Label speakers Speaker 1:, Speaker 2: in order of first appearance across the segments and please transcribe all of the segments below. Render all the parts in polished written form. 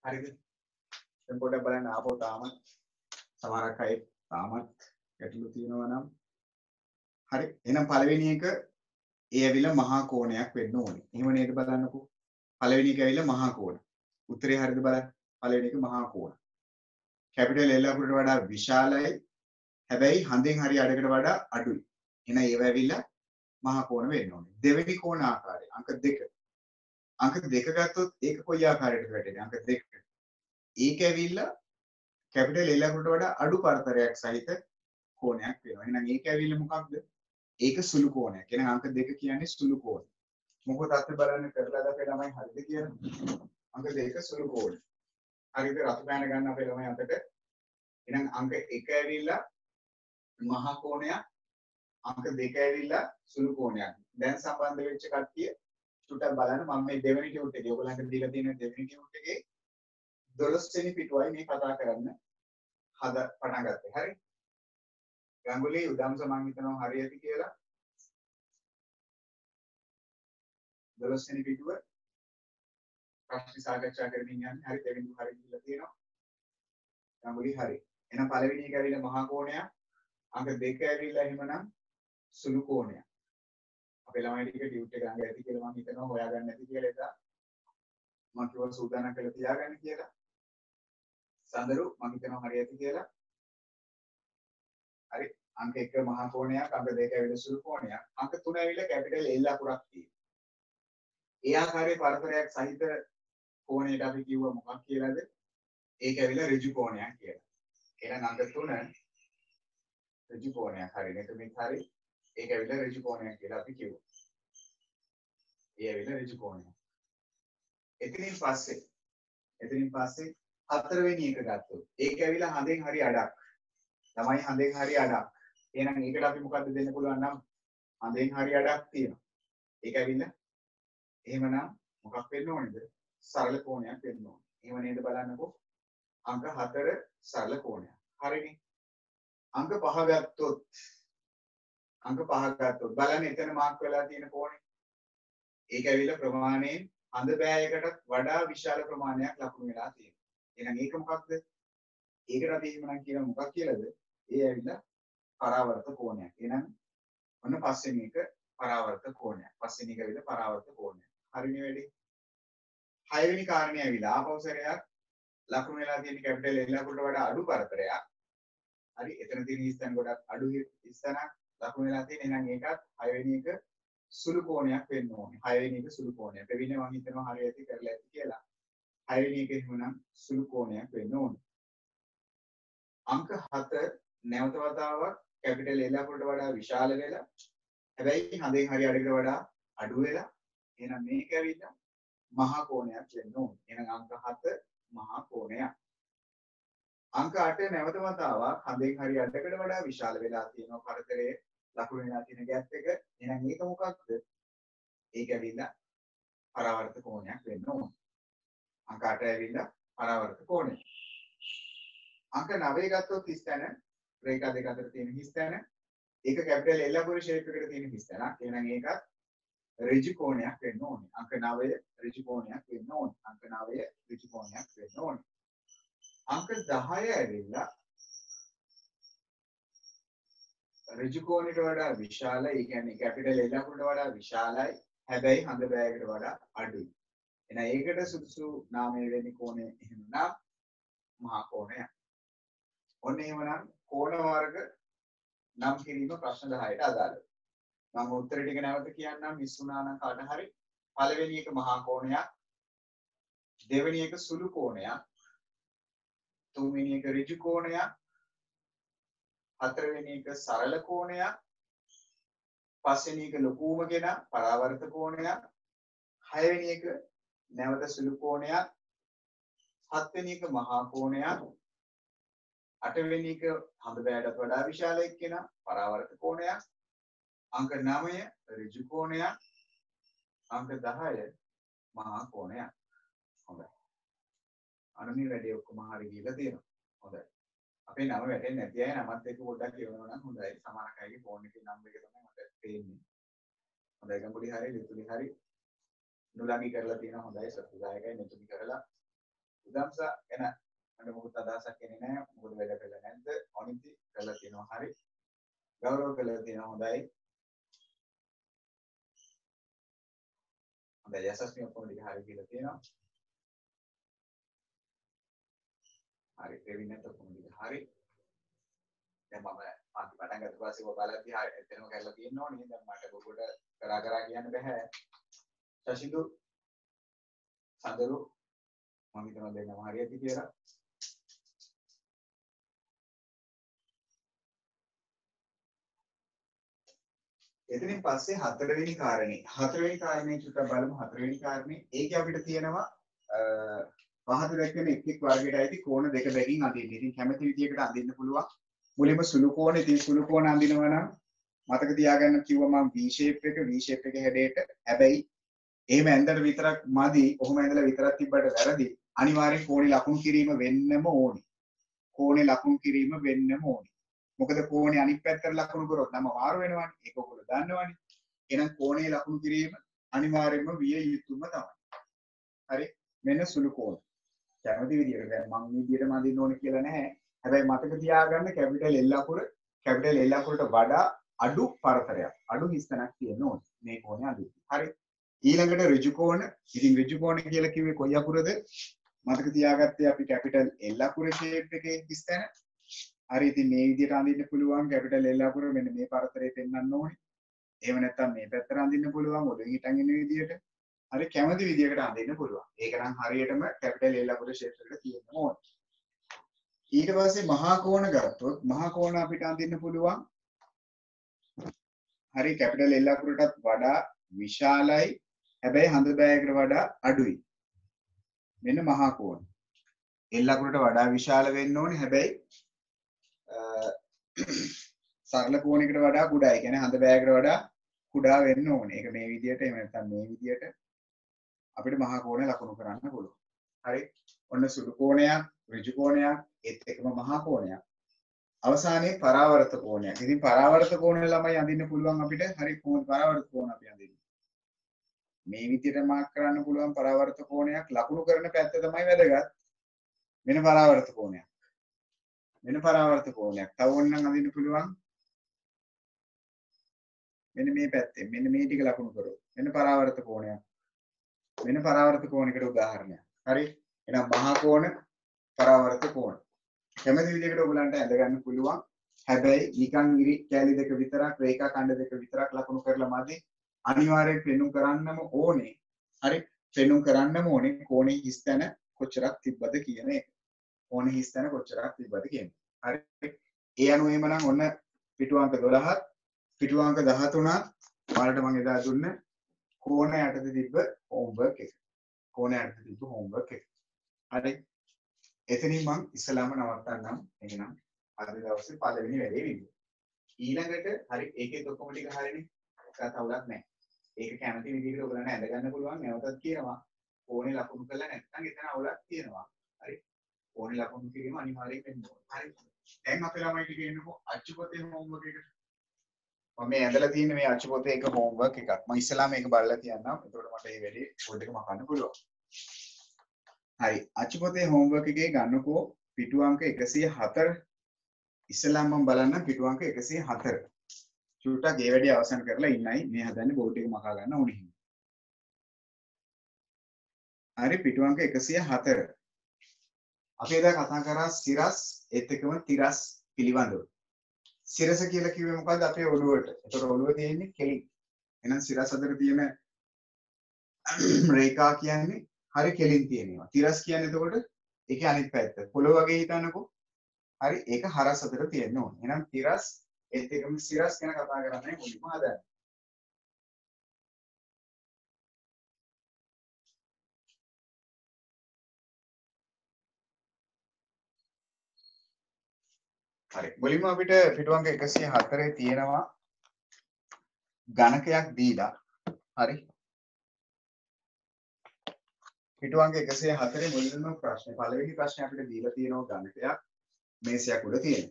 Speaker 1: හරිද? දැන් පොඩ්ඩක් බලන්න ආපහු තාමත් සමහරක් අය තාමත් ගැටලු තියෙනවා නම් හරි. එහෙනම් පළවෙනි එක ඒ ඇවිල්ලා මහා කෝණයක් වෙන්න ඕනේ. එහෙම නේද බලන්නකෝ. පළවෙනි එක ඇවිල්ලා මහා කෝණ. උත්තරේ හරියද බලන්න. පළවෙනි එක මහා කෝණ. කැපිටල් L අකුරට වඩා විශාලයි. හැබැයි හඳෙන් හරි අඩකට වඩා අඩුයි. එහෙනම් ඒව ඇවිල්ලා මහා කෝණ වෙන්න ඕනේ. දෙවෙනි කෝණ ආකාරය අංක 2. අංක 2 ගත්තොත් ඒක කොයි ආකාරයකටද වැටෙන්නේ? අංක 2. ඒක ඇවිල්ලා කැපිටල් L අකුරට වඩා අඩු පරතරයක් සහිත කෝණයක් වෙනවා. එහෙනම් ඒක ඇවිල්ලා මොකක්ද? ඒක සුළු කෝණයක්. එහෙනම් අංක 2 කියන්නේ සුළු කෝණ. මොකද අත් බලන්න කරලා අපේ ළමයි හරිද කියලා. අංක 2 සුළු කෝණ. හරිද? රතු පෑන ගන්න අපේ ළමයි අතට. එහෙනම් අංක 1 ඇවිල්ලා මහා කෝණයක්. අංක 2 ඇවිල්ලා සුළු කෝණයක්. දැන් සම්බන්ධ වෙච්ච කට්ටිය චුට්ටක් බලන්න මම මේ දෙවෙනි ටියුට් එකේ ඔයගලන්ට දීලා තියෙන දෙවෙනි ටියුට් එකේ 12 වෙනි පිටුවයි මේ කතා කරන්න පටන් ගත්තේ. හරි? ගංගුලි උදම්ස මම හිතනවා හරි ඇති කියලා. 12 වෙනි පිටුව ප්‍රශ්න සාකච්ඡා කරමින් යන්නේ. හරි දෙවෙනි හරි කියලා තියෙනවා. ගංගුලි හරි. එහෙනම් පළවෙනි එක ඇවිල්ලා මහා කෝණයක්. අංක 2 ඇවිල්ලා එහෙමනම් සුළු කෝණයක්. අපේ ළමයි ටික ටියුට් එක ගන්න ඇති කියලා මම හිතනවා හොයාගන්න ඇති කියලා එදා. මම කිව්වා සූදානම් කරලා තියාගන්න කියලා. සඳරු මම හිතනවා හරි ඇති කියලා. හරි අංක 1 මහා කෝණයක් අංක 2 ඇවිල්ලා සුළු කෝණයක් අංක 3 ඇවිල්ලා කැපිටල් L අකුරක් තියෙනවා. ඒ ආකාරයේ පරතරයක් සහිත කෝණයට අපි කිව්වා මොකක් කියලාද? ඒක ඇවිල්ලා ඍජු කෝණයක් කියලා. එහෙනම් අංක 3 ඍජු කෝණයක් හරි නේද? මේක හරි. ඒක ඇවිල්ලා ඍජු කෝණයක් කියලා අපි කිව්වා. ඒ ඇවිල්ලා ඍජු කෝණයක්. එතනින් පස්සේ හතරවෙනි එක ගත්තොත් ඒක ඇවිල්ලා හඳෙන් හරි අඩක්. ළමයි හඳෙන් හරි අඩක්. එහෙනම් ඒකට අපි මොකද්ද දෙන්න පුළුවන් නම් හඳෙන් හරි අඩක් තියෙනවා. ඒක ඇවිල්ලා එහෙමනම් මොකක් වෙන්න ඕනේද? සරල කෝණයක් වෙන්න ඕනේ. එහෙම නේද බලන්නකෝ. අංක 4 සරල කෝණයක්. හරිනේ. අංක 5 ගත්තොත් බලන්න එතන මාක් වෙලා තියෙන කෝණේ. ඒක ඇවිල්ලා ප්‍රමාණයෙන් හඳ බෑයකටත් වඩා විශාල ප්‍රමාණයක් ලකුණු වෙලා තියෙනවා. එහෙනම් ඒක මොකක්ද? ඒකට අපි එහෙමනම් කියන මොකක් කියලාද? ඒ ඇවිල්ලා පරාවර්ත කෝණයක්. එහෙනම් ඔන්න පස්වෙනි එක පරාවර්ත කෝණයක්. පස්වෙනි එක ඇවිල්ලා පරාවර්ත කෝණයක්. හරිනේ වැඩි. හයවෙනි කාරණේ ඇවිල්ලා ආපහු සැරයක් ලකුණු වෙලා තියෙන කැපිටල් L අකුරට වඩා අඩු පරතරයක්. හරි එතන තියෙන ස්ථාන ගොඩක් අඩු ස්ථානක් ලකුණු වෙලා තියෙන. එහෙනම් ඒකත් හයවෙනි එක සුළු කෝණයක් වෙන්න ඕනේ. හයවෙනි එක සුළු කෝණයක්. වෙන්නේ මම හිතනවා හරිය ඇති කරලා ඇති කියලා. හයවෙනි එක එහෙමනම් සුළු කෝණයක් වෙන්න ඕනේ. අංක 7 නැවත වතාවක් කැපිටල් L අකුරට වඩා විශාල වෙලා හැබැයි හඳෙන් හරි අඩකට වඩා අඩු වෙලා එහෙනම් මේක ඇවිල්ලා මහා කෝණයක් වෙන්න ඕනේ. එහෙනම් අංක 7 මහා කෝණයක්. අංක 8 නැවත වතාවක් හඳෙන් හරි අඩකට වඩා විශාල වෙලා තියෙනවා පරතරයේ ලකුණු වෙලා තියෙන ગેප් එක. එහෙනම් මේක මොකක්ද? ඒක ඇවිල්ලා පරාවර්ත කෝණයක් වෙන්න ඕනේ. අංක 8 ඇවිල්ලා පරාවර්ත කෝණය. අංක 9 ගත්තොත් හිස්තැන රේඛා දෙක අතර තියෙන හිස්තැන ඒක කැපිටල් L අකුරේ ෂේප් එකට තියෙන හිස්තැනක්. එහෙනම් ඒකත් ඍජු කෝණයක් වෙන්න ඕනේ. අංක 9 ඍජු කෝණයක් වෙන්න ඕනේ. අංක 9 ඍජු කෝණයක් වෙන්න ඕනේ. අංක 10 ඇවිල්ලා ඍජු කෝණයට වඩා විශාලයි. ඒ කියන්නේ කැපිටල් L අකුරට වඩා විශාලයි. හැබැයි හඳ බෑයකට වඩා අඩුයි. එහෙනම් ඒකට සුදුසු නාමය වෙන්නේ කෝණය එහෙමනම් මහා කෝණයක්. ඔන්න එහෙමනම් කෝණ වර්ග නම් කිරීම ප්‍රශ්න 10ට අදාළයි. මම උත්තර ටික නැවත කියන්නම් මිස් වුණා නම් කාට හරි. පළවෙනි එක මහා කෝණයක්, දෙවෙනි එක සුළු කෝණයක්, තුන්වෙනි එක ඍජු කෝණයක්, හතරවෙනි එක සරල කෝණයක්, පස්වෙනි එක ලොකුම ගෙන පරාවර්ත කෝණයක්, හයවෙනි එක නැවත සුළු කෝණයක්, හත්වෙනි එක මහා කෝණයක්, අටවෙනි එක හඳ බෑයටත් වඩා විශාල එක්කෙන පරාවර්ත කෝණයක්, අංක 9 ඍජු කෝණයක්, අංක 10 මහා කෝණයක්. හොඳයි. අනුමි වැඩි ඔක්කොම හරි ගිහලා තියෙනවා. හොඳයි. අපේ නම වැටෙන්නේ නැති අය නමත් එක්ක පොඩ්ඩක් කියවනවා නම් හොඳයි. සමහර අයගේ ෆෝන් එකේ නම්බර් එක තමයි මට පේන්නේ. හොඳයි ගම්පොඩි හරි ලිතුලි හරි. නුලඟි කරලා තියෙනවා හොඳයි සතුටුදායකයි ලිතුලි කරලා උදම්සා එන මට මොකද අදහසක් එන්නේ නැහැ. මොකද වැඩ කළා නැද්ද? අනිති කළා තියෙනවා. හරි. ගෞරව කළා තියෙනවා. හොඳයි. හොඳයි. යසස්මි ඔක්කොම ටික හරි කියලා තියෙනවා. හරි. ප්‍රවීණත් ඔක්කොම ටික හරි. දැන් මම අන්ති පටන් ගත්ත පස්සේ ඔය බලද්දී එතනම කරලා තියෙනවා නේ. දැන් මට බොකොට කරා කියන්න බෑ. ශෂිදු සඳරු මම හිතනවා දෙන්නම හරියට කියලා. එතනින් පස්සේ හතරවෙනි කාරණේ චුට්ටක් බලමු. හතරවෙනි කාරණේ ඒකේ අපිට තියෙනවා පහත දැක්වෙන එක් වර්ගයට අයිති කෝණ දෙක බැගින් අඳින්න. ඉතින් කැමති විදියකට අඳින්න පුළුවන්. මුලින්ම සුළු කෝණ. ඉතින් සුළු කෝණ අඳිනවා නම් මතක තියාගන්න කිව්වා මම V shape එක හැඩයට. හැබැයි එහෙම ඇඳලා විතරක් මදි. කොහොම ඇඳලා විතරක් තිබ්බට වැරදි. අනිවාර්යෙන් කෝණේ ලකුණු කිරීම වෙන්නම ඕනේ. කෝණේ ලකුණු කිරීම වෙන්නම ඕනේ. මොකද කෝණේ අනිත් පැත්තට ලකුණු කරොත් නම මාරු වෙනවනේ. ඒක ඔයගොල්ලෝ දන්නවනේ. එහෙනම් කෝණේ ලකුණු කිරීම අනිවාර්යයෙන්ම විය යුතුම තමයි. හරි. මෙන්න සුළු කෝණ. කැමති විදියට දැන් මම විදියටම අඳින්න ඕනේ කියලා නැහැ. හැබැයි මතක තියාගන්න කැපිටල් L අකුරට වඩා අඩු පරතරයක්. අඩු හිස්තැනක් තියෙන්න ඕනේ. මේ කෝණේ අඳින්න. හරි. ඊළඟට ඍජු කෝණ. ඉතින් ඍජු කෝණ කියලා කිව්වේ කොයි අකුරද? මතක තියාගත්තේ අපි කැපිටල් L අකුර ෂේප් එකේ හිස්තැන. හරි. ඉතින් මේ විදිහට අඳින්න පුළුවන් කැපිටල් L අකුර මෙන්න මේ පරතරේ පෙන්වන්න ඕනේ. එහෙම නැත්නම් මේ පැත්තට අඳින්න පුළුවන් ඔළුවෙන් හිටන් ඉන්න විදිහට. හරි කැමති විදිහකට අඳින්න පුළුවන්. ඒක නම් හරියටම කැපිටල් L අකුර ෂේප් එකට තියෙන්න ඕනේ. ඊට පස්සේ මහා කෝණ ගත්තොත් මහා කෝණ අපිට අඳින්න පුළුවන්. හරි කැපිටල් L අකුරටත් වඩා විශාලයි. හැබැයි හඳ බෑයකට වඩා අඩුයි. මෙන්න මහා කෝණ. L අකුරට වඩා විශාල වෙන්න ඕනේ. හැබැයි සරල කෝණයකට වඩා කුඩායි. කියන්නේ හඳ බෑයකට වඩා කුඩා වෙන්න ඕනේ. ඒක මේ විදිහට එහෙම නැත්නම් මේ විදිහට අපිට මහා කෝණය ලකුණු කරන්න පුළුවන්. හරි. ඔන්න සුළු කෝණයක්, ඍජු කෝණයක්, ඒත් එකම මහා කෝණයක්. අවසානයේ පරාවර්ත කෝණයක්. ඉතින් පරාවර්ත කෝණය ළමයි අඳින්න පුළුවන් අපිට. හරි කොහොමද පරාවර්ත කෝණ අපි අඳින්නේ? මේ විදිහට මාක් කරන්න පුළුවන් පරාවර්ත කෝණයක් ලකුණු කරන පැත්ත තමයි වැදගත්. මෙන්න පරාවර්ත කෝණයක්. මෙන්න පරාවර්ත කෝණයක්. තව ඕනනම් අඳින්න පුළුවන්. මෙන්න මේ පැත්තෙන් මෙන්න මේ ටික ලකුණු කරොත් මෙන්න පරාවර්ත කෝණයක්. මෙන්න පරාවර්ත කෝණයකට උදාහරණයක්. හරි. එහෙනම් මහා කෝණ පරාවර්ත කෝණ. කැමති විදිහකට ඔයගලන්ට ඇඳ ගන්න පුළුවන්. හැබැයි නිකන් ඉරි කැලි දෙක විතරක් රේඛා ඛණ්ඩ දෙක විතරක් ලකුණු කරලා මදි. අනිවාර්යෙන් පෙන්눔 කරන්නම ඕනේ. හරි. පෙන්눔 කරන්නම ඕනේ කෝණේ හිස්තැන කොච්චරක් තිබ්බද කියන එක. කෝණේ හිස්තැන කොච්චරක් තිබ්බද කියන එක. හරි. ඒ අනුව එhmenan ඔන්න පිටු අංක 12ත් පිටු අංක 13ත් ඔයාලට මම එදා දුන්න කෝණ යටතේ තිබ්බ හෝම්වර්ක් එක. කෝණ යටතේ තිබ්බ හෝම්වර්ක් එක. හරි. එතනින් මම ඉස්සලාම නවත්තන්නම්. එහෙනම් අද දවසේ පළවෙනි වැඩේ විදියට. ඊළඟට හරි ඒකේ ඔක්කොම ටික හරිනේ. කතාවක් නැහැ. ඒක කැමති විදිහට ඔයගලන්ට ඇඳ ගන්න පුළුවන්. නැවතත් කියනවා. කෝණේ ලකුණු කළා නැත්නම් එතන අවුලක් තියෙනවා. හරි. කෝණේ ලකුණු කිරීම අනිවාර්යයෙන් වෙන්න ඕනේ. හරි. දැන් අපේ ළමයිට කියන්නකෝ අච්චුපතේ හෝම්වර්ක් එක. මම මේ ඇඳලා තියෙන මේ අච්චුපතේ එක හෝම්වර්ක් එකක්. මම ඉස්සලාම මේක බලලා තියන්නම්. එතකොට මට මේ වැඩේ පොඩ් එක මකන්න පුළුවන්. හරි. අච්චුපතේ හෝම්වර්ක් එකේ ගන්නකෝ පිටු අංක 104. ඉස්සලාම මම බලන්න පිටු අංක 104. චුට්ටක් ඒ වැඩේ අවසන් කරලා ඉන්නයි මේ හදන්නේ බෝඩ් එක මකා ගන්න ඕනේ හින්දා. හරි පිටු අංක 104. අපි එදා කතා කරා සිරස් ඒත් එකම තිරස් පිළිබඳව. සිරස කියලා කිව්වේ මොකද්ද අපේ ඔළුවට. ඒතර ඔළුව තියෙන්නේ කෙලින්. එහෙනම් සිරස් අතර තියෙන රේඛා කියන්නේ හරි කෙලින් තියෙනවා. තිරස් කියන්නේ එතකොට ඒකේ අනිත් පැත්ත. පොළොව වගේ හිතන්නකෝ. හරි ඒක හරස් අතර තියෙන්න ඕනේ. එහෙනම් තිරස් ඒත් එකම සිරස් ගැන කතා කරන්නේ මුලින්ම හදන්න. හරි මුලින්ම අපිට පිටු අංක 104 තියෙනවා ගණකයක් දීලා. හරි පිටු අංක 104 මුලින්ම ප්‍රශ්නේ පළවෙනි ප්‍රශ්නේ අපිට දීලා තියෙනවා ගණකයක් මේසයක් උඩ තියෙන.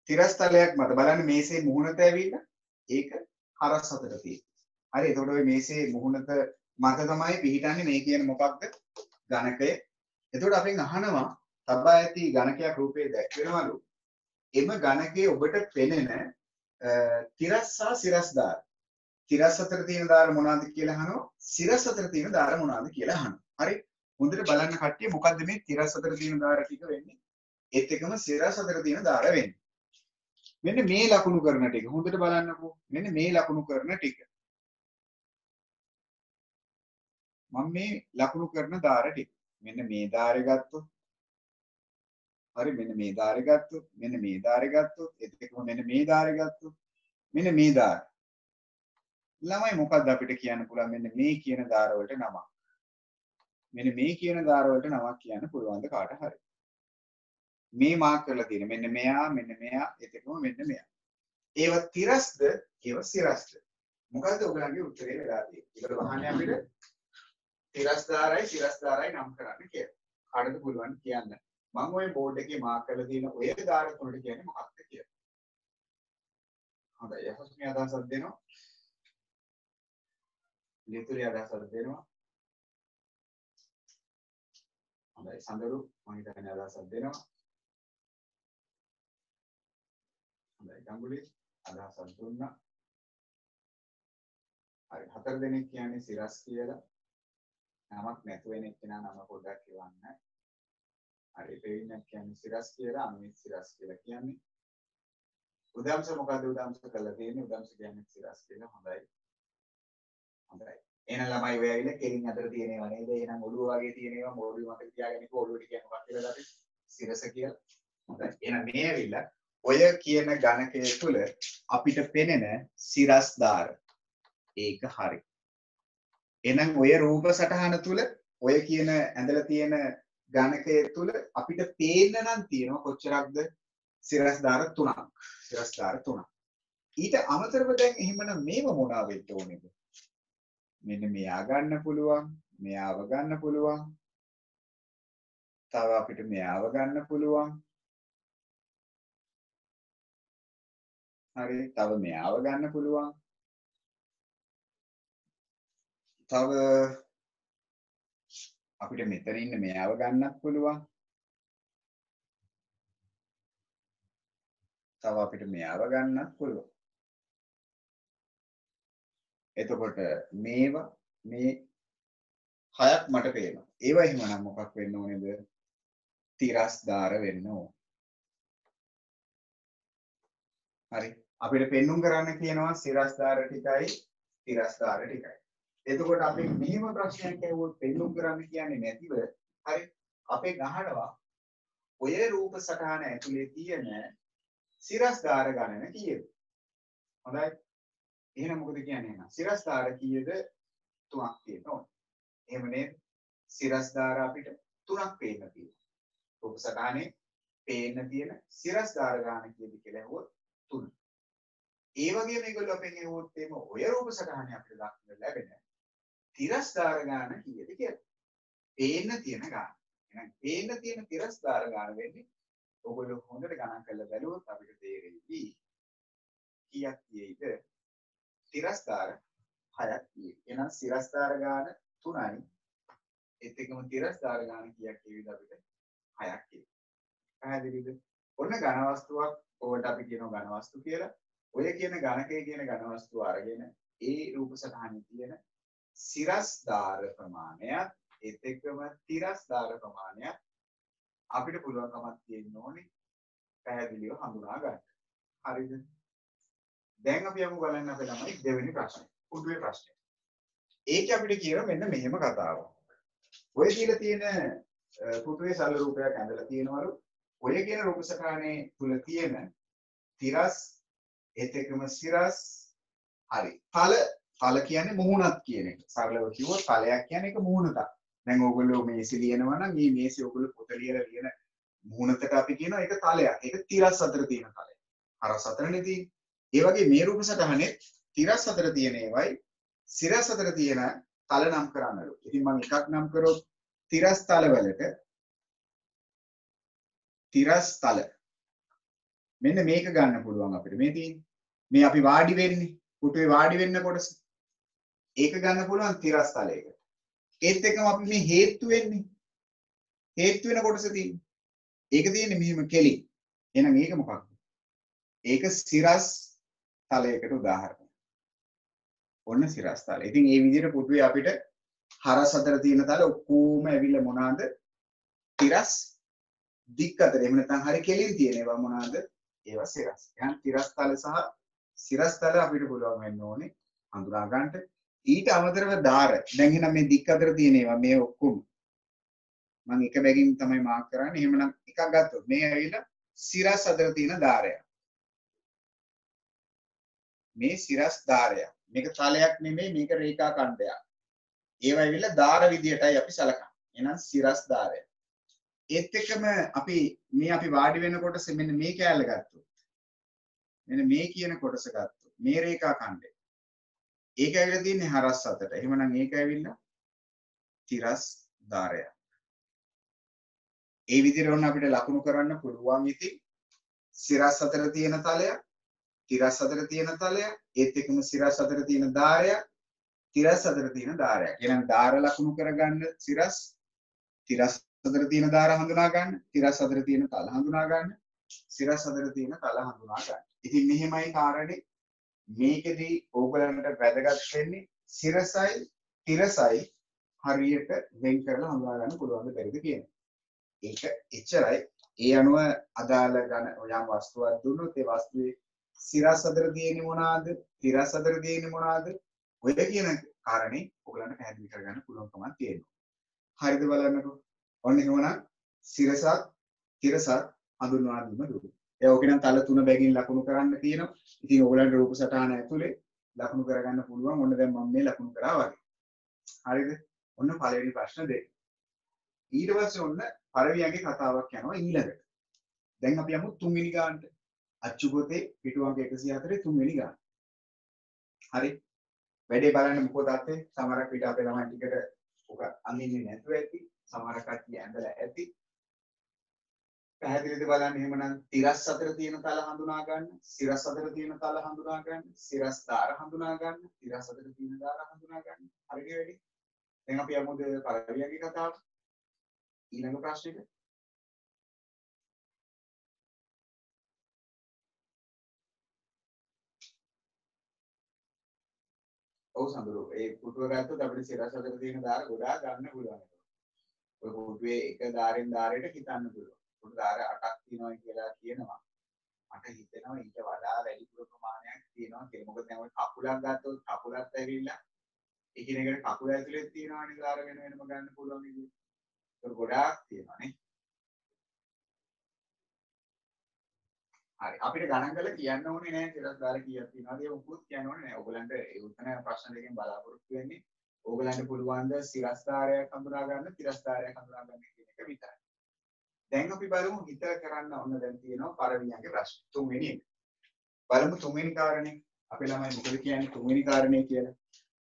Speaker 1: තිරස්තලයක් මත බලන්න මේසේ මුහුණත ඇවිල්ලා ඒක හරස් අතට තියෙනවා. හරි එතකොට ওই මේසේ මුහුණත මත තමයි පිහිටන්නේ මේ කියන මොකක්ද ගණකය එතකොට අපෙන් අහනවා තබා ඇති ඝනකයක් රූපේ දැක්වෙනවලු. එම ඝනකයේ ඔබට පෙනෙන තිරස් සහ සිරස්දාර. තිරස් අතර තියෙන දාර මොනවාද කියලා අහනවා. සිරස් අතර තියෙන දාර මොනවාද කියලා අහනවා. හරි. හොඳට බලන්න කට්ටිය මොකද්ද මේ තිරස් අතර තියෙන දාර ටික වෙන්නේ? ඒත් එකම සිරස් අතර තියෙන දාර වෙන්නේ. මෙන්න මේ ලකුණු කරන ටික හොඳට බලන්නකෝ. මෙන්න මේ ලකුණු කරන ටික. මම මේ ලකුණු කරන දාර ටික. මෙන්න මේ දාරේ ගත්තොත් හරි මෙන්න මේ දාරේ ගත්තොත් මෙන්න මේ දාරේ ගත්තොත් ඒත් එකම මෙන්න මේ දාරේ ගත්තොත් මෙන්න මේ දාර. ළමයි මොකද්ද අපිට කියන්න පුළුවන් මෙන්න මේ කියන දාර වලට නමක්. මෙන්න මේ කියන දාර වලට නමක් කියන්න පුළුවන්ද කාට හරි? මේ මාක් කරලා තියෙන මෙන්න මෙයා ඒත් එකම මෙන්න මෙයා. ඒව තිරස්ද ඒව සිරස්ද? මොකද්ද ඔයගලගේ උත්තරේ වෙලා තියෙන්නේ? ඒකට වහන්නේ අපිට තිරස්දාරයි සිරස්දාරයි නම් කරන්න කියලා. කාටද පුළුවන් කියන්න? මම ওই බෝඩ් එකේ මාක් කරලා තියෙන ඔය දාර තුනට කියන්නේ මොකක්ද කියලා. හොඳයි යහස්මි අදහසක් දෙනවා. ලිතුරි අදහසක් දෙනවා. හොඳයි සඳරු මම හිතන්නේ අදහසක් දෙනවා. හොඳයි ගංගුලි අදහසක් දුන්නා. හරි හතර දෙනෙක් කියන්නේ සිරස් කියලා. නමක් නැතු වෙන එක්කෙනා නම පොඩ්ඩක් කියවන්න. හරි දෙවියන් කියන්නේ සිරස් කියලා අනුමිත් සිරස් කියලා කියන්නේ. උදාංශ මොකද්ද උදාංශ කරලා තියෙන්නේ? උදාංශ කියන්නේ සිරස් කියලා. හොඳයි. හොඳයි. එහෙනම් ළමයි ඔය ඇවිල්ලා කෙලින් අතර තියෙනේවා නේද? එහෙනම් ඔළුව වගේ තියෙනේවා මොළුව මතක තියාගෙන ඉන්න ඔළුවට කියන්නේ මොකක්ද කියලා අපි සිරස කියලා. හොඳයි. එහෙනම් මේ ඇවිල්ලා ඔය කියන ගණකය තුල අපිට පෙනෙන සිරස් දාර. ඒක හරි. එහෙනම් ඔය රූප සටහන තුල ඔය කියන ඇඳලා තියෙන ගණකය තුල අපිට පේන්න නම් තියෙනවා කොච්චරක්ද? සිරස් දාර 3ක්. සිරස් දාර 3ක්. ඊට අමතරව දැන් එහෙමනම් මේව මොනවා වෙන්න ඕනේද? මෙන්න මෙයා ගන්න පුළුවන්, මෙයාව ගන්න පුළුවන්. තව අපිට මෙයාව ගන්න පුළුවන්. හරි, තව මෙයාව ගන්න පුළුවන්. තව අපිට මෙතන ඉන්න මෙයාව ගන්නත් පුළුවන්. තව අපිට මෙයාව ගන්නත් පුළුවන්. එතකොට මේවා මේ හයක් මට පේනවා. ඒවා එහෙමනම් මොකක් වෙන්න ඕනේද? තිරස්දාර වෙන්න ඕන. හරි. අපිට පෙන්눔 කරන්න කියනවා සිරස්දාර ටිකයි තිරස්දාර ටිකයි. එතකොට අපි මෙහෙම ප්‍රශ්නයක් ඇහුවොත් පෙන්눔 කරන්න කියන්නේ නැතිව හරි අපේ ගහනවා ඔය රූප සටහන ඇතුලේ තියෙන සිරස්දාර ගණන කීයද? හොඳයි. එහෙනම් මොකද කියන්නේ එහෙනම්? සිරස්දාර කීයද? 3ක් තියෙනවා. එහෙම නේද? සිරස්දාර අපිට 3ක් පේන්න තියෙනවා. රූප සටහනේ පේන්න තියෙන සිරස්දාර ගාන කීයද කියලා ඇහුවොත් 3. ඒ වගේ මේගොල්ලෝ අපෙන් ඇහුවොත් එimhe ඔය රූප සටහනේ අපිට දක්වන්න ලැබෙන තිරස්දාර ගාන කීයද කියලා. පේන්න තියෙන ගාන. එහෙනම් පේන්න තියෙන තිරස්දාර ගාන වෙන්නේ ඔයගොල්ලෝ හොඳට ගණන් කරලා බැලුවොත් අපිට තේරෙයි කීයක් තියෙයිද? තිරස්දාර 6ක් තියෙයි. එහෙනම් සිරස්දාර ගාන 3යි. ඒත් එකම තිරස්දාර ගාන කීයක් තියෙයිද අපිට? 6ක් තියෙයි. පැහැදිලිද? ඔන්න ඝන වස්තුවක් ඔකට අපි කියනවා ඝන වස්තු කියලා. ඔය කියන ඝනකයේ කියන ඝන වස්තුව අරගෙන ඒ රූප සටහනේ තියෙන සිරස්දාර ප්‍රමාණයත් ඒත් එක්කම තිරස්දාර ප්‍රමාණයත් අපිට පුළුවන්කමක් තියෙන්න ඕනේ පැහැදිලිව හඳුනා ගන්න. හරිද? දැන් අපි යමු බලන්න අපේ ළමයි දෙවෙනි ප්‍රශ්නේ. පුදුවේ ප්‍රශ්නේ. ඒක අපිට කියනවා මෙන්න මෙහෙම කතාවක්. ඔය කියලා තියෙන පුදුවේ සරල රූපයක් ඇඳලා තියෙනවලු. ඔය කියන රූප සටහනේ තුල තියෙන තිරස් ඒත් එක්කම සිරස් හරි. තල කියන්නේ මුහුණක් කියන එක. සරලව කිව්වොත් තලයක් කියන්නේ ඒක මුහුණක්. දැන් ඕගොල්ලෝ මේසෙ ලියනවා නම් මේ මේසෙ ඕගොල්ලෝ පොත ලියලා ලියන මුහුණකට අපි කියනවා ඒක තලයක්. ඒක තිරස් අතර තියෙන තලය. හරස් අතරනේ තියෙන්නේ. ඒ වගේ මේ රූප සටහනේ තිරස් අතර තියෙන ඒවයි සිරස් අතර තියෙන තල නම් කරන්නලු. ඉතින් මම එකක් නම් කරොත් තිරස් තල වලට තිරස් තල මෙන්න මේක ගන්න පුළුවන් අපිට. මේ තියෙන්නේ. මේ අපි වාඩි වෙන්නේ. පුටුවේ වාඩි වෙන්න කොටස. ඒක ගන්න පුළුවන් තිරස් තලයකට. ඒත් එක්කම අපි මේ හේතු වෙන්නේ හේතු වෙන කොටස තියෙන්නේ. ඒක තියෙන්නේ මෙහෙම කෙලි. එහෙනම් ඒක මොකක්ද? ඒක සිරස් තලයකට උදාහරණයක්. ඔන්න සිරස් තල. ඉතින් මේ විදිහට පුදුවේ අපිට හරස් අතර තියෙන තල ඔක්කොම ඇවිල්ලා මොනවාද? තිරස් දික් අතර. එහෙම නැත්නම් හරි කෙලින් තියෙන ඒවා මොනවාද? ඒවා සිරස්. එහෙනම් තිරස් තල සහ සිරස් තල අපිට පුළුවන් වෙන්න ඕනේ හඳුනා ගන්නට. ඊට අමතරව ධාර. දැන් එහෙනම් මේ දික් අතර තියෙන ඒවා මේ ඔක්කොම මම එක බැගින් තමයි මාක් කරන්නේ. එහෙමනම් එකක් ගත්තොත් මේ ඇවිල්ලා සිරස් අතර තියෙන ධාරය. මේ සිරස් ධාරය. මේක තලයක් නෙමෙයි මේක රේඛා ඛණ්ඩයක්. ඒවා ඇවිල්ලා ධාර විදියටයි අපි සලකන්නේ. එහෙනම් සිරස් ධාරය. ඒත් එක්කම අපි වාඩි වෙනකොට මෙන්න මේ කෑල්ල ගත්තොත්. මෙන්න මේ කියන කොටස ගත්තොත්. මේ රේඛා ඛණ්ඩය. ඒක ඇවිල්ලා තියෙන්නේ හරස් අතට. එහෙමනම් ඒක ඇවිල්ලා තිරස් ධාරය. ඒ විදිහට ඔන්න අපිට ලකුණු කරන්න පුළුවන් ඉතින් සිරස් අතර තියෙන තලයක්, තිරස් අතර තියෙන තලයක්, ඒත් එක්කම සිරස් අතර තියෙන ධාරයක්, තිරස් අතර තියෙන ධාරයක්. එහෙනම් ධාර ලකුණු කරගන්න සිරස්, තිරස් අතර තියෙන ධාර හඳුනා ගන්න, තිරස් අතර තියෙන තල හඳුනා ගන්න, සිරස් අතර තියෙන තල හඳුනා ගන්න. ඉතින් මෙහෙමයි කාරණේ. මේකෙදී ඕගලන්ට වැදගත් වෙන්නේ සිරසයි තිරසයි හරියට වෙන් කරලා හඳුනා ගන්න පුළුවන් දෙයක් කියන එක. ඒක එච්චරයි. ඒ අනුව අදාළ ගණ යම් වස්තුවක් දුන්නොත් ඒ වස්තුවේ සිරස් අතර තියෙන්නේ මොනවාද? තිරස් අතර තියෙන්නේ මොනවාද? ඔය කියන කාරණේ ඔයගලන්ට පැහැදිලි කරගන්න පුළුවන්කමක් තියෙනවා. හරිද බලන්නකෝ. ඔන්න එහෙමනම් සිරසත් තිරසත් හඳුන්වා දීම දුරු. ඒ ඔකේ නම් තල තුන බැගින් ලකුණු කරන්න තියෙනවා. ඉතින් ඔයගලන්ට රූප සටහන ඇතුලේ ලකුණු කරගන්න පුළුවන්. ඔන්න දැන් මම මේ ලකුණු කරා වගේ. හරිද? ඔන්න පළවෙනි ප්‍රශ්න දෙක. ඊට පස්සේ ඔන්න පළවියන්ගේ කතාවක් යනවා ඊළඟට. දැන් අපි යමු තුන්වෙනි ගානට. අච්චු පොතේ පිටු අංක 104 තුන්වෙනි ගාන. හරි. වැඩේ බලන්න මොකද අත්තේ? සමහරක් පිට අපේ ළමයි ටිකට ඔක අඳින්නේ නැතුව ඇති. සමහර කට්ටිය ඇඳලා ඇති. පැහැදිලිද බලන්න එහෙමනම් තිරස් අතර තියෙන තල හඳුනා ගන්න, සිරස් අතර තියෙන තල හඳුනා ගන්න, සිරස් ධාර හඳුනා ගන්න, තිරස් අතර තියෙන ධාර හඳුනා ගන්න. හරිද වැඩි? දැන් අපි යමුද පළවියන්ගේ කතාවට. ඊළඟ ප්‍රශ්නෙට. ඔව් සඳරු ඒ පුටුව ගත්තොත් අපිට සිරස් අතර තියෙන ධාර ගොඩාක් ගන්න පුළුවන්. ඔය පුටුවේ එක ධාරෙන් ධාරයට හිතන්න පුළුවන්. පුටු ධාර 8ක් තියෙනවා කියලා කියනවා. මට හිතෙනවා ඊට වඩා වැඩි ප්‍රමාණයක් තියෙනවා කියලා. මොකද දැන් ඔය කකුලක් ගත්තොත් කකුලත් ඇවිල්ලා එකිනෙකට කකුල ඇතුලේ තියෙනවානේ ධාර වෙන වෙනම ගන්න පුළුවන් විදිහ. ඒක ගොඩාක් තියෙනවා නේ. හරි අපිට ගණන් කරලා කියන්න ඕනේ නෑ සිරස් ධාර කීයක් තියෙනවද ඒක උකුත් කියන්න ඕනේ නෑ. ඕගලන්ට ඒ උත්තර ප්‍රශ්න දෙකෙන් බලාපොරොත්තු වෙන්නේ ඕගලන්ට පුළුවන් ද සිරස් ධාරයක් හඳුනා ගන්න, තිරස් ධාරයක් හඳුනා ගන්න කියන එක විතරයි. දැන් අපි බලමු හිතලා කරන්න ඕන දැන් තියෙනවා පළවෙනියගේ ප්‍රශ්න. තුන්වෙනි එක. බලමු තුන්වෙනි කාරණේ. අපේ ළමයි මොකද කියන්නේ තුන්වෙනි කාරණේ කියලා.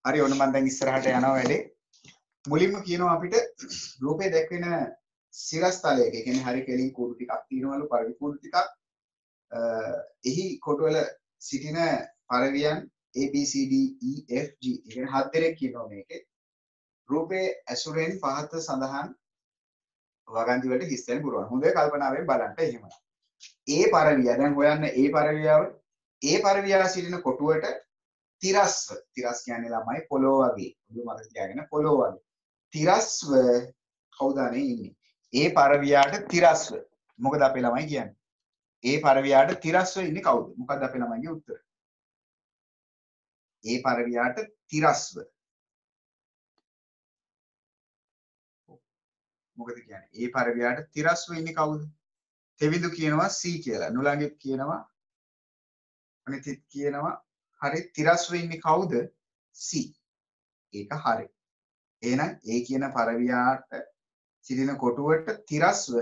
Speaker 1: හරි ඔන්න මම දැන් ඉස්සරහට යනවා වැඩේ. මුලින්ම කියනවා අපිට රූපේ දැක්වෙන සිරස් තලයක. ඒ කියන්නේ හරි කෙලින් කූඩු ටිකක් තියෙනවලු පරිදි කූඩු ටිකක්. එහි කොටවල සිටින පරවියන් A B C D E F G. ඒ කියන්නේ හත් දෙනෙක් කියනවා මේකේ. රූපේ ඇසුරෙන් පහත සඳහන් වගන්ති වලට හිස් වෙන්න පුළුවන්. හොඳට කල්පනාවෙන් බලන්න එහෙම. ඒ පරවිය දැන් හොයන්න ඒ පරවියව ඒ පරවියා සිටින කොටුවට තිරස්ව තිරස් කියන්නේ ළමයි පොළොව වගේ. ඔබ මතක තියාගෙන පොළොව වගේ. තිරස්ව කවුද ඉන්නේ? ඒ පරවියාට තිරස්ව. මොකද අපේ ළමයි කියන්නේ? ඒ පරවියාට තිරස්ව ඉන්නේ කවුද? මොකක්ද අපේ ළමයිගේ උත්තර? ඒ පරවියාට තිරස්ව. මොකද කියන්නේ? ඒ පරවියාට තිරස්ව ඉන්නේ කවුද? තෙවිඳු කියනවා C කියලා. නුලංගෙත් කියනවා අනිතිත් කියනවා හරි තිරස්ව ඉන්නේ කවුද? C. ඒක හරි. එහෙනම් ඒ කියන පරවියාට සිටින කොටුවට තිරස්ව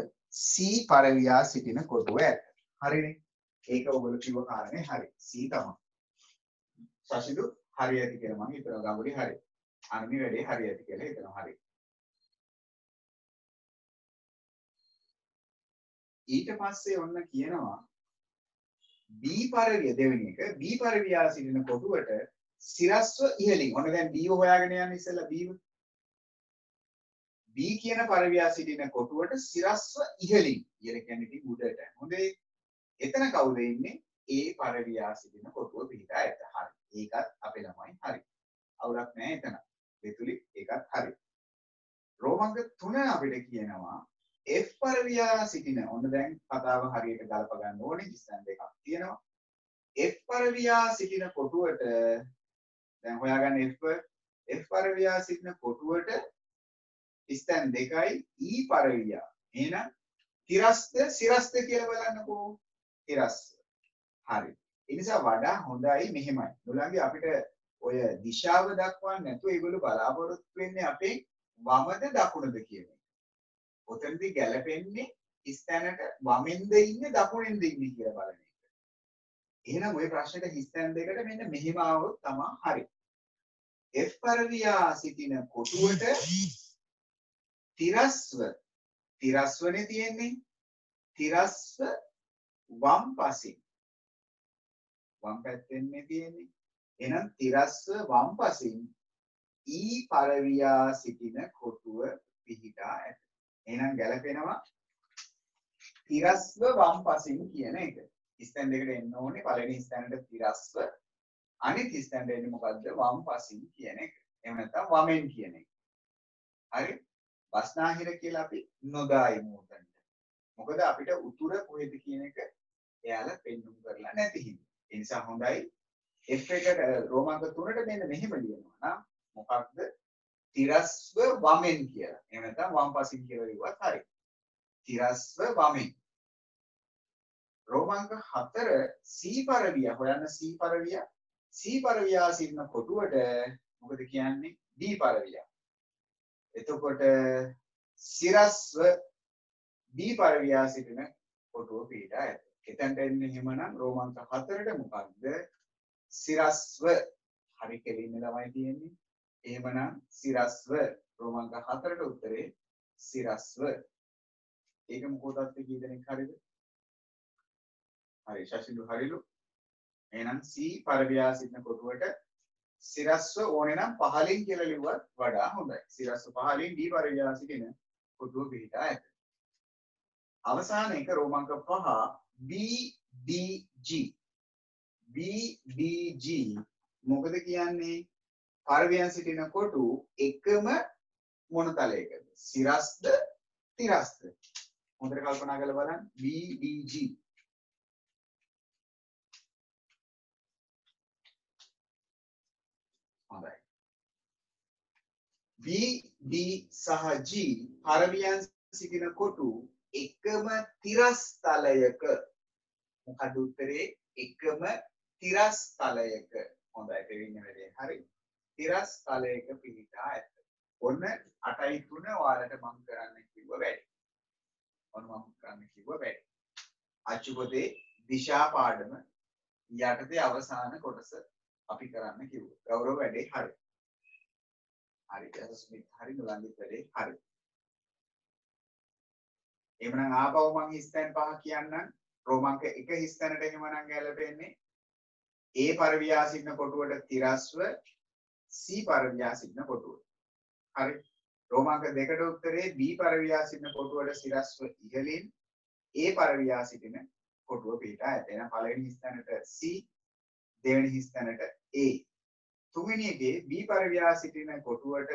Speaker 1: C පරවියා සිටින කොටුව ඇත. හරිනේ. ඒක ඔයගොල්ලෝ කිව්ව කාරණේ හරි. C තමයි. සසිදු හරි ඇති කියලා මම හිතනවා ගඟුලි හරි. අනිත් වැඩේ හරි ඇති කියලා හිතනවා හරි. ඊට පස්සේ ඔන්න කියනවා B පරවිය දෙවෙනි එක B පරවියා සිටින කොටුවට සිරස්ව ඉහළින්. ඔන්න දැන් B හොයාගෙන යන්න ඉස්සෙල්ලා B B කියන පරවියා සිටින කොටුවට සිරස්ව ඉහළින් ඉහළ කියන්නේ ඉතින් උඩට. හොඳේ. එතන කවුද ඉන්නේ? A පරවියා සිටින කොටුව පිටා ඇත. හරි. ඒකත් අපේ ළමයි හරි. අවුලක් නැහැ එතන. දෙතුලි ඒකත් හරි. රෝමංග 3 අපිට කියනවා F පරවියා සිටින ඔන්න දැන් කතාව හරියට ගලප ගන්න ඕනේ. ස්ථාන දෙකක් තියෙනවා. F පරවියා සිටින කොටුවට දැන් හොයාගන්න F පරවියා සිටින කොටුවට ස්ථාන දෙකයි E පරවියා. එහෙනම් තිරස්ත සිරස්ත කියලා බලන්නකෝ. තිරස්ස. හරි. ඒ නිසා වඩා හොඳයි මෙහෙමයි. මුලංගි අපිට ඔය දිශාව දක්වන්න නැතුව ඒගොල්ලෝ බලාපොරොත්තු වෙන්නේ අපේ වමද දකුණද කියන එක. ඔතනදී ගැලපෙන්නේ ස්ථානට වමෙන්ද ඉන්නේ දකුණෙන්ද ඉන්නේ කියලා බලන එක. එහෙනම් ওই ප්‍රශ්නෙට ස්ථාන දෙකට මෙන්න මෙහෙම આવොත් තමයි හරි. F පරවියා සිටින කොටුවට තිරස්වනේ තියෙන්නේ. තිරස්ව වම් පසින් වම් පැත්තෙන් මේ තියෙන්නේ. එහෙනම් තිරස්ව වම් පසින් E පරවියා සිටින කොටුව පිහිටා ඇත. එහෙනම් ගැලපෙනවා තිරස්ව වම් පසින් කියන එක. ස්ථාන දෙකට එන්න ඕනේ. පළවෙනි ස්ථානට තිරස්ව අනිත් ස්ථානට එන්නේ මොකද්ද? වම් පසින් කියන එක. එහෙම නැත්නම් වමෙන් කියන එක. හරි? බස්නාහිර කියලා අපි නොදායිමු උතන්ට. මොකද අපිට උතුර කොහෙද කියන එක එයාලා පෙන්නුම් කරලා නැති හින්දා. ඒ නිසා හොඳයි F එකට රෝමාංක 3ට මෙන්න මෙහෙම ලියනවා නම් මොකක්ද? තිරස්ව වමෙන් කියලා. එහෙම නැත්නම් වම් පසින් කියලා ලිව්වත් හරි. තිරස්ව වමෙන්. රෝමාංක 4 C පරවිය හොයන්න C පරවිය. C පරවියා සිටින කොටුවට මොකද කියන්නේ? D පරවිය. එතකොට සිරස්ව B පරවියා සිටින කොටුව පිටා ඇත. එතනට එන්නේ එහෙමනම් රෝමාංක 4ට මොකක්ද? සිරස්ව හරි කෙලින්න ළමයි තියෙන්නේ. එහෙමනම් සිරස්ව රෝමාංක 4ට උත්තරේ සිරස්ව. ඒක මොකෝදත් කී දෙනෙක් හරිද? හරි ශෂිදු හරිලු. එහෙනම් C පරවියා සිටින කොටුවට සිරස්ව ඕනේ නම් පහලින් කියලා ලිව්වත් වඩා හොඳයි. සිරස්ව පහලින් D පරවියා සිටින කොටුව පිටා ඇත. අවසාන එක රෝමාංක 5 BDG. BDG මොකද කියන්නේ? පරවියන් සිටින කොටු එකම මොන තලයකද? සිරස්ද තිරස්ද? හොඳට කල්පනා කරලා බලන්න. BDG හොඳයි. BD සහ G පරවියන් සිටින කොටු එකම තිරස් තලයක. මොකද උත්තරේ? එකම තිරස් තලයක. හොඳයි තේරෙන්නේ වැඩේ. හරි. තිරස් තලයක පිහිටා ඇත. ඔන්න 8.3 ඔයාලට මම කරන්න කිව්ව වැඩේ. ඔන්න මම කරන්න කිව්ව වැඩේ. අච්චුපතේ දිශා පාඩම යටතේ අවසාන කොටස අපි කරන්න කිව්වා. ගෞරව වැඩේ හරි. හරි. යසස්මිත් හරි නුලන්දිත් වැඩේ හරි. එහෙනම් ආපහු මම ස්ථාන පහ කියන්නම්. රෝමාංක 1 ස්ථානට එහෙමනම් ගැලපෙන්නේ A පරවියා සිටින කොටුවට තිරස්ව C පරවියා සිටින කොටුව. හරි. රෝමාංක 2ට උත්තරේ B පරවියා සිටින කොටුවට සිරස්ව ඉහළින් A පරවියා සිටින කොටුව පිටා ඇත. එහෙනම් පළවෙනි ස්ථානට C, දෙවෙනි ස්ථානට A. තුන්වෙනි එකේ B පරවියා සිටින කොටුවට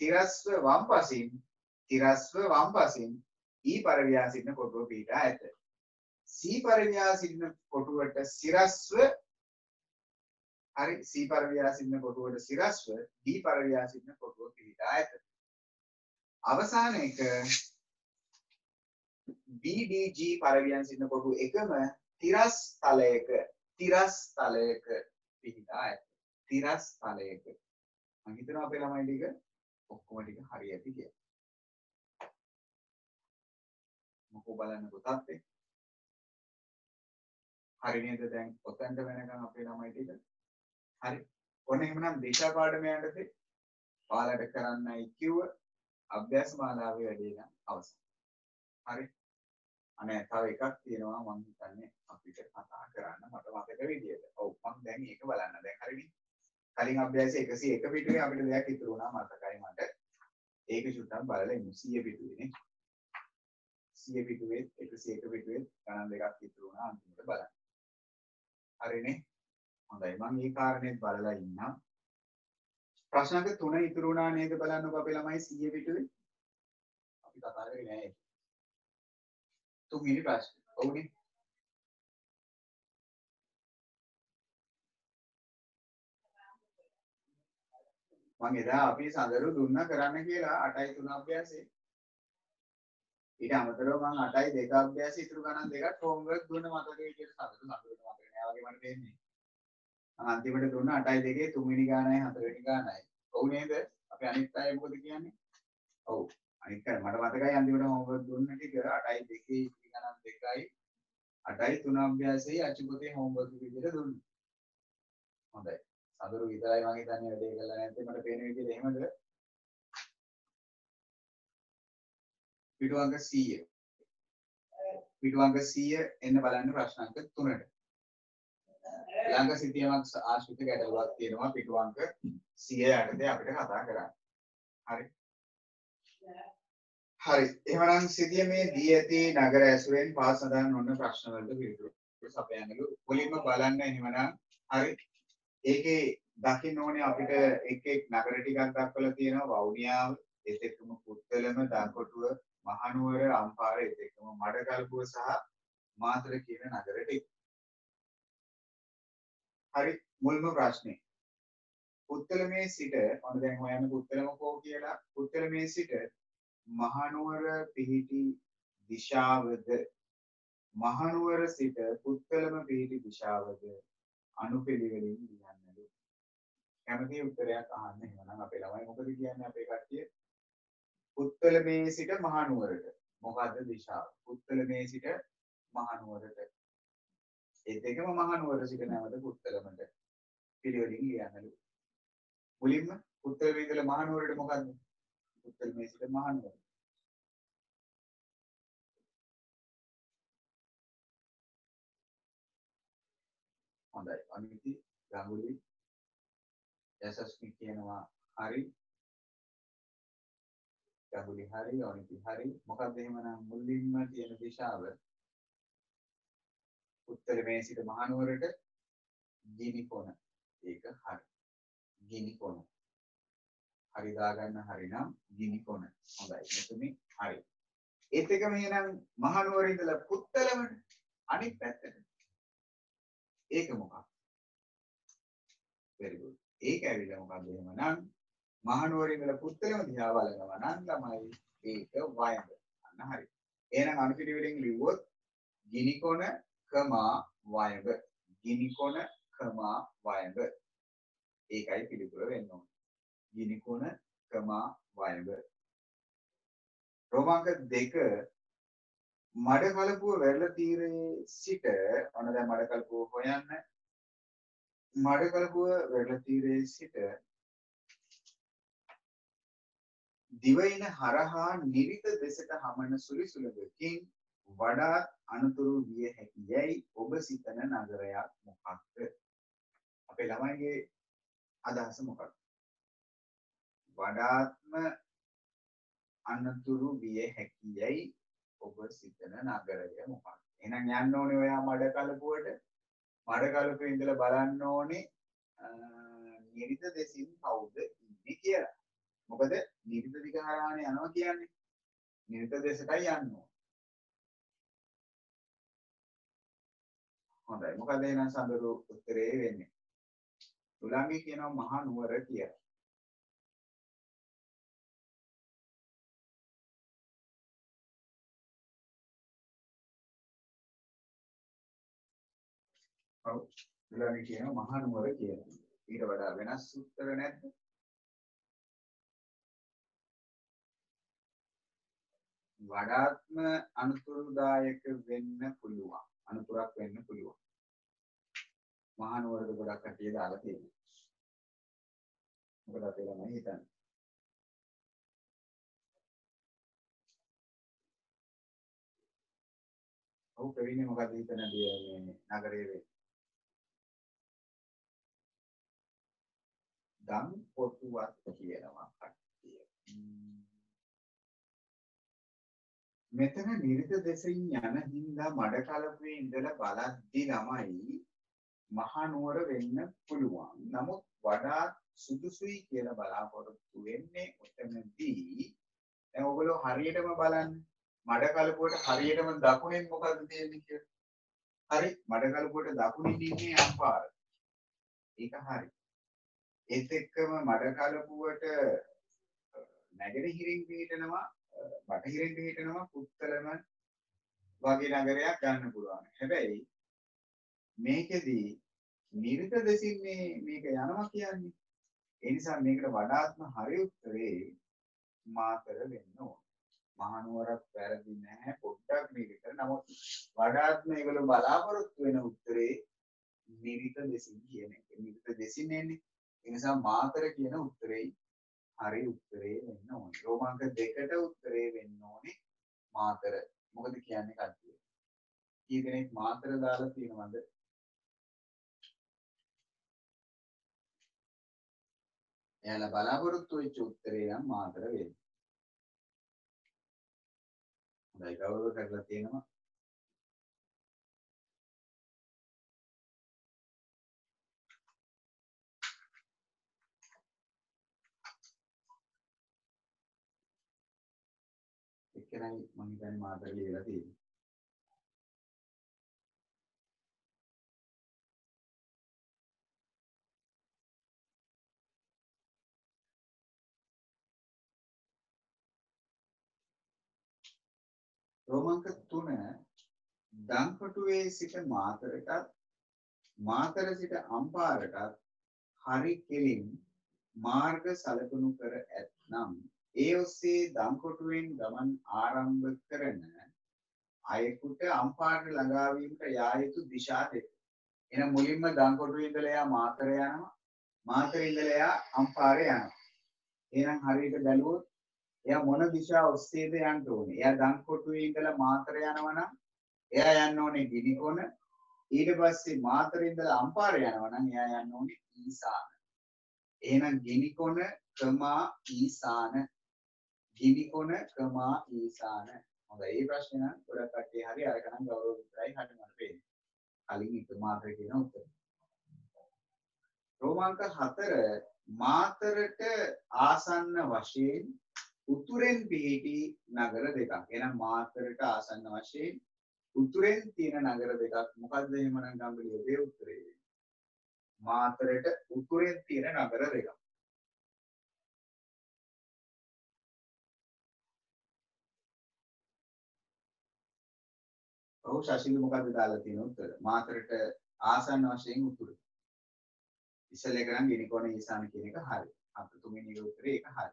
Speaker 1: තිරස්ව වම් පසින් E පරවියා සිටින කොටුව පිටා ඇත. C පරවියා සිටින කොටුවට සිරස්ව හරි C පරවියා සිටින කොටුවට සිරස්ව D පරවියා සිටින කොටුව පිටා ඇත. අවසාන එක BDG පරවියන් සිටින කොටුව එකම තිරස් තලයක පිහිටා ඇත. තිරස් තලයක. මම හිතනවා අපේ ළමයි ටික ඔක්කොම ටික හරි ඇති කියලා. මොකෝ බලන්නකො තාත්තේ. හරි නේද දැන් ඔතෙන්ට වෙනකන් අපේ ළමයි ටික හරි. ඔන්න එහෙමනම් දේශා පාඩම යනකොට ඔයාලට කරන්නයි කිව්ව අභ්‍යාස මාලාවේ වැඩේ නම් අවසන්. හරි. අනේ තව එකක් තියෙනවා මම හිතන්නේ අපිට කතා කරන්න මට මතක විදියට. ඔව් මම දැන් ඒක බලන්න. දැන් හරිනේ. කලින් අභ්‍යාසයේ 101 පිටුවේ අපිට දෙයක් ඉතුරු වුණා මතකයි මට. ඒක චුට්ටක් බලලා ඉමු 100 පිටුවේනේ 100 පිටුවේ 101 පිටුවේ ගණන් දෙකක් ඉතුරු වුණා අන්තිමට බලන්න. හරිනේ. හොඳයි මම මේ කාරණේත් බලලා ඉන්නම්. ප්‍රශ්නක 3 ඉතුරු වුණා නේද බලන්නකෝ අපේ ළමයි 100 පිටුවේ. අපි කතා කරේ නෑ ඒක. තුන්වෙනි ප්‍රශ්න. ඔව්නේ. මම එදා අපි සඳරු දුන්න කරන්න කියලා 8යි 3 අභ්‍යාසයේ. ඊට අමතරව මම 8යි 2 අභ්‍යාසය ඉතුරු ගණන් දෙකක් හෝම්වර්ක් දුන්න මතකයේ විදිහට සඳරු මතක නෑ වගේ මට තේරෙන්නේ. මම අන්තිමට දුන්න 8යි 2 තුන්වෙනි ගානයි හතරවෙනි ගානයි. ඔව් නේද? අපි අනිත් අය මොකද කියන්නේ? ඔව්. අනිත් අය මට මතකයි අන්තිමට හෝම්වර්ක් දුන්න ටික 8යි 2 ඉතිරි ගණන් දෙකයි 8යි 3 අභ්‍යාසයේ අචුපතේ හෝම්වර්ක් විදිහට දුන්නා. හොඳයි. සඳරු විතරයි මම හිතන්නේ වැඩේ කරලා නැත්නම් මට පේන විදිහට එහෙමද? පිටු අංක 100. පිටු අංක 100 එන්න බලන්න ප්‍රශ්න අංක 3ට. ළඟ සිටියමක් ආශ්‍රිත ගැටලුවක් තියෙනවා පිටු අංක 100 යටතේ අපිට කතා කරන්න. හරි. හරි. එහෙනම් සිටිය මේ දී ඇති නගර ඇසුරෙන් පාස් සඳහන් වන ප්‍රශ්න වලට පිළිතුරු සපයන්නලු. මුලින්ම බලන්න එහෙමනම් හරි. ඒකේ දකින්න ඕනේ අපිට එක් එක් නගර ටිකක් දක්වලා තියෙනවා වවුනියාව, එතෙක්ම පුත්තලම, දංකොටුව, මහනුවර, අම්පාර, එතෙක්ම මඩකල්පුව සහ මාතර කියන නගර ටික. හරි මුල්ම ප්‍රශ්නේ. පුත්තලමේ සිට ඔන්න දැන් හොයන්න පුත්තලම කෝ කියලා. පුත්තලමේ සිට මහනුවර පිහිටි දිශාවද මහනුවර සිට පුත්තලම පිහිටි දිශාවද අනුපිළිවෙලින් ලියන්නලු. කැමති උත්තරයක් අහන්න එහෙනම් අපේ ළමයි මොකද කියන්නේ අපේ කට්ටිය? පුත්තලමේ සිට මහනුවරට මොකද්ද දිශාව? පුත්තලමේ සිට මහනුවරට. ඒ දෙකම මහනුවර සිට නැවත පුත්තලමට පිළිවෙලින් ලියන්නලු. මුලින්ම පුත්තලමේ ඉඳලා මහනුවරට මොකද්ද? පුත්තලමේ සිට මහනුවර. හොඳයි. අනිති ගඟුලි යසස්මි කියනවා හරි. ගඟුලි හරි, අනිති හරි. මොකක්ද එහෙමනම් මුලින්ම තියෙන දිශාව? උත්තරමේ සිට මහනුවරට ගිනි කොන. ඒක හරි. ගිනි කොන. හරි දාගන්න හරි නම් ගිනි කොන. හොඳයි. මෙතුනේ හරි. ඒත් එකම එහෙනම් මහනුවර ඉඳලා පුත්තලමට අනිත් පැත්තට. ඒක මොකක්ද? very good. ඒක ඇවිල්ලා මොකක්ද එහෙමනම් මහනුවර ඉඳලා පුත්තලම දිහා බලනවා නම් ළමයි ඒක වයඹ. අන්න හරි. එහෙනම් අනුපිළිවෙලින් ලිව්වොත් ගිනි කොන කමා වයඹ. ගිනි කොන කමා වයඹ. ඒකයි පිළිතුර වෙන්න ඕනේ. ගිනි කොන කමා වයඹ. රෝමාංක 2 මඩකලපුව වෙරළ තීරයේ සිට ඔන්න දැන් මඩකලපුව හොයන්න. මඩකලපුව වෙරළ තීරයේ සිට දිවයින හරහා නිරිත දෙසට හමන සුළි සුළඟකින් වඩාත් අනුතුරු විය හැකි යැයි ඔබ සිතන නගරයක් මොකක්ද? අපේ ළමයිගේ අදහස මොකක්ද? වඩාත්ම අනුතුරු විය හැකි යැයි ඔබ සිතන නගරය මොකක්ද? එහෙනම් යන්න ඕනේ ඔයා මඩකලපුවට. මඩකලපුවේ ඉඳලා බලන්න ඕනේ නිරිත දෙසින් කවුද ඉන්නේ කියලා. මොකද නිරිත දිග හරහානේ යනවා කියන්නේ. නිරිත දෙසටයි යන්න ඕනේ. හොඳයි. මොකද එහෙනම් සඳරු උත්තරේ වෙන්නේ? තුලංගි කියනවා මහා නුවර කියලා. ඔව්. තුලංගි කියනවා මහා නුවර කියලා. ඊට වඩා වෙනස් උත්තර නැද්ද? වඩාත්ම අනුතුරුදායක වෙන්න පුළුවන්. අනුතුරක් වෙන්න පුළුවන්. මහා නුවරද ගොඩක් කටිය දාලා තියෙනවා. මොකද අපේ ළමයි හිතන්නේ. ඔව් ප්‍රවීණ මොකද හිතන්නේ මේ නගරයේ වෙන්නේ? ගම් පොටුවක් කියනවා කට්ටිය. මෙතන නිරිත දෙසින් යන හින්දා මඩ කලපුවේ ඉඳලා බලද්දි ළමයි මහා නුවර වෙන්න පුළුවන්. නමුත් වඩාත් සුදුසුයි කියලා බලාපොරොත්තු වෙන්නේ ඔතනදී. දැන් ඔයගොල්ලෝ හරියටම බලන්න. මඩ කලපුවට හරියටම දකුණෙන් මොකද්ද තියෙන්නේ කියලා. හරි මඩ කලපුවට දකුණින් ඉන්නේ අම්පාර. ඒක හරි. ඒත් එක්කම මඩ කලපුවට නැගෙනහිරින් පිටනවා බටහිරින් පිටනවා පුත්තලම වගේ නගරයක් ගන්න පුළුවන්. හැබැයි මේකෙදී නිරිත දෙසින් මේක යනවා කියන්නේ. ඒ නිසා මේකට වඩාත්ම හරි උත්තරේ මාතර වෙන්න ඕන. මහනුවරක් වැරදි නැහැ පොඩ්ඩක් නිරිත. නමුත් වඩාත්ම ඒගොල්ලෝ බලාපොරොත්තු වෙන උත්තරේ නිරිත දෙසින් කියන එක. නිරිත දෙසින් එන්නේ. ඒ නිසා මාතර කියන උත්තරේ හරි උත්තරේ වෙන්න ඕනේ. රෝමාංක දෙකට උත්තරේ වෙන්න ඕනේ මාතර. මොකද කියන්නේ කට්ටිය? කී දෙනෙක් මාතර දාලා තියෙනවද? එයාලා බලාපොරොත්තු වෙච්ච උත්තරේ නම් මාතර වෙන්නේ. හොඳයි ගෞරව කරලා තියෙනවා. එක්කෙනයි මම හිතන්නේ මාතර ලියලා තියෙන්නේ. රෝමාංක 3 දම්කොටුවේ සිට මාතරටත් මාතර සිට අම්පාරටත් හරි කෙලින් මාර්ග සලකුණු කර ඇතනම් ඒ ඔස්සේ දම්කොටුවෙන් ගමන් ආරම්භ කරන අයෙකුට අම්පාරට ළඟා වීමට යා යුතු දිශා දෙක. එහෙනම් මුලින්ම දම්කොටුවේ ඉඳලා එයා මාතර යනවා. මාතරේ ඉඳලා එයා අම්පාර යනවා. එහෙනම් හරියට බැලුවොත් එයා මොන දිශා ඔස්සේද යන්න ඕනේ? එයා දම්කොටුවේ ඉඳලා මාතර යනවා නම් එයා යන්න ඕනේ ගිනිකොන. ඊට පස්සේ මාතරේ ඉඳලා අම්පාර යනවා නම් එයා යන්න ඕනේ ඊසාන. එහෙනම් ගිනිකොන ක්‍රමා ඊසාන. ගිනිකොන ක්‍රමා ඊසාන. හොඳයි. මේ ප්‍රශ්නේ නම් ගොඩක් කට්ටිය හරි අරක නම් ගෞරව විතරයි හරි මට පේන්නේ. කලින් එක මාතර කියන උත්තර. රෝමාංක 4 මාතරට ආසන්න වශයෙන් උතුරෙන් පිහිටි නගර දෙකක්. එහෙනම් මාතරට ආසන්න වශයෙන් උතුරෙන් තියෙන නගර දෙකක්. මොකද්ද එහෙමනම් ගම්බිලිය ඔබේ උත්තරේ? මාතරට උතුරෙන් තියෙන නගර දෙකක්. ඔව් ශශිල මොකද්ද දාලා තියෙන උත්තර? මාතරට ආසන්න වශයෙන් උතුර. ඉස්සෙල් එක නම් ගිනිකොන ඊසාන කියන එක හරි. අප තුන්වෙනි උත්තරේ ඒක හරි.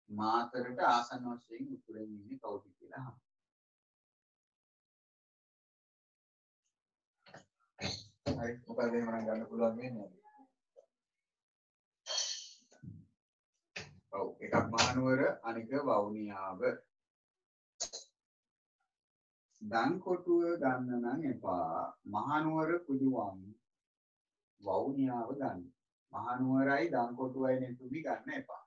Speaker 1: මාතරට ආසන්න වශයෙන් උතුරෙන් ඉන්නේ කවුද කියලා අහන්න. හරි මොකද එහෙම නම් ගන්න පුළුවන් වෙන්නේ. ඔව් එකක් මහනුවර අනික වවුනියාව. දන්කොටුව ගන්න නම් එපා. මහනුවර පුළුවන් වවුනියාව ගන්න. මහනුවරයි දන්කොටුවයි නෙතුමි ගන්න එපා.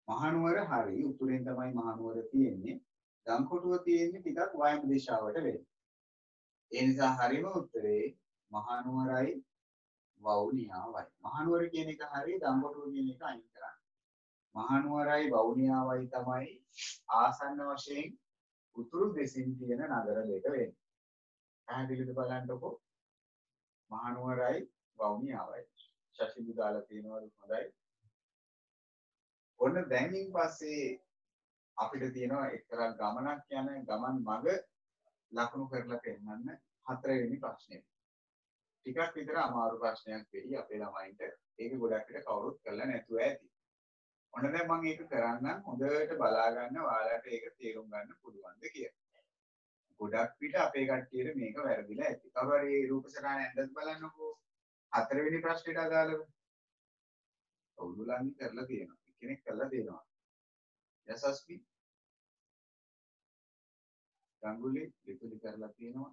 Speaker 1: මහනුවර හරි උතුරෙන් තමයි මහනුවර තියෙන්නේ. දන්කොටුව තියෙන්නේ ටිකක් වයඹ දිශාවට වෙන්නේ. ඒ නිසා හරිම උත්තරේ මහනුවරයි වවුනියාවයි. මහනුවර කියන එක හරි දන්කොටුව කියන එක අයින් කරන්න. මහනුවරයි වවුනියාවයි තමයි ආසන්න වශයෙන් උතුරු දෙසින් තියෙන නගර දෙක වෙන්නේ. පැහැදිලිද බලන්නකෝ. මහනුවරයි වවුනියාවයි. ශශිදු දාලා තියෙනවලු හොඳයි. ඔන්න දැන් ඉන් පස්සේ අපිට තියෙනවා එක්තරා ගමනක් යන ගමන් මඟ ලකුණු කරලා පෙන්නන්න හතරවෙනි ප්‍රශ්නේ. ටිකක් විතර අමාරු ප්‍රශ්නයක් වෙයි අපේ ළමයින්ට. ඒක ගොඩක් විට කවුරුත් කරලා නැතුව ඇති. ඔන්න දැන් මම ඒක කරන්නම් හොඳට බලා ගන්න ඔයාලට ඒක තේරුම් ගන්න පුළුවන්ද කියලා. ගොඩක් විට අපේ කට්ටියට මේක වැරදිලා ඇති. කවුරු හරි රූපසටහන ඇඳලා බලන්නකෝ. හතරවෙනි ප්‍රශ්නෙට අදාළව. ඔවුලුලන් කරලා තියෙනවා. කෙනෙක් කරලා දෙනවා. යසස්මි ගංගුලි ලිපිලි කරලා තියෙනවා.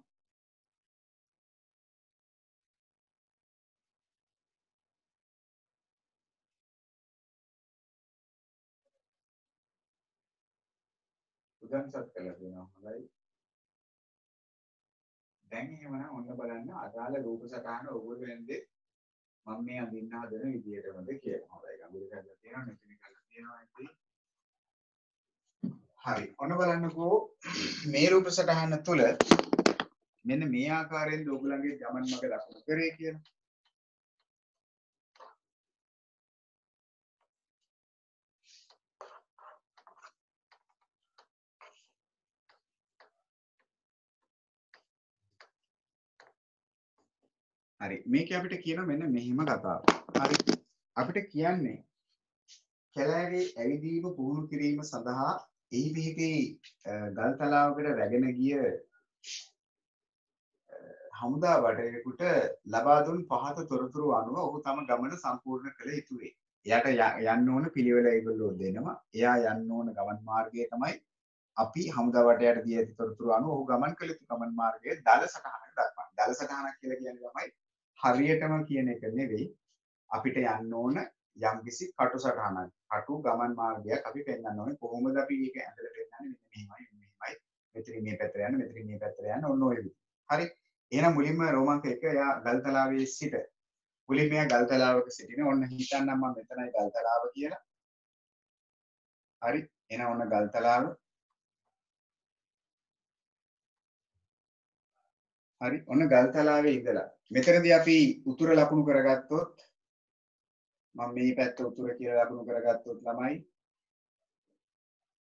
Speaker 1: උදන්සත් කළා තියෙනවා. හොඳයි. දැන් එහෙමනම් ඔන්න බලන්න අදාළ රූප සටහන ඔයගොල්ලෝ වෙන්නේ මම මේ අඳින්න හදන විදියටමද කියලා. හොඳයි. අඟුලි කරලා තියෙනවා, මෙතන කරලා තියෙනවා ඉතින්. හරි. ඔන්න බලන්නකෝ මේ රූප සටහන තුල මෙන්න මේ ආකාරයෙන් ඔයගොල්ලන්ගේ ගමන් මඟ ලකුණු කරේ කියලා. හරි. මේක අපිට කියන මෙන්න මෙහිම කතාව. හරි. අපිට කියන්නේ කැලෑවේ ඇවිදීම පුහුණු කිරීම සඳහා එහි පිහිටි ගල් තලාවකට රැගෙන ගිය හමුදා වටයෙකුට ලබා දුන් පහත තොරතුරු අනුව ඔහු තම ගමන සම්පූර්ණ කළ යුතුයි. එයාට යන්න ඕන පිළිවෙල ඒගොල්ලෝ දෙනවා. එයා යන්න ඕන ගමන් මාර්ගය තමයි අපි හමුදා වටයට දී ඇති තොරතුරු අනුව ඔහු ගමන් කළ යුතු ගමන් මාර්ගයේ දල සටහනක් දක්වනවා. දල සටහනක් කියලා කියන්නේ තමයි හරියටම කියන එක නෙවෙයි. අපිට යන්න ඕන යම්කිසි කටු සටහනක්. කටු ගමන් මාර්ගයක් අපි පෙන්වන්න ඕනේ. කොහොමද අපි මේක ඇඳලා පෙන්නන්නේ? මෙන්න මෙහෙමයි. මෙතන මේ පැත්තට යන්න, මෙතන මේ පැත්තට යන්න ඔන්න ඔය විදිහට. හරි. එහෙනම් මුලින්ම රෝමාංක 1 එයා ගල්තලාවේ සිට මුලින්ම එයා ගල්තලාවක සිටින ඔන්න හිතන්නම් මම මෙතනයි ගල්තලාව කියලා. හරි. එහෙනම් ඔන්න ගල්තලාව. හරි. ඔන්න ගල්තලාවේ ඉඳලා මෙතනදී අපි උතුර ලකුණු කරගත්තොත් මම මේ පැත්ත උතුර කියලා ලකුණු කරගත්තොත් ළමයි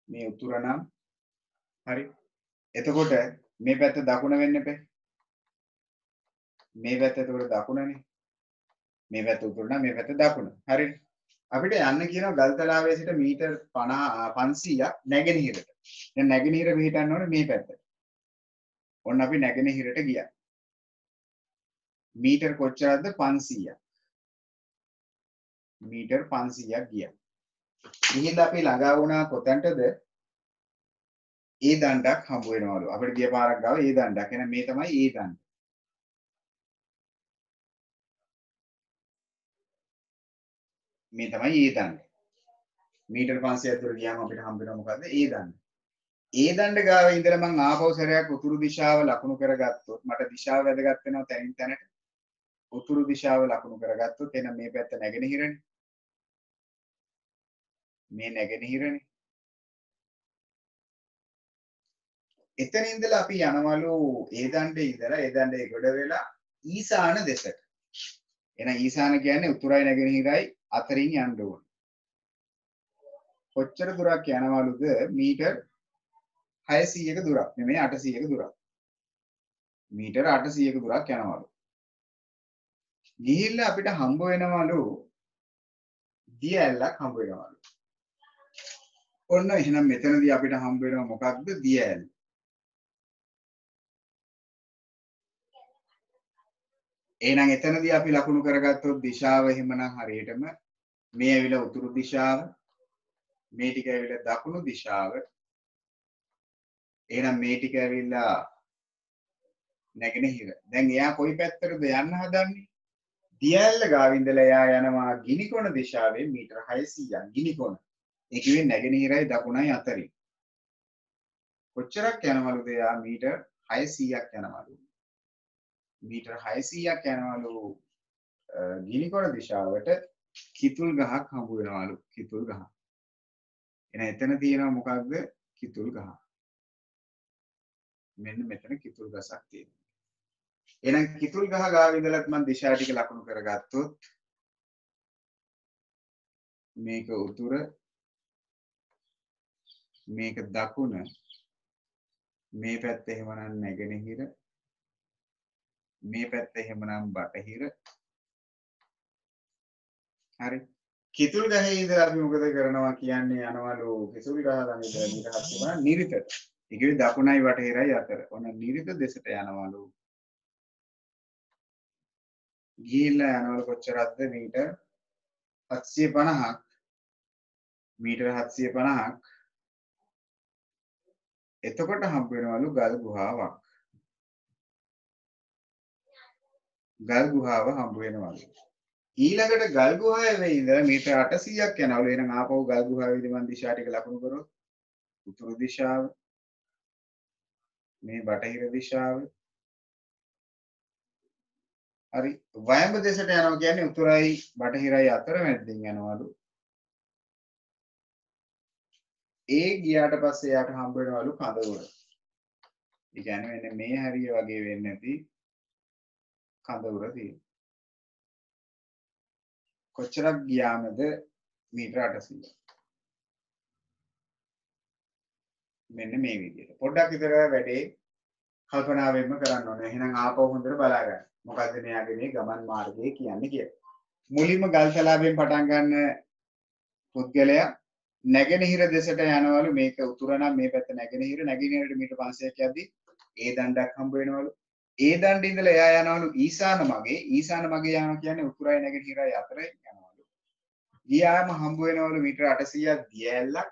Speaker 1: මේ උතුර නම් හරි. එතකොට මේ පැත්ත දකුණ වෙන්න එපේ. මේ පැත්ත එතකොට දකුණනේ. මේ පැත්ත උතුර නම් මේ පැත්ත දකුණ. හරි. අපිට යන්න කියනවා ගල්තලාවේ සිට මීටර් 500ක් නැගෙනහිරට. දැන් නැගෙනහිර පිටන්න ඕනේ මේ පැත්තට. ඔන්න අපි නැගෙනහිරට ගියා. මීටර් කොච්චරද 500ක්. මීටර් 500ක් ගියා. ගිහිල්ලා අපි ළඟා වුණා කොතැනටද? ඒ දණ්ඩක් හම්බ වෙනවලු. අපිට ගිය පාරක් ගාව ඒ දණ්ඩක්. එහෙනම් මේ තමයි ඒ දණ්ඩ. මේ තමයි ඒ දණ්ඩ. මීටර් 500ක් දුර ගියාම අපිට හම්බ වෙනවා මොකද්ද? ඒ දණ්ඩ. ඒ දණ්ඩ ගාව ඉඳලා මං ආපහු සැරයක් උතුරු දිශාව ලකුණු කරගත්තොත් මට දිශාව වැදගත් වෙනවා තැනින් තැනට. උතුරු දිශාව ලකුණු කරගත්තොත් එහෙනම් මේ පැත්ත නැගෙනහිරනේ. මේ නැගෙනහිරනේ. එතන ඉඳලා අපි යනවලු ඒ දණ්ඩේ ඉඳලා ඒ දණ්ඩේ ගොඩ වෙලා ඊසාන දෙසට. එහෙනම් ඊසාන කියන්නේ උතුරයි නැගෙනහිරයි අතරින් යන්න ඕනේ. කොච්චර දුරක් යනවලුද? මීටර් 600ක දුරක් නෙමෙයි 800ක දුරක්. මීටර් 800ක දුරක් යනවලු. ගිහිල්ලා අපිට හම්බ වෙනවලු දිය ඇල්ලක් හම්බ වෙනවලු. ඔන්න එහෙනම් මෙතනදී අපිට හම්බ වෙනවා මොකක්ද? දිය ඇල්ල. එහෙනම් එතනදී අපි ලකුණු කරගත්තොත් දිශාව එහෙමනම් හරියටම මේ ඇවිල්ලා උතුරු දිශාව, මේ ටික ඇවිල්ලා දකුණු දිශාව. එහෙනම් මේ ටික ඇවිල්ලා නැගෙනහිර. දැන් එයා කොයි පැත්තටද යන්න හදන්නේ? දියැල්ල ගාව ඉඳලා එයා යනවා ගිනිකොන දිශාවෙන් මීටර 600ක් ගිනිකොන. ඒ කිව්වේ නැගෙනහිරයි දකුණයි අතරින්. කොච්චරක් යනවලුද එයා? මීටර් 600ක් යනවලු. මීටර් 600ක් යනවලු ගිනිකොන දිශාවට කිතුල් ගහක් හම්බ වෙනවලු. කිතුල් ගහ. එහෙනම් එතන තියෙනවා මොකක්ද? කිතුල් ගහ. මෙන්න මෙතන කිතුල් ගසක් තියෙනවා. එහෙනම් කිතුල් ගහ ගාව ඉඳලත් මම දිශා ටික ලකුණු කරගත්තොත් මේක උතුර, මේක දකුණ, මේ පැත්ත එහෙමනම් නැගෙනහිර, මේ පැත්ත එහෙමනම් බටහිර. හරි. කිතුල් ගහේ ඉඳලා අපි මොකද කරනවා කියන්නේ? යනවලු කිතුල් ගහ ළඟ ඉඳලා නිරහත් වෙනවා නිරිතට. ඒ කියන්නේ දකුණයි බටහිරයි අතර. ඔන්න නිරිත දෙසට යනවලු. ගිහිල්ලා යනවලු කොච්චරක්ද? මීටර් 750ක්. මීටර් 750ක්. එතකොට හම්බ වෙනවලු ගල් ගුහාවක්. ගල් ගුහාව හම්බ වෙනවලු. ඊළඟට ගල් ගුහාවේ ඉඳලා මීටර් 800ක් යනවලු. එහෙනම් ආපහු ගල් ගුහාවේදී මම දිශා ටික ලකුණු කරොත් උතුරු දිශාව, මේ බටහිර දිශාව. හරි. වයඹ දෙසට යනවා කියන්නේ උතුරයි බටහිරයි අතර මැද්දෙන් යනවලු. ඒ ගියාට පස්සේ යාට හම්බ වෙනවලු කඳවුර. ඒ කියන්නේ මෙන්න මේ හරිය වගේ වෙන්නේ නැති කඳවුර තියෙනවා. කොච්චරක් ගියාමද මීටර 800. මෙන්න මේ විදිහට. පොඩ්ඩක් විතර වැඩේ කල්පනාවෙන්ම කරන්න ඕනේ. එහෙනම් ආපහු හොඳට බලා ගන්න. මොකද්ද මෙයාගේ මේ ගමන් මාර්ගය කියන්නේ කියලා. මුලින්ම ගල්තලාවෙන් පටන් ගන්න පුද්ගලයා නැගෙනහිර දෙසට යනවලු. මේක උතුර නම් මේ පැත්ත නැගෙනහිර. නැගෙනහිරට මීටර 500ක් යද්දි ඒ දණ්ඩක් හම්බ වෙනවලු. ඒ දණ්ඩේ ඉඳලා එයා යනවලු ඊසාන මගේ. ඊසාන මගේ යනවා කියන්නේ උතුරයි නැගෙනහිරයි අතර යනවලු. ගියාම හම්බ වෙනවලු මීටර 800ක් දියැලක්.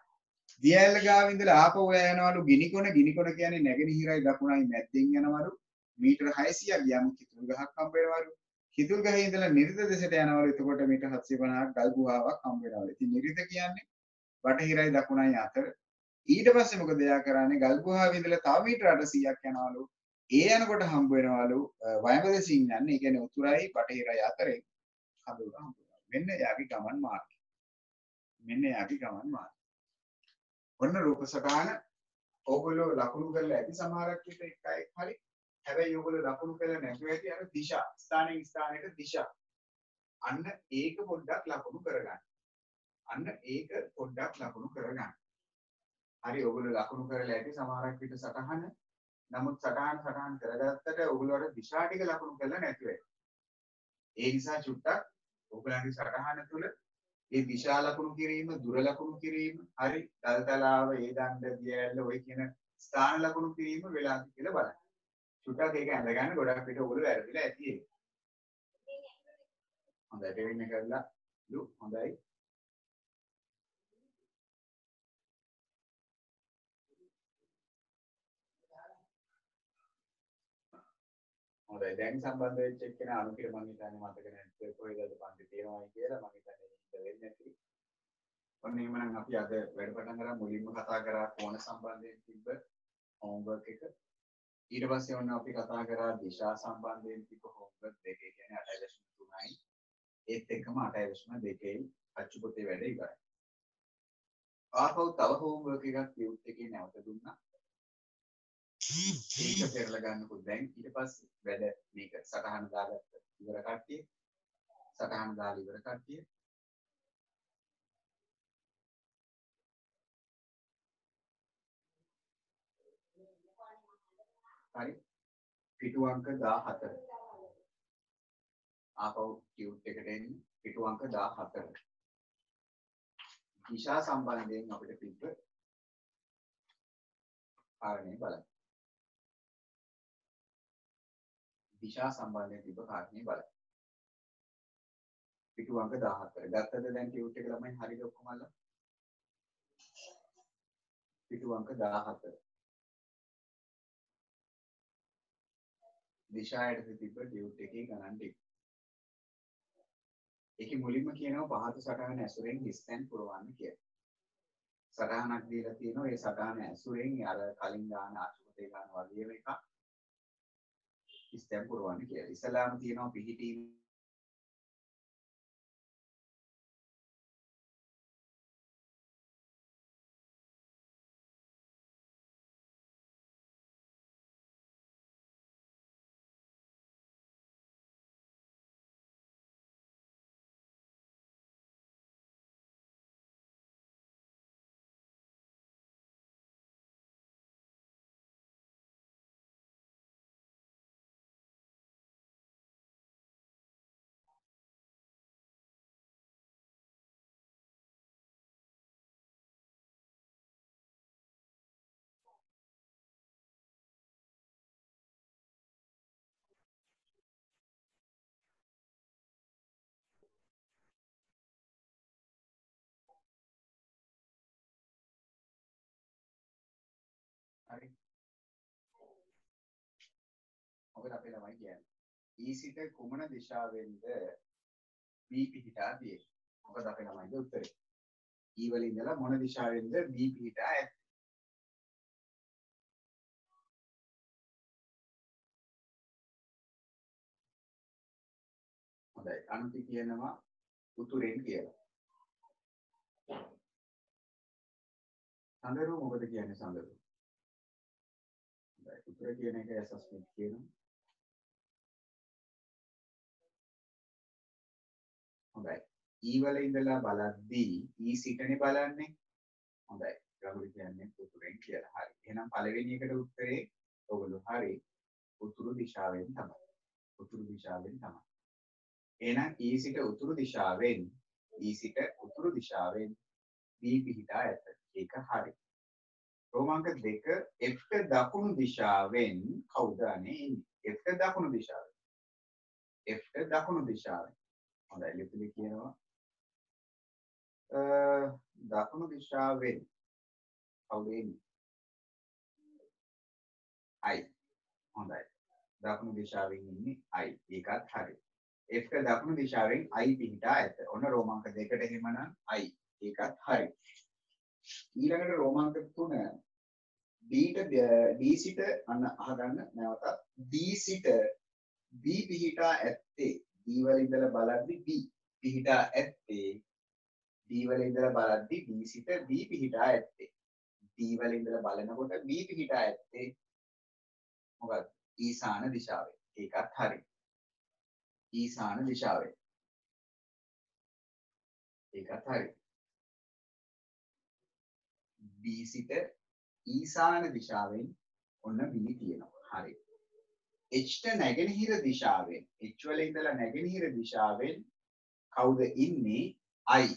Speaker 1: දියැල ගාව ඉඳලා ආපහු යනවලු ගිනිකොන. ගිනිකොන කියන්නේ නැගෙනහිරයි දකුණයි මැද්දෙන් යනවලු. මීටර 600ක් ගියාම කිතුල් ගහක් හම්බ වෙනවලු. කිතුල් ගහේ ඉඳලා නිරිත දෙසට යනවලු. එතකොට මීටර 750ක් ගල් ගුහාවක් හම්බ වෙනවලු. ඉතින් නිරිත කියන්නේ බටහිරයි දකුණයි අතර. ඊට පස්සේ මොකද එයා කරන්නේ? ගල් ගුහාවේ ඉඳලා තව මීටර 800ක් යනවලු. ඒ යනකොට හම්බ වෙනවලු වයඹ දෙසින් යන්නේ. ඒ කියන්නේ උතුරයි බටහිරයි අතරේ කඳවුර හම්බ වෙනවා. මෙන්න එයාගේ ගමන් මාර්ගය. මෙන්න එයාගේ ගමන් මාර්ගය. ඔන්න රූප සටහන ඕගොල්ලෝ ලකුණු කරලා ඇති සමහරක් විට එකයි හරි. හැබැයි ඕගොල්ලෝ ලකුණු කරලා නැතුව ඇති අර දිශා ස්ථානයෙන් ස්ථානයට දිශා. අන්න ඒක පොඩ්ඩක් ලකුණු කරගන්න. අන්න ඒක පොඩ්ඩක් ලකුණු කරගන්න. හරි ඕගොල්ලෝ ලකුණු කරලා ඇති සමහරක් විට සටහන. නමුත් සටහන් කරගත්තට ඕගොල්ලෝ අර දිශා ටික ලකුණු කරලා නැතුව ඇති. ඒ නිසා චුට්ටක් ඕගොල්ලන්ගේ සටහන තුල ඒ දිශා ලකුණු කිරීම, දුර ලකුණු කිරීම, හරි දල්තලාව, ඒ දණ්ඩ දියැල ඔය කියන ස්ථාන ලකුණු කිරීම වෙලාද කියලා බලන්න. චුට්ටක් ඒක ඇඳ ගන්න ගොඩක් පිට ඔයගොල්ලෝ වැරදිලා ඇති ඒක. හොඳට වෙන්න කරලා හොඳයි. හොඳයි දැන් සම්බන්ධ වෙච්ච එක්කෙනා අනුකිර මම හිතන්නේ මතක නැද්ද කොහෙදද පන්ති තියෙනවයි කියලා මම හිතන්නේ ඒක වෙන්නේ නැති. ඔන්න එහෙමනම් අපි අද වැඩ පටන් ගන්න මුලින්ම කතා කරා කෝණ සම්බන්ධයෙන් තිබ්බ හෝම්වර්ක් එක. ඊට පස්සේ ඔන්න අපි කතා කරා දිශා සම්බන්ධයෙන් තිබ්බ හෝම්වර්ක් දෙක. ඒ කියන්නේ 8.3යි. ඒත් එක්කම 8.2යි අච්චු පොතේ වැඩ ඉවරයි. ආපහු තව හෝම්වර්ක් එකක් ටියුට් එකේ නැවත දුන්නා. ඒක පෙරලා ගන්නකොත් දැන් ඊට පස්සේ වැඩ මේක සටහන දාගත්ත ඉවර කට්ටිය. සටහන දාලා ඉවර කට්ටිය. හරි පිටු අංක 14 ආපහු ටියුට් එකට එන්නේ පිටු අංක 14 දිශා සම්බන්ධයෙන් අපිට තිබ්බ කාරණේ බලන්න. දිශා සම්බන්ධයෙන් තිබ්බ කාරණේ බලන්න. පිටු අංක 14 ගත්තද දැන් ටියුට් එක ළමයි හරියට ඔක්කොම අල්ලලා පිටු අංක 14 දිශායට තිබ්බ ටියුට් එකේ ගණන් ටික. ඒකේ මුලින්ම කියනවා පහත සටහන ඇසුරෙන් හිස්තැන් පුරවන්න කියලා. සටහනක් දීලා තියෙනවා ඒ සටහන ඇසුරෙන් අර කලින් දාන ආශුපතේ ගන්න වගේම එකක් හිස්තැන් පුරවන්න කියලා. ඉස්සලාම තියෙනවා පිහිටීම හරි. මොකද අපේ ළමයි කියන්නේ. E සිට කුමන දිශාවෙන්ද B පිහිටා තියෙන්නේ? මොකද අපේ ළමයිගේ උත්තරේ. E වල ඉඳලා මොන දිශාවෙන්ද B පිහිටා ඇත්තේ? හොඳයි. අනුති කියනවා උතුරෙන් කියලා. සඳරු මොකද කියන්නේ සඳරු? හොඳයි. උතුර කියන එක ඇසස්මන්ට් කියනවා. හොඳයි. ඊ වල ඉඳලා බලද්දී ඊ සිටනේ බලන්නේ. හොඳයි. ගඟුරු කියන්නේ උතුරෙන් කියලා. හරි. එහෙනම් පළවෙනි එකට උත්තරේ ඔයගොල්ලෝ හරි. උතුරු දිශාවෙන් තමයි. උතුරු දිශාවෙන් තමයි. එහෙනම් ඊ සිට උතුරු දිශාවෙන් B පිහිටා ඇත. ඒක හරි. රෝමාංක 2 F දකුණු දිශාවෙන් කවුද අනේ ඉන්නේ? F දකුණු දිශාවෙන්. F දකුණු දිශාවෙන්. හොඳයි ලිපිලි කියනවා. දකුණු දිශාවෙන් කවුද ඉන්නේ? I. හොඳයි. දකුණු දිශාවෙන් ඉන්නේ I. ඒකත් හරි. F දකුණු දිශාවෙන් I පිහිටා ඇත. ඔන්න රෝමාංක 2ට එහෙමනම් I. ඒකත් හරි. ඊළඟට රෝමාංක 3 D සිට අන්න අහගන්න නැවතත් D සිට B පිහිටා ඇත්තේ D වල ඉඳලා බලද්දි B පිහිටා ඇත්තේ D වල ඉඳලා බලද්දි D සිට B පිහිටා ඇත්තේ D වල ඉඳලා බලනකොට B පිහිටා ඇත්තේ මොකක්ද? ඊසාන දිශාවේ. ඒකත් හරි. ඊසාන දිශාවේ. ඒකත් හරි. B සිට ඊසාන දිශාවෙන් ඔන්න B තියෙනවා. හරි. H නැගෙනහිර දිශාවෙන් H වල ඉඳලා නැගෙනහිර දිශාවෙන් කවුද ඉන්නේ? I.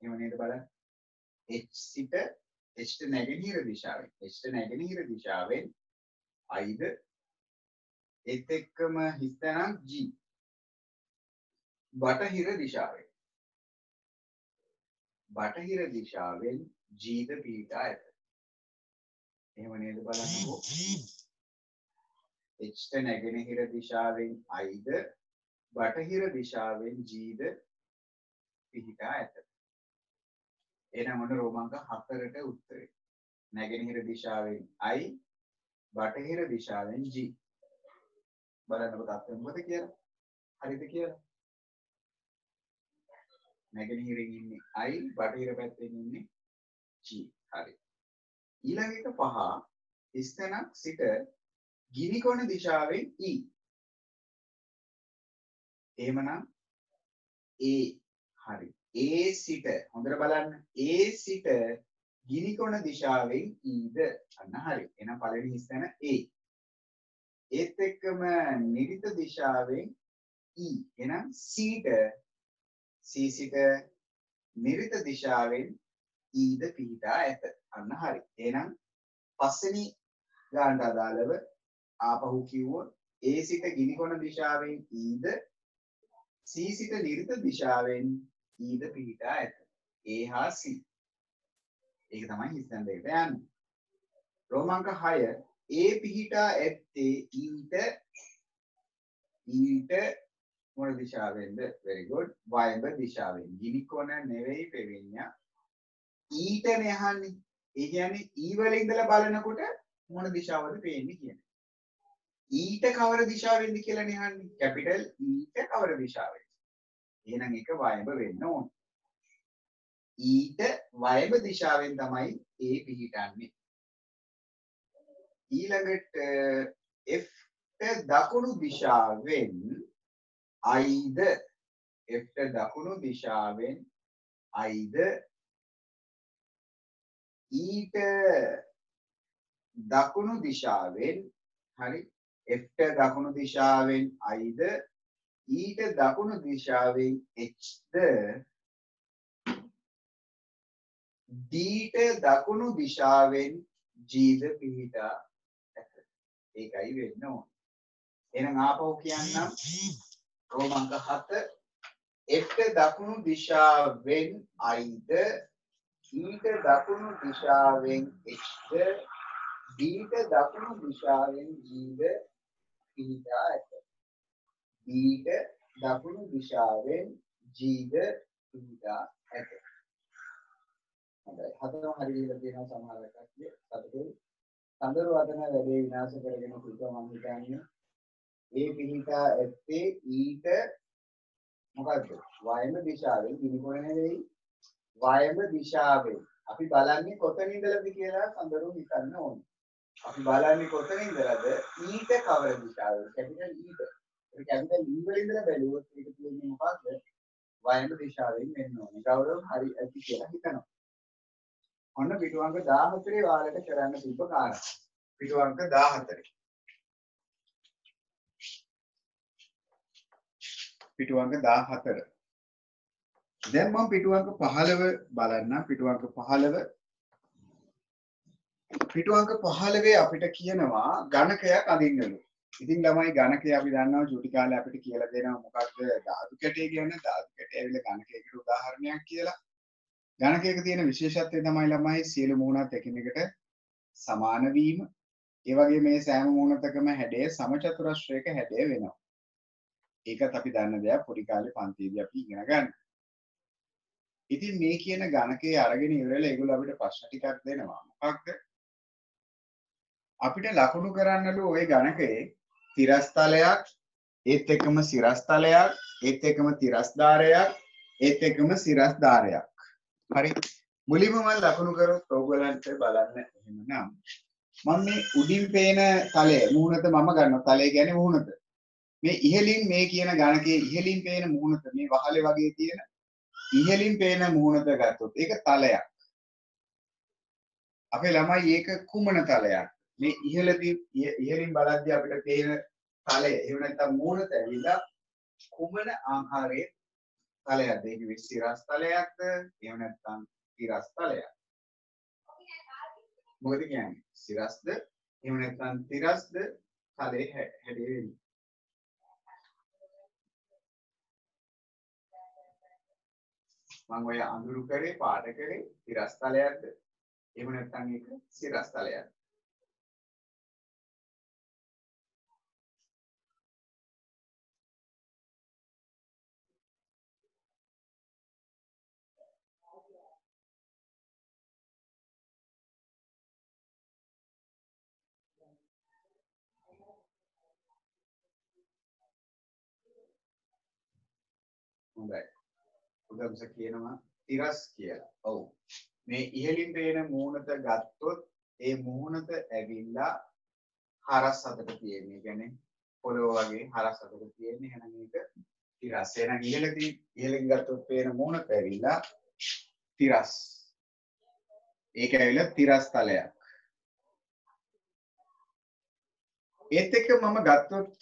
Speaker 1: එහෙම නේද බලන්න. H සිට H නැගෙනහිර දිශාවෙන් I ද ඒත් එක්කම හිතනම් G. බටහිර දිශාවෙන් G ද පිහිටා ඇත. එහෙම නේද බලන්නකෝ. H නැගෙනහිර දිශාවෙන් I ද බටහිර දිශාවෙන් G ද පිහිටා ඇත. එහෙනම් ඔන්න රෝමාංක 4ට උත්තරේ. නැගෙනහිර දිශාවෙන් I බටහිර දිශාවෙන් G. බලන්නකො තත්ත්වය මොකද කියලා. හරිද කියලා? නැගෙනහිරින් ඉන්නේ I බටහිර පැත්තෙන් ඉන්නේ G. හරි. ඊළඟ එක 5 ස්ථනක් සිට ගිනිකොන දිශාවෙන් E. එහෙමනම් A. හරි. A සිට හොඳට බලන්න. A සිට ගිනිකොන දිශාවෙන් E ද අන්න හරි. එහෙනම් පළවෙනි ස්ථන A. ඒත් එක්කම නිරිත දිශාවෙන් E. එහෙනම් C සිට නිරිත දිශාවෙන් E ද පිහිටා ඇත. අන්න හරි. එහෙනම් පස්වෙනි ගානට අදාළව ආපහු කිව්වොත් A සිට ගිනිකොන දිශාවෙන් E ද C සිට නිරිත දිශාවෙන් E ද පිහිටා ඇත. A හා C. ඒක තමයි හිතන්න දෙකට යන්නේ. රෝමාංක 6 A පිහිටා ඇත්තේ ඊට මොන දිශාවෙන්ද? very good. වයඹ දිශාවෙන්. ගිනිකොන නෙවෙයි පෙවිඤ්ඤා. ඊටනේ අහන්නේ. ඒ කියන්නේ ඊ වල ඉඳලා බලනකොට මොන දිශාවද පේන්නේ කියන්නේ. ඊට කවර දිශාවෙන්ද කියලානේ අහන්නේ. කැපිටල් ඊට කවර දිශාවෙන්ද? එහෙනම් ඒක වයඹ වෙන්න ඕන. ඊට වයඹ දිශාවෙන් තමයි A පිහිටන්නේ. ඊළඟට F දකුණු දිශාවෙන් I ද F දකුණු දිශාවෙන් I ද ඊට දකුණු දිශාවෙන් හරි F දකුණු දිශාවෙන් I ද ඊට දකුණු දිශාවෙන් H ද D දකුණු දිශාවෙන් G ද පිහිටා ඇත. ඒකයි වෙන්න ඕන. එහෙනම් ආපහු කියන්නම්. රෝමාංක 7 F දකුණු දිශාවෙන් I ද ඊට දකුණු දිශාවෙන් H ද D දකුණු දිශාවෙන් G ද පිහිටා ඇත. D දකුණු දිශාවෙන් G ද පිහිටා ඇත. හොඳයි. හතරම හරි කියලා තියෙනවා සමහර කට්ටිය. සතුටුයි. සඳරු වදන වැඩේ විනාශ කරගෙන පුදුම මම හිතන්නේ. ඒ පිහිටා ඇත්තේ ඊට මොකද්ද? වයඹ දිශාවෙන් ගිනිගොන නෙවෙයි. වයඹ දිශාවෙන්. අපි බලන්නේ කොතන ඉඳලාද කියලා සඳරු හිතන්න ඕනේ. අපි බලන්නේ කොතන ඉඳලාද? ඊට කවර දිශාවෙන්? කැපිටල් ඊට. ඒ කැපිටල් ඊ වල ඉඳලා බැලුවොත් ඒක තියෙන්නේ මොකද්ද? වයඹ දිශාවෙන් වෙන්න ඕනේ. ගෞරව හරි ඇති කියලා හිතනවා. ඔන්න පිටුවංග 14 වාලට කරන්න තිබ්බ කාරණා. පිටුවංග 14. පිටුවංග 14. දැන් මම පිටුවංග 15 බලන්න. පිටුවංග 15 අපිට කියනවා ගණකයක් අඳින්නලු. ඉතින් ළමයි ගණකය අපි දන්නවා චුටි කාලේ අපිට කියලා දෙනවා මොකක්ද ධාතු කැටය කියන්නේ. ධාතු කැටය ඇවිල්ලා ගණකයකට උදාහරණයක් කියලා. ගණකයක තියෙන විශේෂත්වය තමයි ළමයි සියලු මූණත් එකිනෙකට සමාන වීම. ඒ වගේ මේ සෑම මූණතකම හැඩය සමචතුරස්‍රයක හැඩය වෙනවා. ඒකත් අපි දන්න දෙයක් පොඩි කාලේ පන්තියේදී අපි ඉගෙන ගන්න. ඉතින් මේ කියන ගණකයේ අරගෙන ඉවරලා ඒගොල්ලෝ අපිට ප්‍රශ්න ටිකක් දෙනවා. මොකක්ද? අපිට ලකුණු කරන්නලු ওই ගණකයේ තිරස්තලයක්, ඒත් එක්කම සිරස්තලයක්, ඒත් එක්කම තිරස්ධාරයක්, ඒත් එක්කම සිරස්ධාරයක්. හරි. මුලින්ම මම ලකුණු කරොත් ඕගොල්ලන්ට බලන්න එහෙමනම් මම මේ උඩින් පේන තලය මූණත මම ගන්නවා. තලය කියන්නේ මූණත. මේ ඉහළින් මේ කියන ගණකයේ ඉහළින් පේන මූණත මේ වහලේ වගේ තියෙන ඉහළින් පේන මූණත ගත්තොත් ඒක තලයක්. අපේ ළමයි ඒක කුමන තලයක්? මේ ඉහළින් බලද්දී අපිට පේන තලය එහෙම නැත්නම් මූණත ඇවිල්ලා කුමන ආකාරයේ තලයක්ද? ඒක විසිරස් තලයක්ද? එහෙම නැත්නම් තිරස් තලයක්ද? මොකද කියන්නේ? සිරස්ද? එහෙම නැත්නම් තිරස්ද? තලයේ හැඩය වෙන්නේ. මම ඔය අඳුරු කරේ පාට කරේ තිරස් තලයක්ද? එහෙම නැත්නම් ඒක සිරස් තලයක්ද? හොඳයි. උදම්ස කියනවා තිරස් කියලා. ඔව්. මේ ඉහළින් පේන මූණත ගත්තොත් ඒ මූණත ඇවිල්ලා හරස් අතට තියෙන්නේ. ඒ කියන්නේ පොළොව වගේ හරස් අතට තියෙන්නේ. එහෙනම් මේක තිරස්. එහෙනම් ඉහළින් ගත්තොත් පේන මූණත ඇවිල්ලා තිරස්. ඒක ඇවිල්ලා තිරස් තලයක්. ඒත් එක්ක මම ගත්තොත්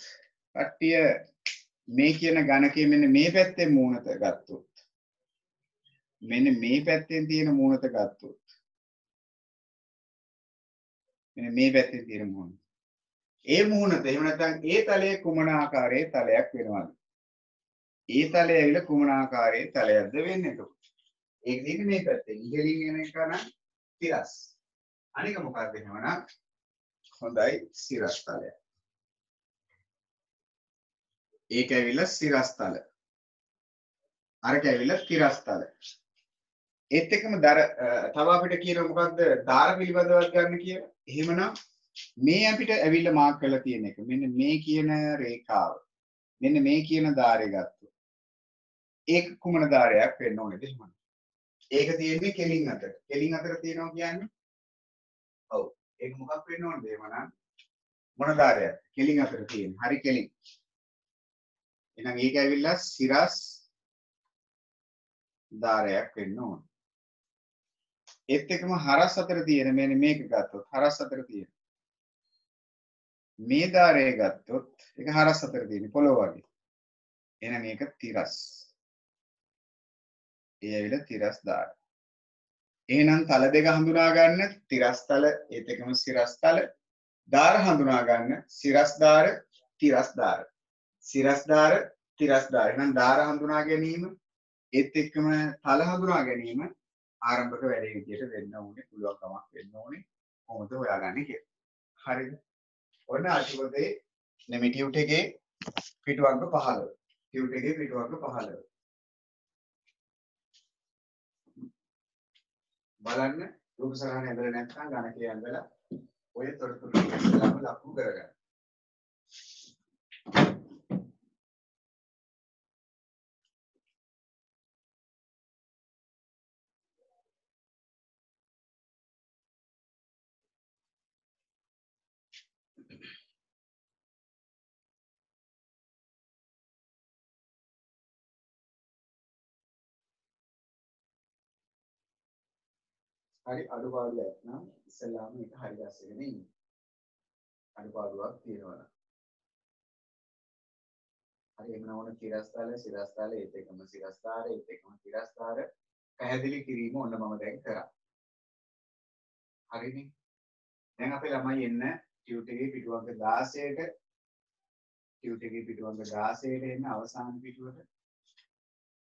Speaker 1: කට්ටිය මේ කියන ගණකයේ මෙන්න මේ පැත්තේ මූණත ගත්තොත් මෙන්න මේ පැත්තෙන් තියෙන මූණත ගත්තොත් මෙන්න මේ පැත්තේ තියෙන මූණත ඒ මූණත එහෙම නැත්නම් ඒ තලයේ කුමන ආකාරයේ තලයක් වෙනවද? ඒ තලය ඇවිල්ලා කුමන ආකාරයේ තලයක්ද වෙන්නේ එතකොට? ඒක තියෙන්නේ මේ පැත්තේ. ඉහළින් එන එක නම් තිරස්. අනික මොකක්ද එහෙමනම්? හොඳයි සිරස් තලය. ඒක ඇවිල්ලා සිරස් තල. අරක ඇවිල්ලා තිරස් තල. ඒත් එක්කම තව අපිට කියන මොකක්ද ධාර පිළිබඳවත් ගන්න කියලා. එහෙමනම් මේ අපිට ඇවිල්ලා මාක් කරලා තියෙන එක. මෙන්න මේ කියන රේඛාව. මෙන්න මේ කියන ධාරය ගත්තොත්. ඒක කුමන ධාරයක් වෙන්න ඕනේද එහෙමනම්? ඒක තියෙන්නේ කෙලින් අතර. කෙලින් අතර තියෙනවා කියන්නේ ඔව්. ඒක මොකක් වෙන්න ඕනද එහෙමනම්? මොන ධාරයක්? කෙලින් අතර තියෙන. හරි කෙලින්. එහෙනම් ඒක ඇවිල්ලා සිරස් ධාරයක් වෙන්න ඕන. ඒත් එක්කම හරස් අතර තියෙන මෙන්න මේක ගත්තොත් හරස් අතර තියෙන මේ ධාරය ගත්තොත් ඒක හරස් අතර තියෙන පොළොව වගේ. එහෙනම් මේක තිරස්. ඒ ඇවිල්ලා තිරස් ධාරය. එහෙනම් තල දෙක හඳුනා ගන්න තිරස් තල ඒත් එක්කම සිරස් තල. ධාර හඳුනා ගන්න සිරස් ධාර තිරස් ධාර. සිරස් ධාර තිරස් ධාර. එහෙනම් ධාර හඳුනා ගැනීම ඒත් එක්කම තල හඳුනා ගැනීම ආරම්භක වැඩේ විදියට වෙන්න ඕනේ. පුළුවන්කමක් වෙන්න ඕනේ. කොහොමද හොයාගන්නේ කියලා. හරිද? ඔන්න අටිපොතේ නෙමෙයි ටියුට් එකේ පිටුවංග 15. ටියුට් එකේ පිටුවංග 15. බලන්න රූප සරහන ඇඳලා නැත්නම් ගණකේ ඇඳලා ඔය තොරතුරු ටික ඉස්සෙල්ලාම ලකුණු කරගන්න. හරි අඩුපාඩු නැත්නම් ඉස්සෙල්ලාම මේක හරි ගස්සගෙන ඉන්න. අඩුපාඩුවක් තියෙනවා. හරි එහෙම නොවන සිරස්තල ඒත් එකම සිරස්තාර ඒත් එකම සිරස්තාර පැහැදිලි කිරීම ඔන්න මම දැන් කරා. හරිනේ. දැන් අපේ ළමයි එන්න ටියුට් එකේ පිටු අංක 16ට ටියුට් එකේ පිටු අංක 16ට එන්න අවසාන පිටුවට.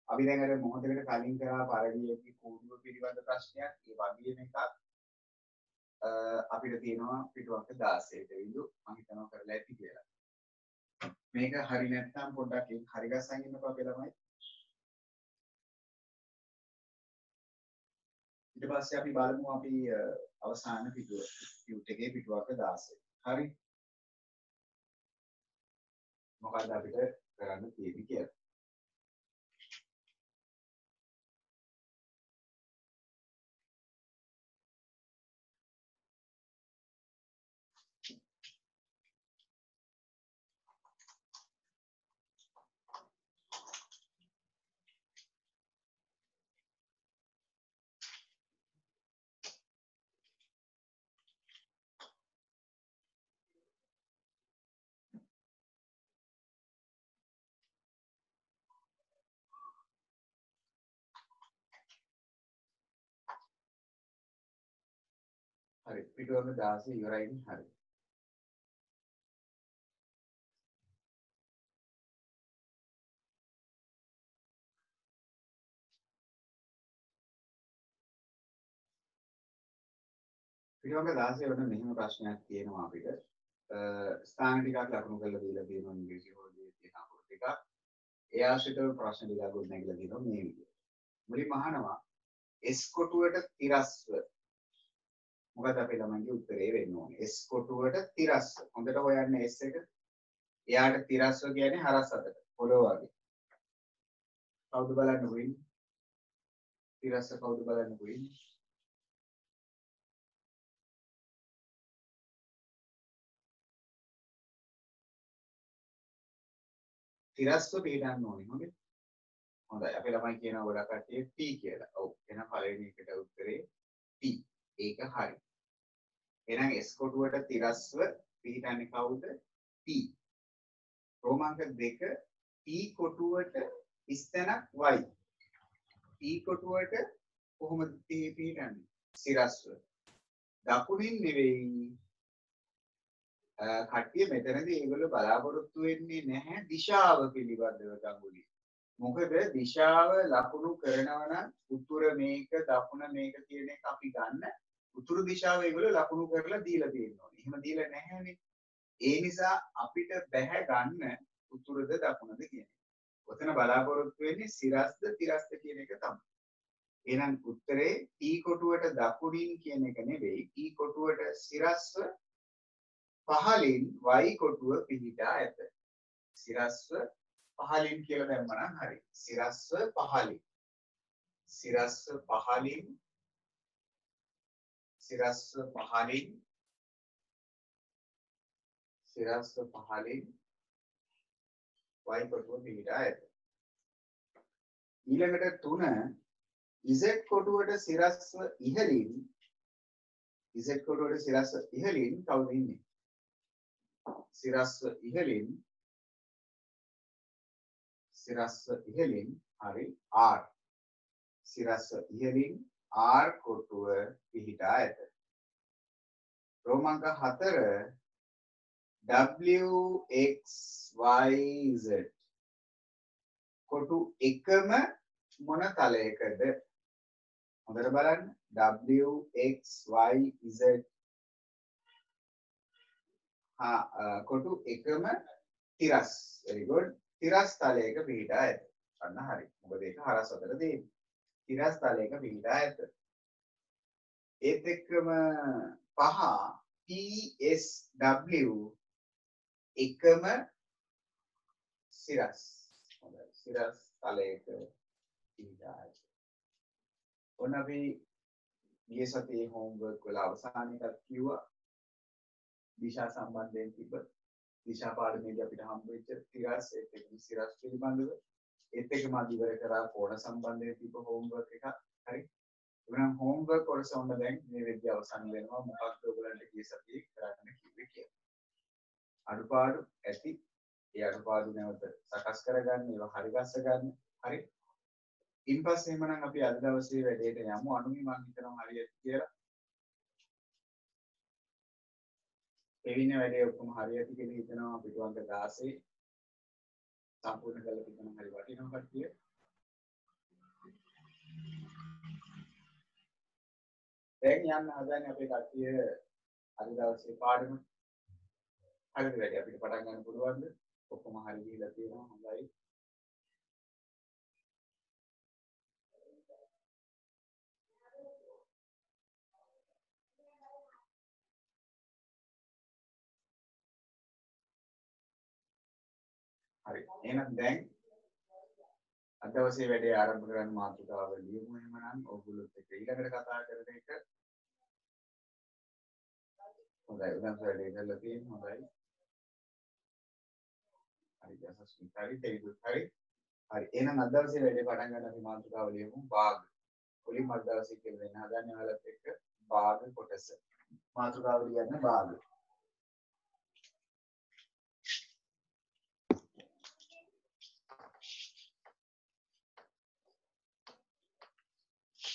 Speaker 1: අපි දැන් අර මොහොතකට කලින් කරා පරිදියේ කූඩුව පිළිබඳ ප්‍රශ්නයක් ඒ වගේම එකක් අපිට තියෙනවා පිටු අංක 16ට විදු මම හිතනවා කරලා ඇති කියලා. මේක හරි නැත්නම් පොඩ්ඩක් ඒක හරි ගස්සන් ඉන්නකෝ අපේ ළමයි. ඊට පස්සේ අපි බලමු අපි අවසාන පිටුව ටියුට් එකේ පිටු අංක 16. හරි. මොකක්ද අපිට කරන්න තියෙන්නේ කියලා. හරි පිටු අංක 16 ඉවරයිනේ හරි. පිටු අංක 16 වල මෙහෙම ප්‍රශ්නයක් තියෙනවා අපිට. ස්ථාන ටිකක් ලකුණු කරලා දීලා තියෙනවා ඉංග්‍රීසි හොල්ලේ තියෙන අකුරු ටිකක්. ඒ ආශ්‍රිතව ප්‍රශ්න ටිකක් ගොඩනැගිලා තියෙනවා මේ විදිහට. මුලින්ම අහනවා S කොටුවට තිරස්ව මොකද අපේ ළමයිගේ උත්තරේ වෙන්න ඕනේ. S කොටුවට තිරස්ව. හොඳට හොයන්න S එක. එයාට තිරස්ව කියන්නේ හරස් අතට. පොළොව වගේ. කවුද බලන්න වෙන්නේ? තිරස්ව කවුද බලන්න වෙන්නේ? තිරස්ව පිටන්න ඕනේ. හොඳේ. හොඳයි. අපේ ළමයි කියනවා ගොඩක් කට්ටිය T කියලා. ඔව්. එහෙනම් පළවෙනි එකට උත්තරේ T. ඒක හරි. එහෙනම් S කොටුවට තිරස්ව පිටන්නේ කවුද? T. රෝමාංක 2 T කොටුවට ඉස්තැනක් y. T කොටුවට කොහොමද T පිටන්නේ? සිරස්ව. දකුණින් නෙවෙයි. කට්ටිය මෙතනදී ඒගොල්ලෝ බලාපොරොත්තු වෙන්නේ නැහැ දිශාව පිළිබඳව ගඟුලි. මොකද දිශාව ලකුණු කරනවා නම් උතුර මේක දකුණ මේක කියන එක අපි ගන්න උතුරු දිශාව ඒගොල්ලෝ ලකුණු කරලා දීලා තියෙනවා. එහෙම දීලා නැහැනේ. ඒ නිසා අපිට බැහැ ගන්න උතුරද දකුණද කියන එක. ඔතන බලාපොරොත්තු වෙන්නේ සිරස්ද තිරස්ද කියන එක තමයි. එහෙනම් උත්තරේ T කොටුවට දකුණින් කියන එක නෙවෙයි T කොටුවට සිරස්ව පහලින් y කොටුව පිහිටා ඇත. සිරස්ව පහලින් කියලා දැම්මනම් හරි. සිරස්ව පහලින්. සිරස්ව පහලින්. සිරස්ව පහලින්. සිරස්ව පහලින් y කොටුව පිහිටා ඇත. ඊළඟට 3 z කොටුවට සිරස්ව ඉහළින් z කොටුවට සිරස්ව ඉහළින් කවුද ඉන්නේ? සිරස්ව ඉහළින් හරි R සිරස්ව ඉහළින් R කොටුව පිහිටා ඇත. රෝමාංක 4 W X Y Z කොටු එකම මොන තලයකද? හොඳට බලන්න W X Y Z කොටු එකම තිරස්. very good. තිරස් තලයක පිහිටා ඇත. අන්න හරි. මොකද ඒක හරස් අතර තියෙන්නේ. තිරස් තලයක පිහිටා ඇත. ඒත් එක්කම 5 PSW එකම සිරස්. හොඳයි. සිරස් තලයක පිහිටා ඇත. ඔන්න අපි ගිය සතියේ homework වල අවසාන එකක් කිව්වා. දිශා සම්බන්ධයෙන් තිබ්බ දිශා පාඩමේදී අපිට හම්බ වෙච්ච තිරස් ඒත් එක්කම සිරස් පිළිබඳව ඒත් එක්කම අදිවර කරා කෝණ සම්බන්ධයෙන් තිබ්බ homework එකක්. හරි. එහෙනම් homework කොටස ඔන්න දැන් මේ වෙද්දී අවසන් වෙනවා. මොකක්ද ඔයගලන්ට කී සතියේ කරන්න කිව්වේ කියලා. අඩුපාඩු ඇති. ඒ අඩුපාඩු නැවත සකස් කරගන්න, ඒවා හරි ගස්ස ගන්න. හරි. ඉන්පස්සේ එhmenan අපි අද දවසේ වැඩේට යමු. අනුමි මම හිතනවා හරියට කියලා. එවින වැඩේ ඔක්කොම හරියට කියලා හිතනවා පිටවන්ත 16 සම්පූර්ණ කරලා හිතනවා හරි වටිනවා කට්ටිය. දැන් යන්න හදන්නේ අපේ කට්ටිය අද දවසේ පාඩම. හරිද වැඩි අපිට පටන් ගන්න පුළුවන්ද? ඔක්කොම හරි ගිහලා තියෙනවා හොඳයි. හරි. එහෙනම් දැන් අද දවසේ වැඩේ ආරම්භ කරන්න මාතෘකාව ලියමු. එහෙමනම් ඔයගොල්ලොත් එක්ක ඊළඟට කතා කරන එක හොඳයි. උදම් වැඩේ කරලා තියෙනවා හොඳයි. හරි දැසස් හරි තේරුම් හරි. හරි. එහෙනම් අද දවසේ වැඩේ පටන් ගන්න අපි මාතෘකාව ලියමු. භාග. මුලින්ම අද දවසේ කියලා දෙන්න හදන්නේ ඔයාලත් එක්ක භාග කොටස. මාතෘකාව ලියන්න භාග.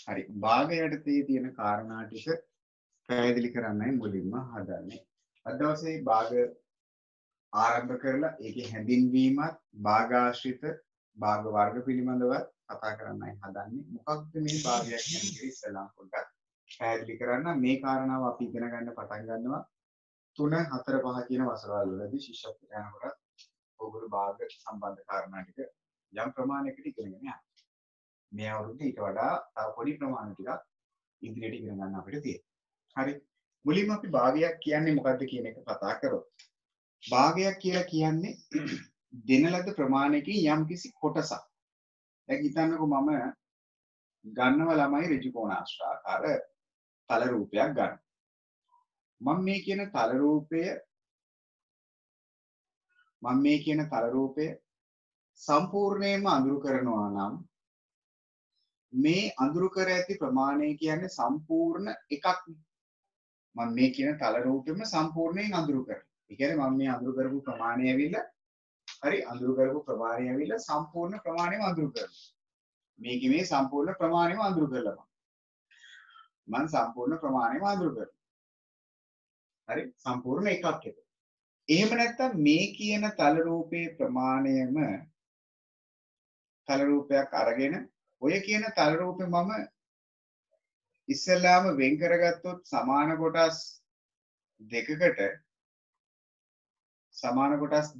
Speaker 1: හරි භාගයට තියෙන කාරණා ටික පැහැදිලි කරන්නයි මුලින්ම හදන්නේ. අද දවසේ භාග ආරම්භ කරලා ඒකේ හැඳින්වීමත් භාගාශ්‍රිත භාග වර්ග පිළිබඳව කතා කරන්නයි හදන්නේ. මොකක්ද මේ භාගයක් කියන්නේ ඉස්සෙල්ලා පොඩ්ඩක් පැහැදිලි කරන්න. මේ කාරණාව අපි ඉගෙන ගන්න පටන් ගන්නවා 3 4 5 කියන වසරවල් වලදී ශිෂ්‍යත්වයට යනකොට ඔයගොල්ලෝ භාග සම්බන්ධ කාරණා ටික යම් ප්‍රමාණයකට ඉගෙනගෙන යනවා. මේ අවුරුද්දේ ඊට වඩා තව පොඩි ප්‍රමාණ ටිකක් ඉදිරියට ඉගෙන ගන්න අපිට තියෙනවා. හරි. මුලින්ම අපි භාගයක් කියන්නේ මොකක්ද කියන එක කතා කරමු. භාගයක් කියලා කියන්නේ දෙන ලද ප්‍රමාණයකින් යම්කිසි කොටසක්. දැන් හිතන්නකෝ මම ගන්නව ළමයි ඍජු කෝණාශ්‍රාකාර තල රූපයක් ගන්න. මම මේ කියන තල රූපය සම්පූර්ණයෙන්ම අඳුරු කරනවා නම් මේ අඳුරු කර ඇති ප්‍රමාණය කියන්නේ සම්පූර්ණ එකක්. මම මේ කියන තල රූපෙම සම්පූර්ණයෙන් අඳුරු කරනවා. ඒ කියන්නේ මම මේ අඳුරු කරපු ප්‍රමාණය ඇවිල්ලා සම්පූර්ණ ප්‍රමාණයම අඳුරු කරනවා. මේකේ මේ සම්පූර්ණ ප්‍රමාණයම අඳුරු කරලා මම සම්පූර්ණ ප්‍රමාණයම අඳුරු කරනවා. හරි සම්පූර්ණ එකක් එක. එහෙම නැත්නම් මේ කියන තල රූපේ ප්‍රමාණයම තල රූපයක් අරගෙන ඔය කියන තල රූපේ මම ඉස්සෙල්ලාම වෙන් කරගත්තොත් සමාන කොටස්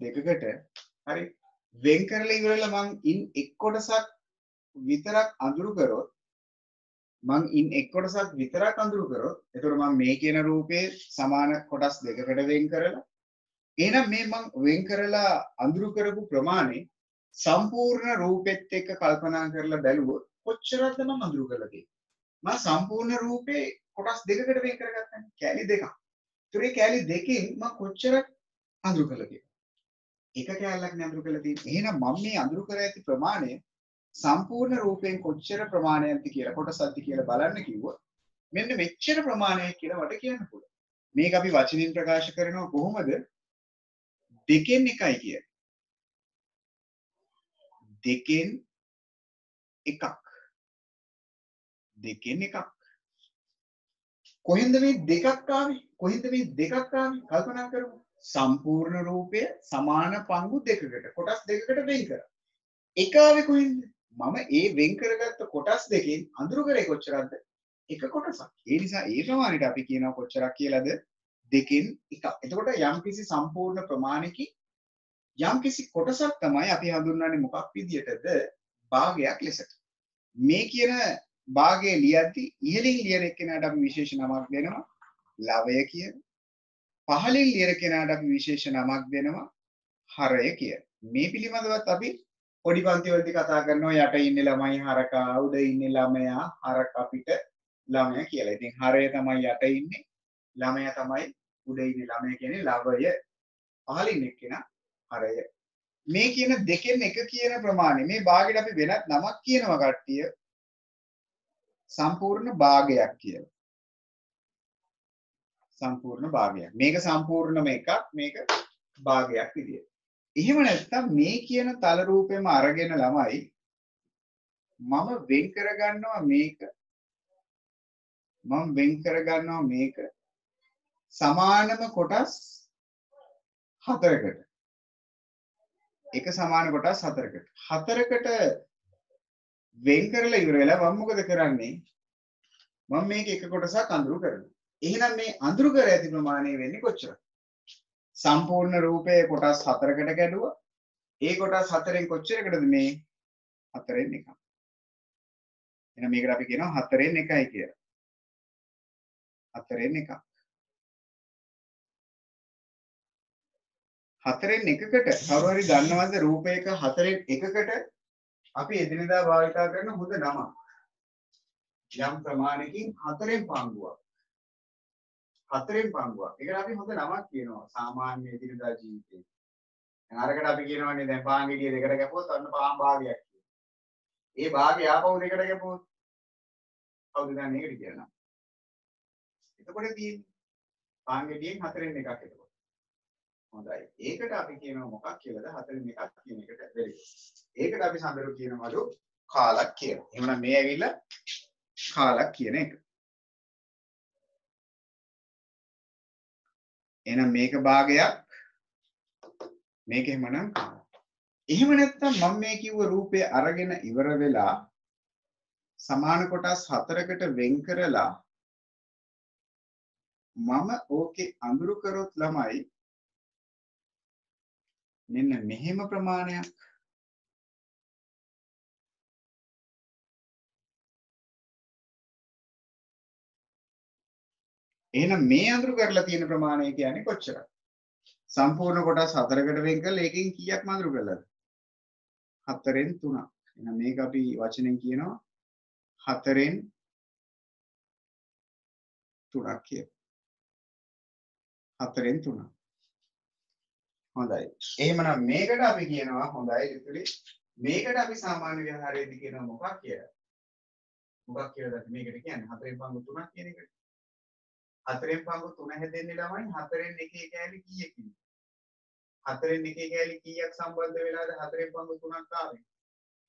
Speaker 1: දෙකකට හරි වෙන් කරලා ඉවරලා මං ඉන් එක් කොටසක් විතරක් අඳුරු කරොත් එතකොට මම මේ කියන රූපේ සමාන කොටස් දෙකකට වෙන් කරලා එහෙනම් මේ මං වෙන් කරලා අඳුරු කරපු ප්‍රමාණය සම්පූර්ණ රූපෙත් එක්ක කල්පනා කරලා බැලුවොත් කොච්චරද මම අඳුරු කරලා තියෙන්නේ. මම සම්පූර්ණ රූපේ කොටස් දෙකකට වෙන් කරගත්තානේ. කැලි දෙකක්. ඒතර ඒ කැලි දෙකෙන් මම කොච්චර අඳුරු කරලා තියෙන්නේ. එක කැලලක් නේ අඳුරු කරලා තියෙන්නේ. එහෙනම් මම මේ අඳුරු කර ඇති ප්‍රමාණය සම්පූර්ණ රූපයෙන් කොච්චර ප්‍රමාණයක්ද කියලා කොටසක්ද කියලා බලන්න කිව්වොත් මෙන්න මෙච්චර ප්‍රමාණයක් කියලා මට කියන්න පුළුවන්. මේක අපි වචනින් ප්‍රකාශ කරනවා කොහොමද? දෙකෙන් එකයි කියන්නේ. දෙකෙන් එකක්. කොහෙන්ද මේ දෙකක් ආවේ? කල්පනා කරමු. සම්පූර්ණ රූපය සමාන පංගු දෙකකට කොටස් දෙකකට වෙන් කරා. එක ආවේ කොහෙන්ද? මම ඒ වෙන් කරගත්ත කොටස් දෙකෙන් අඳුරු කරේ කොච්චරක්ද? එක කොටසක්. ඒ නිසා ඒ ප්‍රමාණයට අපි කියනවා කොච්චරක් කියලාද? දෙකෙන් එකක්. එතකොට යම්කිසි සම්පූර්ණ ප්‍රමාණයකින් යම්කිසි කොටසක් තමයි අපි හඳුන්වන්නේ මොකක් විදියටද? භාගයක් ලෙසට. මේ කියන භාගය ලියද්දි ඉහළින් ලියන එක්කෙනාට අපි විශේෂ නමක් දෙනවා ලවය කියන. පහළින් ලියන කෙනාට අපි විශේෂ නමක් දෙනවා හරය කියන. මේ පිළිබඳවත් අපි පොඩි පන්ති වලදී කතා කරනවා යට ඉන්නේ ළමයි හරකා උඩ ඉන්නේ ළමයා හරකා පිට ළමයා කියලා. ඉතින් හරය තමයි යට ඉන්නේ ළමයා තමයි උඩ ඉන්නේ ළමයා කියන්නේ ලවය. පහළින් එක්කෙනා හරය. මේ කියන දෙකෙන් එක කියන ප්‍රමාණය මේ භාගයට අපි වෙනත් නමක් කියනවා කට්ටිය. සම්පූර්ණ භාගයක් කියලා. සම්පූර්ණ භාගයක්. මේක සම්පූර්ණම එකක් මේක භාගයක් විදියට. එහෙම නැත්නම් මේ කියන තල රූපෙම අරගෙන ළමයි මම වෙන් කරගන්නවා මේක මම වෙන් කරගන්නවා මේක සමානම කොටස් හතරකට. එක සමාන කොටස් හතරකට. හතරකට වෙන් කරලා ඉවර වෙලා මම මොකද කරන්නේ? මම මේක එක කොටසක් අඳුරු කරනවා. එහෙනම් මේ අඳුරු කර ඇති ප්‍රමාණය වෙන්නේ කොච්චරද? සම්පූර්ණ රූපයේ කොටස් හතරකට කැඩුවා. ඒ කොටස් හතරෙන් කොච්චරකටද මේ? හතරෙන් එකක්. එහෙනම් මේකට අපි කියනවා හතරෙන් එකයි කියලා. හතරෙන් එකක්. හතරෙන් එකකට කවුරු හරි දන්නවද රූපයක හතරෙන් එකකට අපි එදිනෙදා භාවිතා කරන හොඳ නමක්. යම් ප්‍රමාණයකින් හතරෙන් පංගුවක්. හතරෙන් පංගුවක්. ඒකට අපි හොඳ නමක් කියනවා සාමාන්‍ය එදිනෙදා ජීවිතේ. දැන් අරකට අපි කියනවානේ දැන් පාන් ගෙඩිය දෙකට කැපුවොත් අන්න පාන් භාගයක් කියලා. ඒ භාගය ආපහු දෙකට කැපුවොත් කවුද දන්නේ ඒකට කියලා නම්. එතකොට තියෙන්නේ පාන් ගෙඩියෙන් හතරෙන් එකක් එතකොට. හොඳයි. ඒකට අපි කියනවා මොකක් කියලාද? හතරෙන් එකක් කියන එකට very good. ඒකට අපි සඳරු කියනවලු කාලක් කියලා. එහෙනම් මේ ඇවිල්ලා කාලක් කියන එක. එහෙනම් මේක භාගයක් මේක එහෙමනම් කාලක්. එහෙම නැත්නම් මම මේ කිව්ව රූපය අරගෙන ඉවර වෙලා සමාන කොටස් හතරකට වෙන් කරලා මම ඕකේ අඳුරු කරොත් ළමයි මෙන්න මෙහෙම ප්‍රමාණයක් එහෙනම් මේ අඳුරු කරලා තියෙන ප්‍රමාණය කියන්නේ කොච්චරද? සම්පූර්ණ කොටස් හතරකට වෙන් කරලා ඒකෙන් කීයක් අඳුරු කළාද? 4න් 3ක්. එහෙනම් මේක අපි වචනෙන් කියනවා 4න් 3ක් කියලා. 4න් 3ක්. හොඳයි. එහෙමනම් මේකට අපි කියනවා හොඳයි ඉතින් මේකට අපි සාමාන්‍ය ව්‍යවහාරයේදී කියනවා මොකක් කියලා? මොකක් කියලාද මේකට කියන්නේ? 4න් පංගු 3ක් කියන එකට. 4න් පංගු 3 හැදෙන්නේ ළමයි 4න් එකේ කෑලි කීයකින්ද? 4න් එකේ කෑලි කීයක් සම්බන්ධ වෙලාද 4න් පංගු 3ක් ආවේ?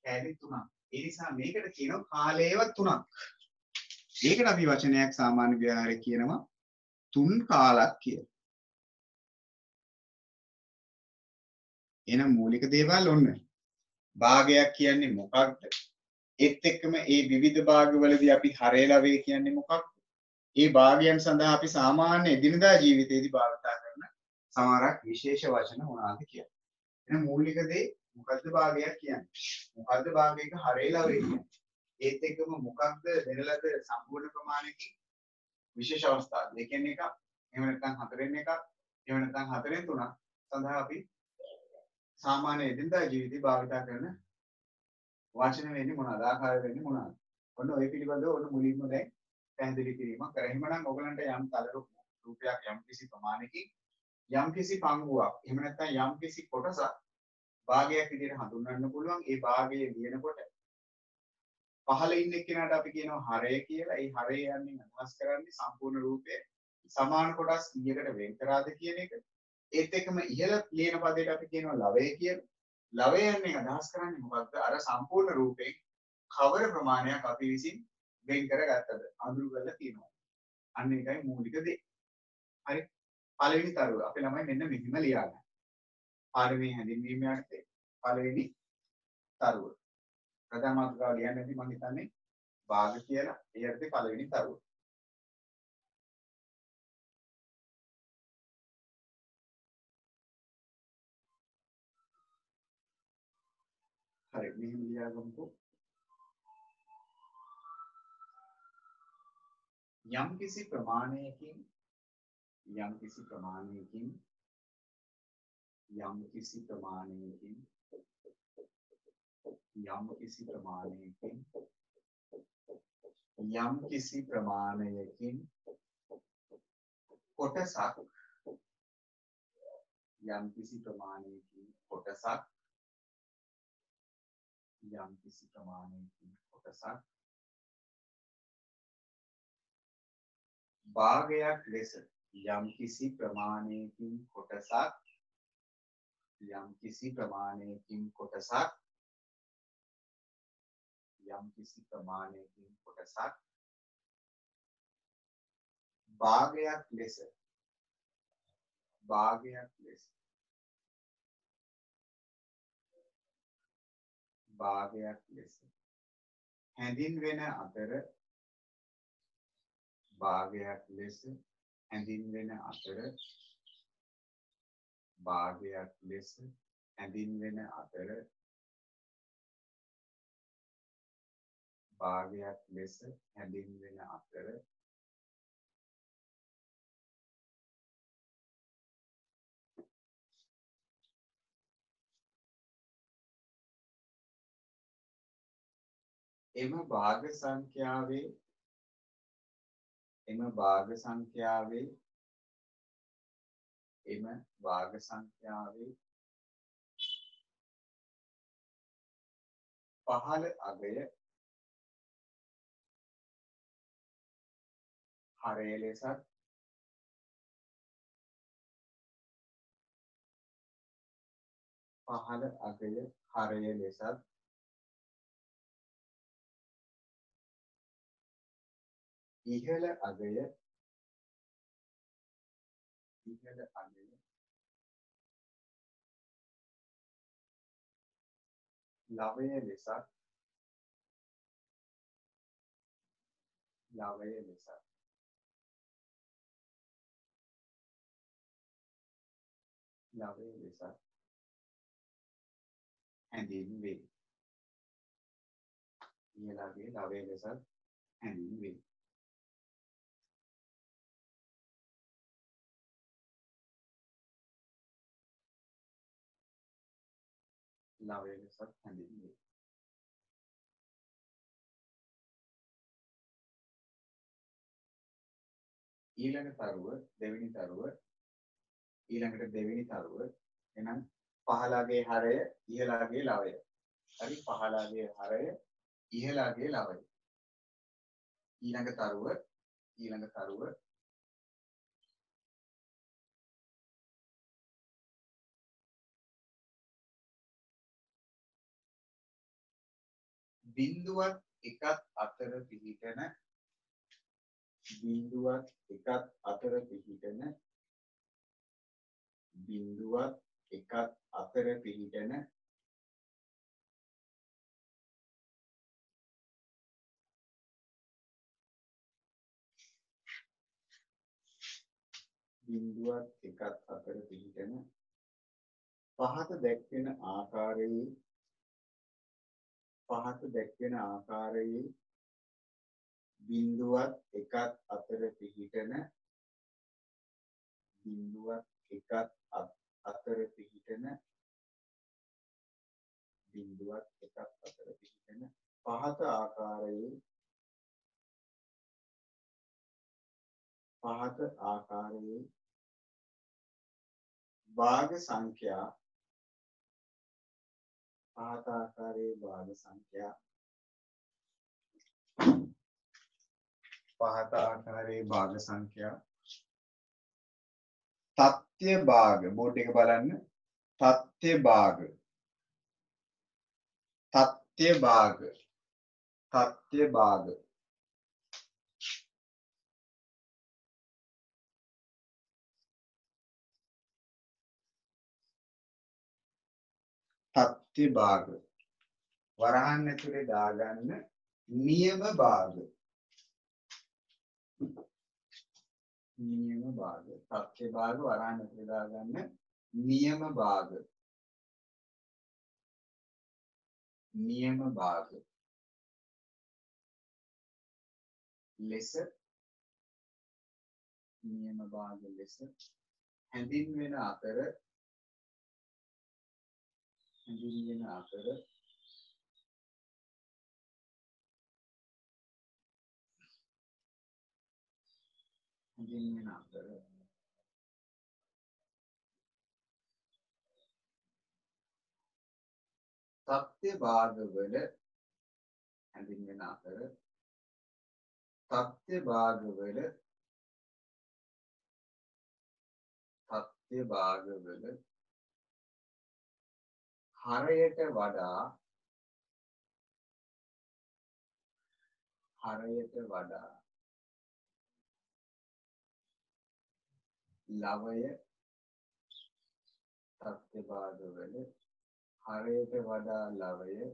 Speaker 1: කෑලි 3ක්. ඒ නිසා මේකට කියනවා කාලයව 3ක්. ඒකට අපි වචනයක් සාමාන්‍ය ව්‍යවහාරයේ කියනවා 3 කාලක් කියලා. එහෙනම් මූලික දේවල් ඔන්න. භාගයක් කියන්නේ මොකක්ද? ඒත් එක්කම ඒ විවිධ භාගවලදී අපි හරේලවේ කියන්නේ මොකක්ද? ඒ භාගයන් සඳහා අපි සාමාන්‍ය එදිනදා ජීවිතයේදී භාවිත කරන සමහරක් විශේෂ වචන මොනවාද කියලා. එහෙනම් මූලික දේ මොකද්ද භාගයක් කියන්නේ? මොකද්ද භාගයක හරේලවේ කියන්නේ? ඒත් එක්කම මොකක්ද වෙනලද සම්පූර්ණ ප්‍රමාණයකින් විශේෂ අවස්ථා දෙකෙන් එකක් එහෙම නැත්නම් හතරෙන් එකක් එහෙම නැත්නම් හතරෙන් තුනක් සඳහා අපි සාමාන්‍ය එදිනදා ජීවිතේ භාවිත කරන වචන වෙන්නේ මොනවාද? ආකාර වෙන්නේ මොනවාද? ඔන්න ඔය පිළිබඳව ඔන්න මුලින්ම දැන් පැහැදිලි කිරීමක් කරා. එහෙමනම් ඔයගලන්ට යම් තල රූපයක් යම් කිසි ප්‍රමාණයකින් යම් කිසි පංගුවක් එහෙම නැත්නම් යම් කිසි කොටසක් භාගයක් විදිහට හඳුන්වන්න පුළුවන්. ඒ භාගයේ ලියනකොට පහළ ඉන්න කෙනාට අපි කියනවා හරය කියලා. ඒ හරය යන්නේ අදහස් කරන්නේ සම්පූර්ණ රූපය සමාන කොටස් කීයකට වෙන් කරාද කියන එක. ඒත් එක්කම ඉහළ ලියන පදයට අපි කියනවා ලවය කියලා. ලවය යන්නේ අදහස් කරන්නේ මොකක්ද? අර සම්පූර්ණ රූපේ කවර ප්‍රමාණයක් අපි විසින් වෙන් කරගත්තද? අඳුරු කරලා තියෙනවා. අන්න ඒකයි මූලික දේ. හරි. පළවෙනි තරුව අපි ළමයි මෙන්න මෙහිම ලියාගන්න. පාඩමේ හැඳින්වීම යටතේ පළවෙනි තරුව. ප්‍රධාන මාතෘකාව ලියන්නදී මම හිතන්නේ භාග කියලා. ඒ යටතේ පළවෙනි තරුව. හරි මෙහෙම ලියාගමුකෝ. යම්කිසි ප්‍රමාණයකින් යම්කිසි ප්‍රමාණයකින් යම්කිසි ප්‍රමාණයකින් යම්කිසි ප්‍රමාණයකින් යම්කිසි ප්‍රමාණයකින් කොටසක් යම්කිසි ප්‍රමාණයකින් කොටසක් යම්කිසි ප්‍රමාණයකින් කොටසක් භාගයක් ලෙස යම් කිසි ප්‍රමාණයකින් කොටසක් යම් කිසි ප්‍රමාණයකින් කොටසක් යම් කිසි ප්‍රමාණයකින් කොටසක් භාගයක් ලෙස භාගයක් ලෙස භාගයක් ලෙස හැඳින්වෙන අතර භාගයක් ලෙස හැඳින්වෙන අතර භාගයක් ලෙස හැඳින්වෙන අතර භාගයක් ලෙස හැඳින්වෙන අතර එම භාග සංඛ්‍යාවේ එම භාග සංඛ්‍යාවේ එම භාග සංඛ්‍යාවේ පහළ අගය හරය ලෙසත් පහළ අගය හරය ලෙසත් ඉහළ අගය ලවය ලෙසත් ලවය ලෙසත් ලවය ලෙසත් හැඳින්වේ. ඉහළගේ ලවය ලෙසත් හැඳින්වේ. ලවය ලෙසත් හැඳින්වේ. ඊළඟ තරුව දෙවෙනි තරුව ඊළඟට දෙවෙනි තරුව එහෙනම් පහළගේ හරය ඉහළගේ ලවය. හරි පහළගේ හරය ඉහළගේ ලවය. ඊළඟ තරුව බිඳුවත් එකත් අතර පිහිටන බිඳුවත් එකත් අතර පිහිටන බිඳුවත් එකත් අතර පිහිටන බිඳුවත් එකත් අතර පිහිටන පහත දැක්වෙන ආකාරයේ බිඳුවත් එකත් අතර පිහිටන බිඳුවත් එකත් අතර පිහිටන බිඳුවත් එකත් අතර පිහිටන පහත ආකාරයේ භාග සංඛ්‍යා පහත ආකාරයේ භාග සංඛ්‍යා තත්ත්‍ය භාග බෝඩ් එක බලන්න තත්ත්‍ය භාග වරහන් ඇතුලේ දාගන්න නියම භාග තත්ත්‍ය භාග වරහන් ඇතුලේ දාගන්න නියම භාග ලෙස හැඳින්වෙන අතර තත්ත්‍ය භාගවල තත්ත්ව භාගවල හරයට වඩා ලවය තත්ත්ව භාගවල හරයට වඩා ලවය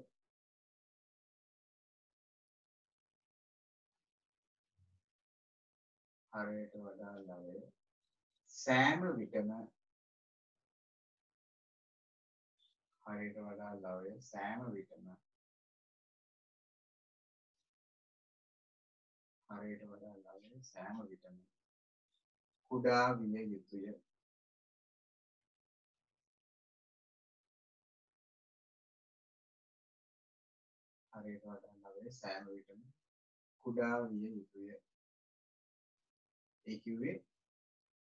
Speaker 1: සෑම විටම කුඩා විය යුතුය. ඒ කිව්වේ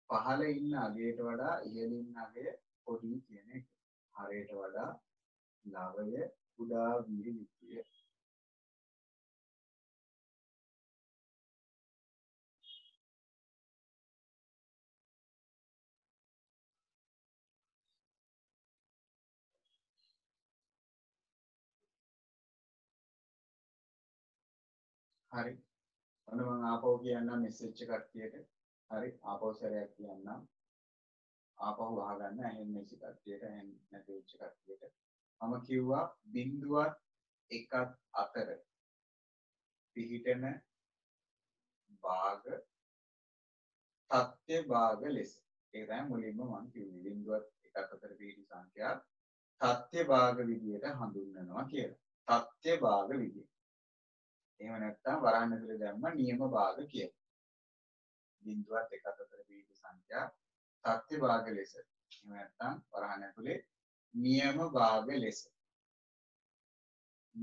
Speaker 1: පහළ ඉන්න අගයට වඩා ඉහළ ඉන්න අගය පොඩි කියන එක. හරයට වඩා ලවය කුඩා විය යුතුය. හරි. ඔන්න මම ආපහු කියන්නම් මෙසේජ් එකක් කට්ටියට. හරි. ආපහු සැරයක් කියන්නම්. ආපහු අහගන්න ඇහෙන්නේ නැති කට්ටියට ඇහෙන්නේ නැති වෙච්ච කට්ටියට. මම කිව්වා බිඳුවත් එකත් අතර පිහිටන භාග තත්ත්ව භාග ලෙස. ඒක තමයි මුලින්ම මම කිව්වේ. බිඳුවත් එකත් අතර පිහිටි සංඛ්‍යා තත්ත්ව භාග විදියට හඳුන්වනවා කියලා. තත්ත්ව භාග විදිය. එහෙම නැත්නම් වරහන් ඇතුලේ දැම්ම නියම භාග කියලා. බිඳුවත් එකත් අතර පිහිටි සංඛ්‍යා තත්ත්ව භාග ලෙස. එහෙම නැත්නම් වරහන් ඇතුලේ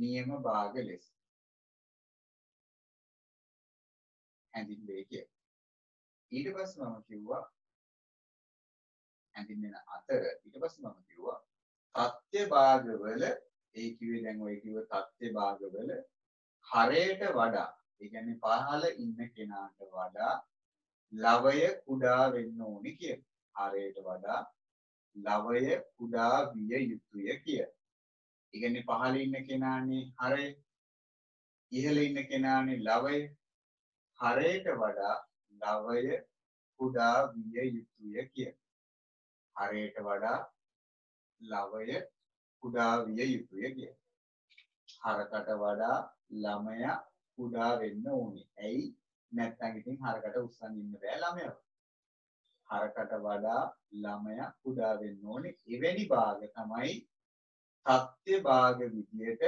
Speaker 1: නියම භාග ලෙස. හැඳින්වේ කියලා. ඊට පස්සේ මම කිව්වා හැඳින්වෙන අතර ඊට පස්සේ මම කිව්වා තත්ත්ව භාගවල ඒ කිව්වේ දැන් ඔය කිව්ව තත්ත්ව භාගවල හරයට වඩා ඒ කියන්නේ පහළ ඉන්න කෙනාට වඩා ලවය කුඩා වෙන්න ඕනේ කියලා. හරයට වඩා ලවය කුඩා විය යුතුය කියලා. ඒ කියන්නේ පහළ ඉන්න කෙනානේ හරය, ඉහළ ඉන්න කෙනානේ ලවය. හරයට වඩා ලවය කුඩා විය යුතුය කියලා. හරයට වඩා ලවය කුඩා විය යුතුය කියලා. හරකට වඩා ළමයා කුඩා වෙන්න ඕනේ. ඇයි? නැත්නම් ඉතින් හරකට උස්සන් ඉන්න බෑ ළමයාව. හරකට වඩා ළමයා කුඩා වෙන්න ඕනේ. එවැනි භාග තමයි තත්ත්ව භාග විදියට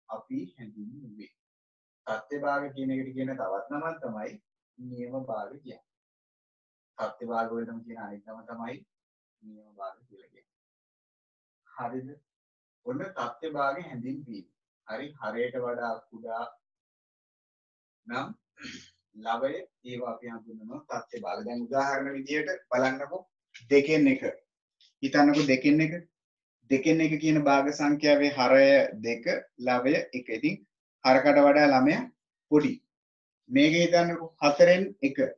Speaker 1: අපි හැඳින්වුවේ. තත්ත්ව භාග කියන එකට කියන තවත් නමක් තමයි නියම භාග කියන්නේ. තත්ත්ව භාග වලටම කියන අනිත් නම තමයි නියම භාග කියලා කියන්නේ. හරිද? ඔන්න තත්ත්ව භාග හැඳින්වීම. හරි හරයට වඩා කුඩා නම් ලවය ඒවා අපි හඳුන්වනවා තත්ත්ව භාග. දැන් උදාහරණ විදියට බලන්නකො දෙකෙන් එක. හිතන්නකො දෙකෙන් එක. දෙකෙන් එක කියන භාග සංඛ්‍යාවේ හරය 2 ලවය 1. ඉතින් හරකට වඩා ළමයා පොඩි. මේක හිතන්නකො 4න් 1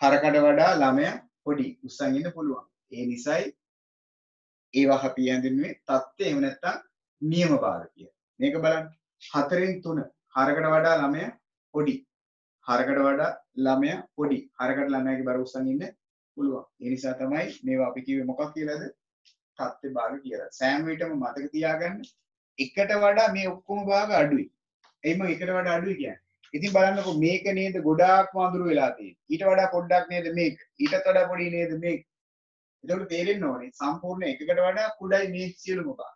Speaker 1: හරකට වඩා ළමයා පොඩි උස්සන් ඉන්න පුළුවන්. ඒ නිසායි ඒවා අපි හඳුන්වන්නේ තත්ත්ව එහෙම නැත්නම් නියම භාග කියලා. මේක බලන්න 4න් 3 හරකට වඩා ළමයා පොඩි. හරකට වඩා ළමයා පොඩි. හරකට ළමයාගේ බර උස්සන් ඉන්න පුළුවන්. ඒ නිසා තමයි මේවා අපි කිව්වේ මොකක් කියලාද? තත්ත්ව භාග කියලා. සෑම විටම මතක තියාගන්න එකට වඩා මේ ඔක්කොම භාග අඩුයි. එයි මම එකට වඩා අඩුයි කියන්නේ. ඉතින් බලන්නකො මේක නේද ගොඩාක්ම අඳුර වෙලා තියෙන්නේ. ඊට වඩා පොඩ්ඩක් නේද මේක. ඊටත් වඩා පොඩි නේද මේක. ඒකට තේරෙන්න ඕනේ සම්පූර්ණ එකකට වඩා කුඩයි මේ සියලුම භාග.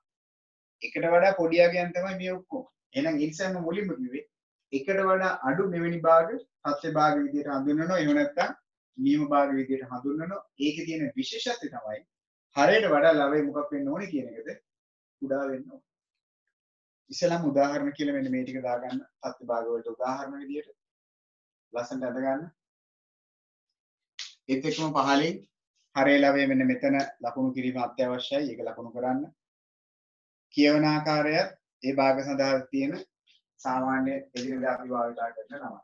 Speaker 1: එකට වඩා පොඩි යගයන් තමයි මේ ඔක්කොම. එහෙනම් ඒ නිසා මම මුලින්ම කිව්වේ එකට වඩා අඩු මෙවැනි භාග තත්ත්ව භාග විදියට හඳුන්වනවා. එහෙම නැත්නම් නියම භාග විදියට හඳුන්වනවා. ඒකේ තියෙන විශේෂත්වය තමයි හරයට වඩා ලවය මොකක් වෙන්න ඕනේ කියන එකද කුඩා වෙන්න ඕනේ. ඉස්සෙල්ලාම උදාහරණ කියලා මෙන්න මේ ටික දාගන්න තත්ත්ව භාග වලට උදාහරණ විදියට ලස්සනට අද ගන්න. ඒත් එක්කම පහලින් හරය ලවය මෙන්න මෙතන ලකුණු කිරීම අත්‍යවශ්‍යයි. ඒක ලකුණු කරන්න. කියවන ආකාරයත් ඒ භාග සඳහා තියෙන සාමාන්‍ය එදිනෙදා අපි භාවිතා කරන නම.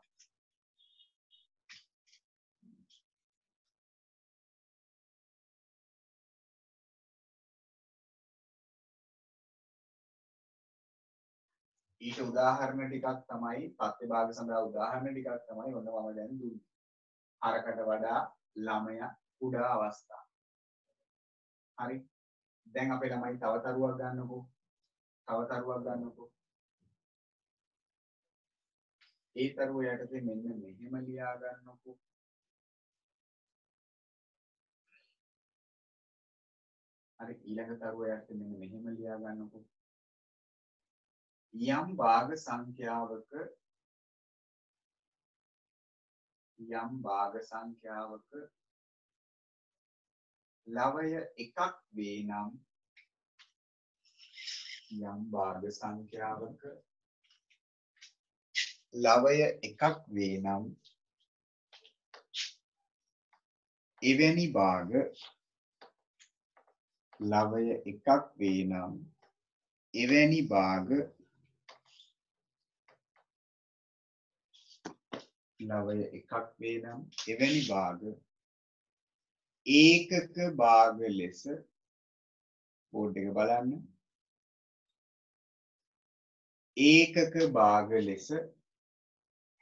Speaker 1: ඊට උදාහරණ ටිකක් තමයි පත්‍ය භාග සඳහා උදාහරණ ටිකක් තමයි ඔන්න මම දැන් දුන්නේ. හරකට වඩා ළමයා කුඩා අවස්ථා. හරි. දැන් අපේ ළමයි තව තරුවක් ගන්නකෝ. තව තරුවක් ගන්නකෝ. ඒ තරුව යටතේ මෙන්න මෙහෙම ලියා ගන්නකෝ. හරි ඊළඟ තරුව යටතේ මෙන්න මෙහෙම ලියා ගන්නකෝ. යම් භාග සංඛ්‍යාවක ලවය එකක් වේ නම් එවැනි භාග ඒකක භාග ලෙස බෝඩ් එක බලන්න. ඒකක භාග ලෙස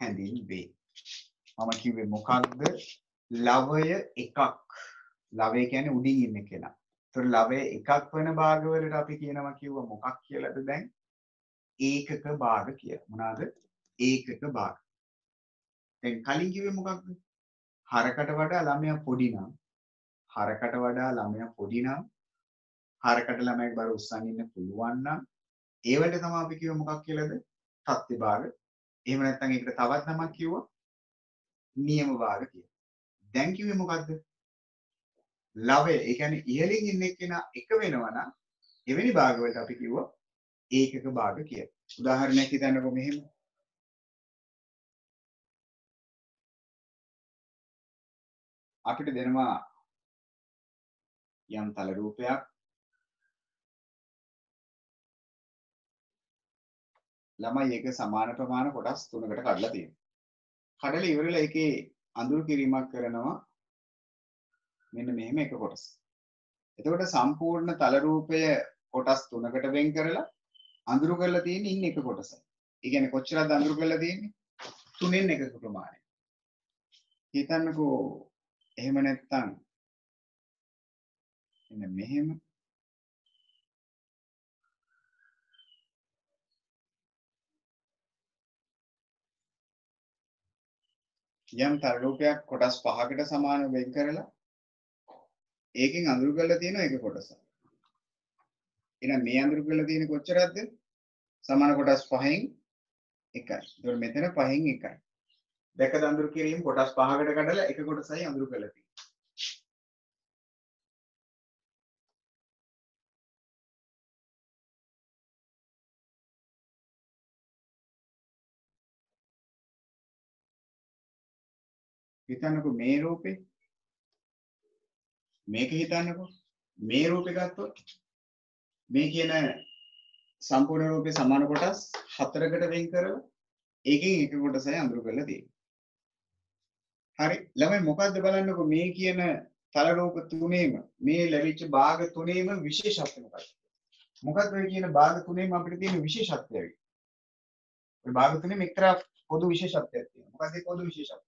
Speaker 1: හැඳින්වේ. මම කිව්වේ මොකක්ද? ලවය එකක්. ලවය කියන්නේ උඩින් ඉන්න කෙනා. ඒතර ලවය එකක් වෙන භාගවලට අපි කියනවා කිව්වා මොකක් කියලාද දැන්? ඒකක භාග කියලා. මොනවාද? ඒකක භාග. දැන් කලින් කිව්වේ මොකක්ද? හරකට වඩා ළමයා පොඩි නම් හරකට ළමයෙක් බර උස්සන් ඉන්න පුළුවන් නම් ඒවට තමයි අපි කිව්ව මොකක් කියලාද? තත්ත්ව භාග. එහෙම නැත්නම් ඒකට තවත් නමක් කිව්වා නියම භාග කියලා. දැන් කිව්වේ මොකද්ද? ලවය. ඒ කියන්නේ ඉහළින් ඉන්න එක්කෙනා එක වෙනවා නම් එවැනි භාග වලට අපි කිව්වා ඒකක භාග කියලා. උදාහරණයක් හිතන්නකෝ මෙහෙම. අපිට දෙනවා යම් තල රූපයක් ළමයි ඒක සමාන ප්‍රමාණ කොටස් තුනකට කඩලා තියෙනවා. කඩලා ඉවරලා ඒකේ අඳුරු කිරීමක් කරනවා මෙන්න මෙහෙම එක කොටස්. එතකොට සම්පූර්ණ තල රූපය කොටස් තුනකට වෙන් කරලා අඳුරු කරලා තියෙන්නේ ඉන්න එක කොටසයි. ඒ කියන්නේ කොච්චරද අඳුරු කරලා තියෙන්නේ? 3න් එකක ප්‍රමාණය. හිතන්නකෝ එහෙම නැත්තම් මෙන්න මෙහෙම යම් තල රූපයක් කොටස් 5කට සමානව වෙන් කරලා ඒකෙන් අඳුරු කරලා තියෙන එක කොටසක්. එහෙනම් මේ අඳුරු කරලා තියෙන කොච්චරද? සමාන කොටස් 5න් එකයි. ඒතකොට මෙතන 5න් එකයි. දැකද අඳුරු කිරීම කොටස් 5කට කඩලා එක කොටසයි අඳුරු කරලා තියෙන්නේ. හිතන්නකෝ මේ රූපේ මේක හිතන්නකෝ මේ රූපේ ගත්තොත් මේ කියන සම්පූර්ණ රූපේ සමාන කොටස් 4කට වෙන් කරලා ඒකෙන් එක කොටසයි අඳුරු කරලා තියෙන්නේ. හරි ළමයි මොකද්ද බලන්නකෝ මේ කියන තල රූප තුනේම මේ ලැබිච්ච භාග තුනේම විශේෂත්වය මොකක්ද? මොකක්ද ඔය කියන භාග තුනේම අපිට තියෙන විශේෂත්වය? ඔය භාග තුනේම එක්තරා පොදු විශේෂත්වයක් තියෙනවා. මොකක්ද ඒ පොදු විශේෂත්වය?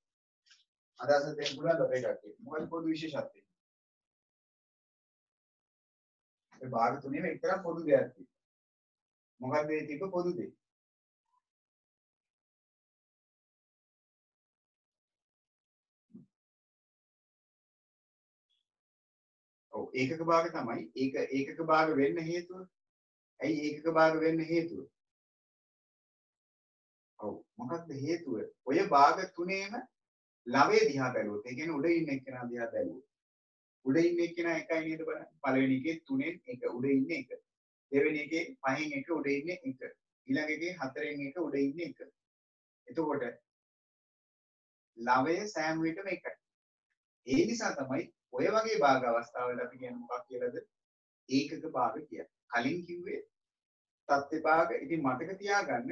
Speaker 1: අදහස දෙන්න පුළුවන් අපේ කට්ටිය. මොකක්ද පොදු විශේෂත්වය? ඒ භාග තුනේම එක්තරා පොදු දෙයක් තියෙනවා. මොකක්ද ඒ තිබ්බ පොදු දෙය? ඔව් ඒකක භාග තමයි. ඒකක භාග වෙන්න හේතුව. ඇයි ඒකක භාග වෙන්න හේතුව? ඔව් මොකක්ද හේතුව? ඔය භාග තුනේම ලවයේ දිහා බැලුවොත් ඒ කියන්නේ උඩ ඉන්න එක්කෙනා දිහා බැලුවොත් උඩ ඉන්න එක්කෙනා එකයි නේද බලන්න. පළවෙනි එකේ 3න් එක උඩ ඉන්නේ එක. දෙවෙනි එකේ 5න් එක උඩ ඉන්නේ එක. ඊළඟ එකේ 4න් එක උඩ ඉන්නේ එක. එතකොට ලවය සෑම විටම එකයි. ඒ නිසා තමයි ඔය වගේ භාග අවස්ථාවල අපි කියන්නේ මොකක් කියලාද? ඒකක භාග කියන්නේ. කලින් කිව්වේ තත්ත්ව භාග. ඉතින් මතක තියාගන්න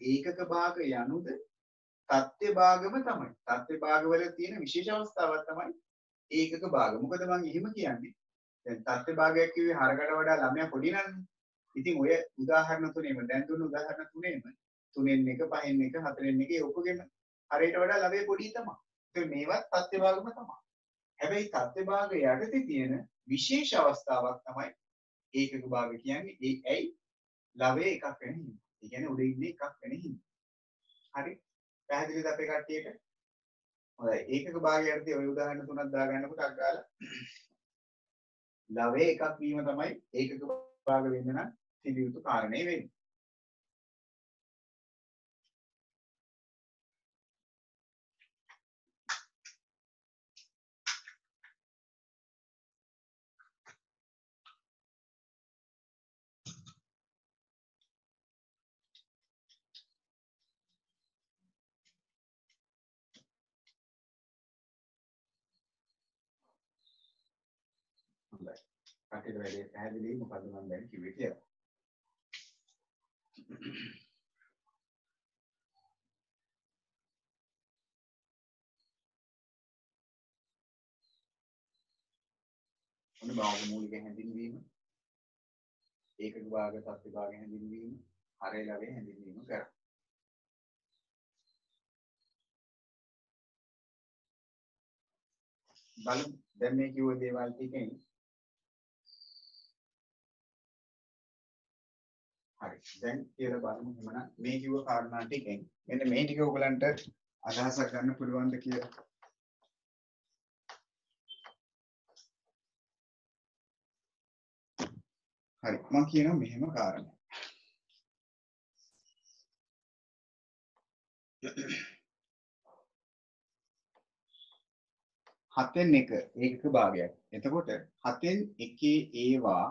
Speaker 1: ඒකක භාග යනුද තත්ත්ව භාගම තමයි. තත්ත්ව භාගවල තියෙන විශේෂ අවස්ථාවක් තමයි ඒකක භාග. මොකද මම එහෙම කියන්නේ දැන් තත්ත්ව භාගයක් කිව්වේ හරකට වඩා ළමයා පොඩි නන්නේ. ඉතින් ඔය උදාහරණ තුනේම දැන් දුන්න උදාහරණ තුනේම 3න් 1 5න් 1 4න් 1 ඔක්කොගෙම හරියට වඩා ළමයි පොඩි තමයි. ඒක මේවත් තත්ත්ව භාගම තමයි. හැබැයි තත්ත්ව භාග යටතේ තියෙන විශේෂ අවස්ථාවක් තමයි ඒකක භාග කියන්නේ. ඒ ඇයි ළමයි එකක් වෙන හින්දා. ඒ කියන්නේ උඩ ඉන්නේ එකක් වෙන හින්දා. හරි? පැහැදිලිද අපේ කට්ටියට? හොඳයි. ඒකක භාග යටතේ ඔය උදාහරණ තුනක් දාගන්නකොට අග්ගාලා ළමයි එකක් වීම තමයි ඒකක භාග වෙන්න නම් තිබිය යුතු කාරණේ වෙන්නේ. හොඳයි. කටට වැඩි පැහැදිලි මොකද්ද මම දැන් කිව්වේ කියලා. ඔන්න භාග මූලික හැඳින්වීම, ඒකක භාග තත්ත්ව භාග හැඳින්වීම, හරය ලවේ හැඳින්වීම කරා. බලමු දැන් මේ කිව්ව දේවල් ටිකෙන් හරි. දැන් කියලා බලමු එහෙනම් මේ කිව්ව කාරණා ටිකෙන් මෙන්න මේ ටික ඔයගලන්ට අදහසක් ගන්න පුළුවන්ද කියලා. හරි. මම කියනවා මෙහෙම කාරණා. හතෙන් එක ඒකක භාගයක්. එතකොට හතෙන් එකේ ඒවා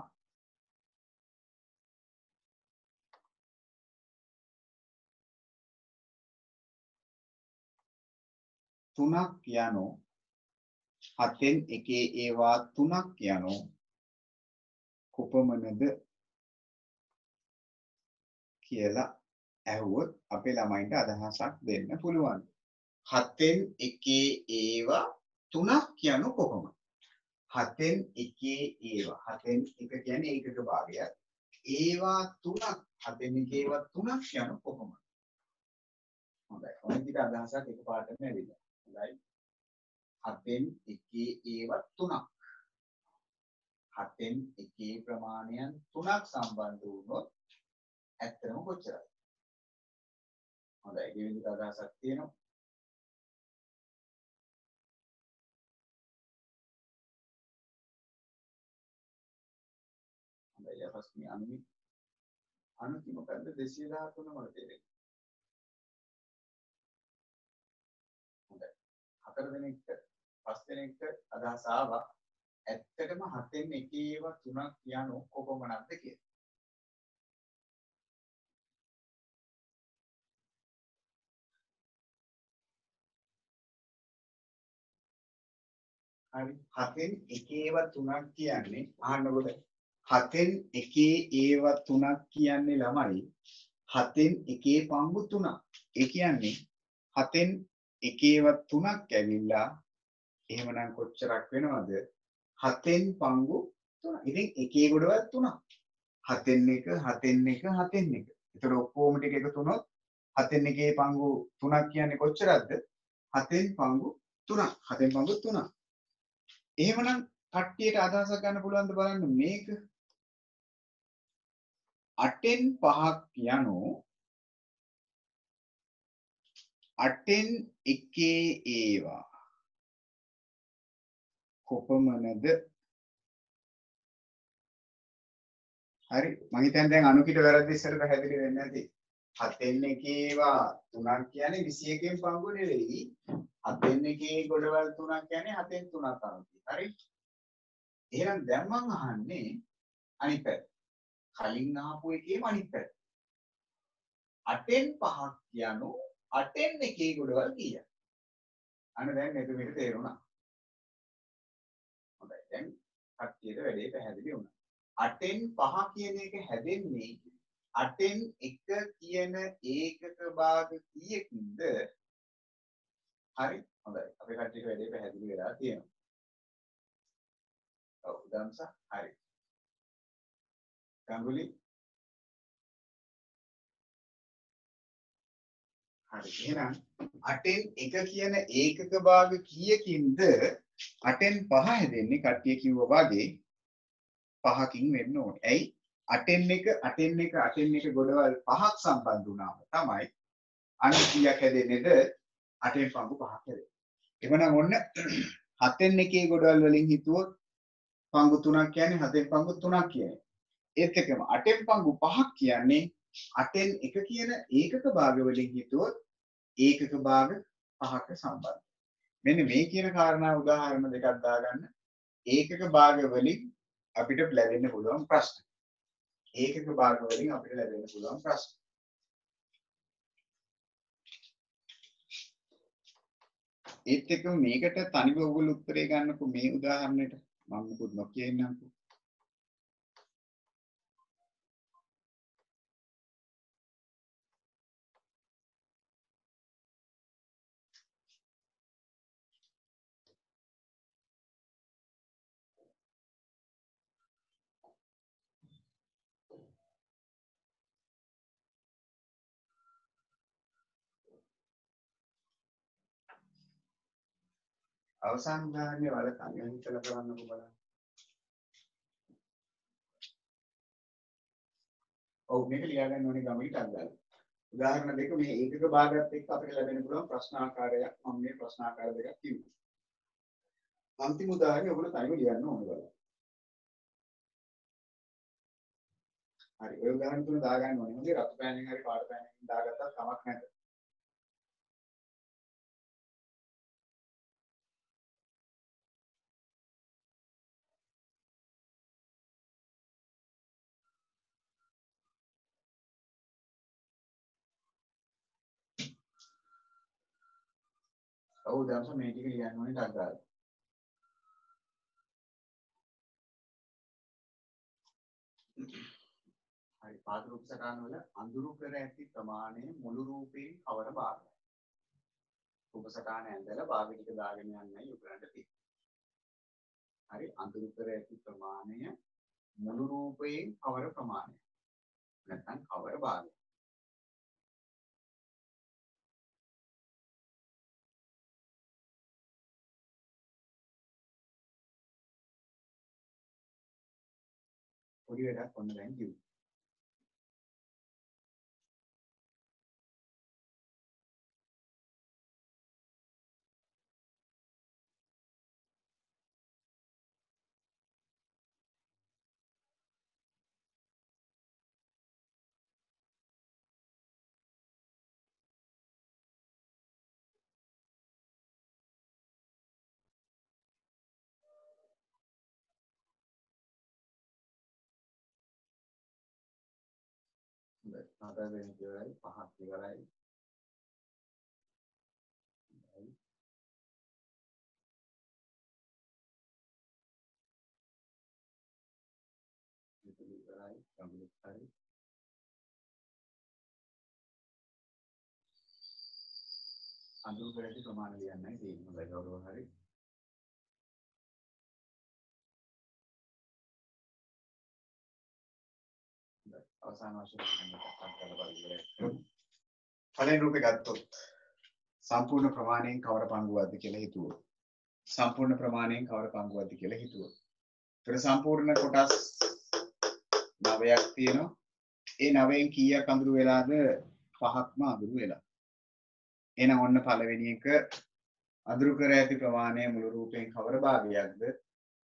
Speaker 1: තුනක් යනෝ හතෙන් එකේ ඒවා තුනක් යනෝ කුපමණද කියලා ඇහුවොත් අපේ ළමයින්ට අදහසක් දෙන්න පුළුවන්. හතෙන් එකේ ඒවා තුනක් යනු කොහොමද? හතෙන් එකේ ඒවා හතෙන් එක කියන්නේ ඒකක භාගයක්. ඒවා තුනක් හතෙන් එකේ ඒවා තුනක් යනු කොහොමද? හොඳයි. ඔය විදිහට අදහසක් එකපාරටම ඇවිල්ලා. හොඳයි. හතෙන් එකේ ඒවා තුනක්. හතෙන් එකේ ප්‍රමාණයන් තුනක් සම්බන්ධ වුණොත් ඇත්තම කොච්චරද? හොඳයි. මේ විදිහට අදහසක් තියෙනවා. හොඳයි. ඊපස්සේ අනුති මොකද්ද 213 වල තේරෙන්නේ? හොඳයි. 4 දෙනෙක්ට 5 දෙනෙක්ට අදහස ආවා. ඇත්තටම හතෙන් එකේ ඒවා තුනක් යනු කොපමණක්ද කියලා. හරි. හතෙන් එකේ ඒවා තුනක් කියන්නේ අහන්නකොට හතෙන් එකේ ඒවා තුනක් කියන්නේ ළමයි හතෙන් එකේ පංගු තුනක්. ඒ කියන්නේ හතෙන් එකේ ඒවා තුනක් ඇවිල්ලා එහෙමනම් කොච්චරක් වෙනවද? හතෙන් පංගු 3. ඉතින් එකේ ගොඩවල් 3ක්. හතෙන් එක හතෙන් එක හතෙන් එක. ඒතර ඔක්කොම ටික එකතු වුණොත් හතෙන් එකේ පංගු 3ක් කියන්නේ කොච්චරක්ද? හතෙන් පංගු 3ක්. හතෙන් පංගු 3ක්. එහෙමනම් කට්ටියට අදහසක් ගන්න පුළුවන්ද බලන්න මේක 8න් 5ක් යනෝ 8න් එකේ ඒවා කොපමණද? හරි මම හිතන්නේ දැන් අනුකිට වැරද්ද ඉස්සර පැහැදිලි වෙන්නේ නැති. 7න් එකේ ඒවා 3ක් කියන්නේ 21න් පංගු නෙවෙයි. 7න් එකේ ගොඩවල් 3ක් කියන්නේ 7න් 3ක් අනුකි. හරි. එහෙනම් දැන් මම අහන්නේ අනිත් පැත්ත. කලින් අහපු එකේම අනිත් පැත්ත. 8න් 5ක් කියනු 8න් එකේ ගොඩවල් කීයද? අන්න දැන් මෙතන තේරුණා. හොඳයි. දැන් කට්ටියට වැඩේ පැහැදිලි වුණා. 8න් 5 කියන එක හැදෙන්නේ 8න් 1 කියන ඒකක භාග කීයකින්ද? හරි. හොඳයි. අපේ කට්ටියට වැඩේ පැහැදිලි වෙලා තියෙනවා. ඔව් දම්සා හරි. ගංගුලි හරි. එහෙනම් 8න් 1 කියන ඒකක භාග කීයකින්ද 8න් 5 හැදෙන්නේ කට්ටිය කිව්වා වගේ 5කින් වෙන්න ඕනේ. ඇයි? 8න් 1 ගොඩවල් 5ක් සම්බන්ධ වුණාම තමයි අනිත් කීයක් හැදෙන්නේද 8න් පංගු 5ක් හැදෙන්නේ. එවනම් ඔන්න 7න් 1 ගොඩවල් වලින් හිතුවොත් පංගු 3ක් කියන්නේ 7න් පංගු 3ක් කියන්නේ. ඒත් එක්කම 8න් පංගු 5ක් කියන්නේ 8න් 1 කියන ඒකක භාග වලින් හිතුවොත් ඒකක භාග 5ක සම්බන්ධ. මෙන්න මේ කියන කාරණා උදාහරණ දෙකක් දාගන්න. ඒකක භාග වලින් අපිට ලැබෙන්න පුළුවන් ප්‍රශ්න. ඒකක භාග වලින් අපිට ලැබෙන්න පුළුවන් ප්‍රශ්න. ඒත් එක්කම මේකට තනිව ඔයගොල්ලෝ උත්තරේ ගන්නකො මේ උදාහරණයට. මම මොකුත් නොකිය ඉන්නම්කෝ. අවසාන උදාහරණය වල තනිව හිතලා කරන්නකො බලන්න. ඔව් මේක ලියා ගන්න ඕනේ ගමකට අදාළ. උදාහරණ දෙක මේ ඒකක භාගයත් එක්ක අපිට ලැබෙන්න පුළුවන් ප්‍රශ්න ආකාරයක්. මම මේ ප්‍රශ්න ආකාර දෙකක් කිව්වා. අන්තිම උදාහරණය ඔයගොල්ලෝ තනිව ලියන්න ඕනේ බලන්න. හරි. ඔය උදාහරණ තුන දාගන්න ඕනේ. හොඳේ රතු පෑනෙන් හරි පාට පෑනෙන් දාගත්තත් කමක් නැහැ. ඔව් දැන් මේ ටික ලියන්න ඕනේ ඩග්ගාල. හරි පාද රූප සටහන වල අඳුරු කර ඇති ප්‍රමාණය මුළු රූපයෙන් කවර භාගයයි? රූප සටහන ඇඳලා භාග ටික දාගෙන යන්නයි උගලන්ට තියෙන්නේ. හරි අඳුරු කර ඇති ප්‍රමාණය මුළු රූපයෙන් කවර ප්‍රමාණයයි? නැත්නම් කවර භාගයයි? පොඩි වැඩක් ඔන්න දැන් කිව්වා. හතර වෙනි ඉවරයි පහක් ඉවරයි. ඉවරයි කම්ප්ලීට් හරි. අඳුරු කර ඇති ප්‍රමාණය ලියන්නයි තියෙන්නේ. හොඳයි ගෞරව හරි. අවසාන වශයෙන් එකක් කරලා බලන්න. පළවෙනි රූපේ ගත්තොත් සම්පූර්ණ ප්‍රමාණයෙන් කවර පංගුවක්ද කියලා හිතුවොත්. සම්පූර්ණ ප්‍රමාණයෙන් කවර පංගුවක්ද කියලා හිතුවොත්. ඒතර සම්පූර්ණ කොටස් 9ක් තියෙනවා. ඒ 9න් කීයක් අඳුරු වෙලාද? 5ක්ම අඳුරු වෙලා. එහෙනම් ඔන්න පළවෙනි එක අඳුරු කර ඇති ප්‍රමාණය මුළු රූපයෙන් කවර භාගයක්ද?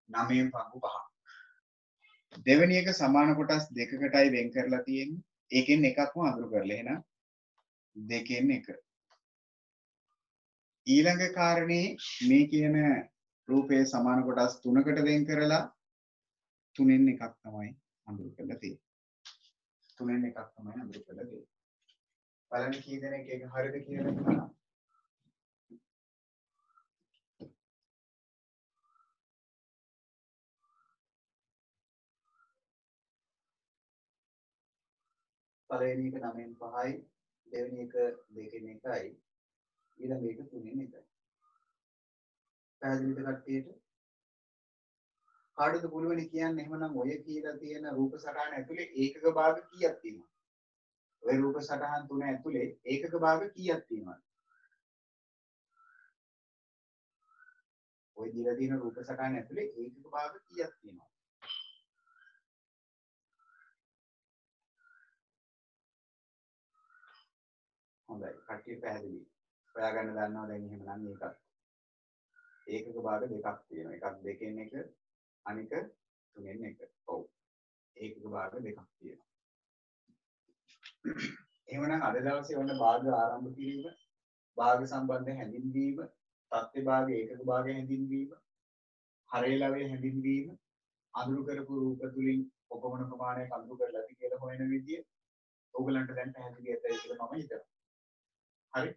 Speaker 1: 9න් පංගු 5ක්. දෙවෙනි එක සමාන කොටස් දෙකකටයි වෙන් කරලා තියෙන්නේ. ඒකෙන් එකක්ම අඳුරු කරලා. එහෙනම් දෙකෙන් එක. ඊළඟ කාරණේ මේ කියන රූපයේ සමාන කොටස් තුනකට වෙන් කරලා තුනෙන් එකක් තමයි අඳුරු කරලා තියෙන්නේ. තුනෙන් එකක් තමයි අඳුරු කරලා තියෙන්නේ. බලන්න කී දෙනෙක් ඒක හරිද කියලා හිතනවා. පළවෙනි එක 9න් 5යි, දෙවෙනි එක 2කින් 1යි, ඊළඟ එක 3න් 1යි. පැහැදිලිද කට්ටියට? කාටද පුළුවන් කියන්නේ එහෙමනම් ඔය කියලා තියෙන රූප සටහන ඇතුලේ ඒකක භාග කීයක් තියෙනවද? ඔය රූප සටහන් තුන ඇතුලේ ඒකක භාග කීයක් තියෙනවද? ඔය දීලා තියෙන රූප සටහන් ඇතුලේ ඒකක භාග කීයක් තියෙනවද? හොඳයි. කට්ටිය පැහැදිලි. හොයාගන්න දන්නවා දැන් එහෙමනම් මේකත්. ඒකක භාග දෙකක් තියෙනවා. එකක් දෙකෙන් එක අනික තුනෙන් එක. ඔව්. ඒකක භාග දෙකක් තියෙනවා. එහෙමනම් අද දවසේ වන්න භාග ආරම්භ කිරීම, භාග සම්බන්ධ හැඳින්වීම, තත්ත්ව භාග ඒකක භාග හැඳින්වීම, හරේලවය හැඳින්වීම, අඳුරු කරපු රූප තුලින් කොපමණ ප්‍රමාණයක් අඳුරු කරලාද කියලා හොයන විදිය ඕගලන්ට දැන් පැහැදිලි ඇතයි කියලා මම හිතනවා. හරි?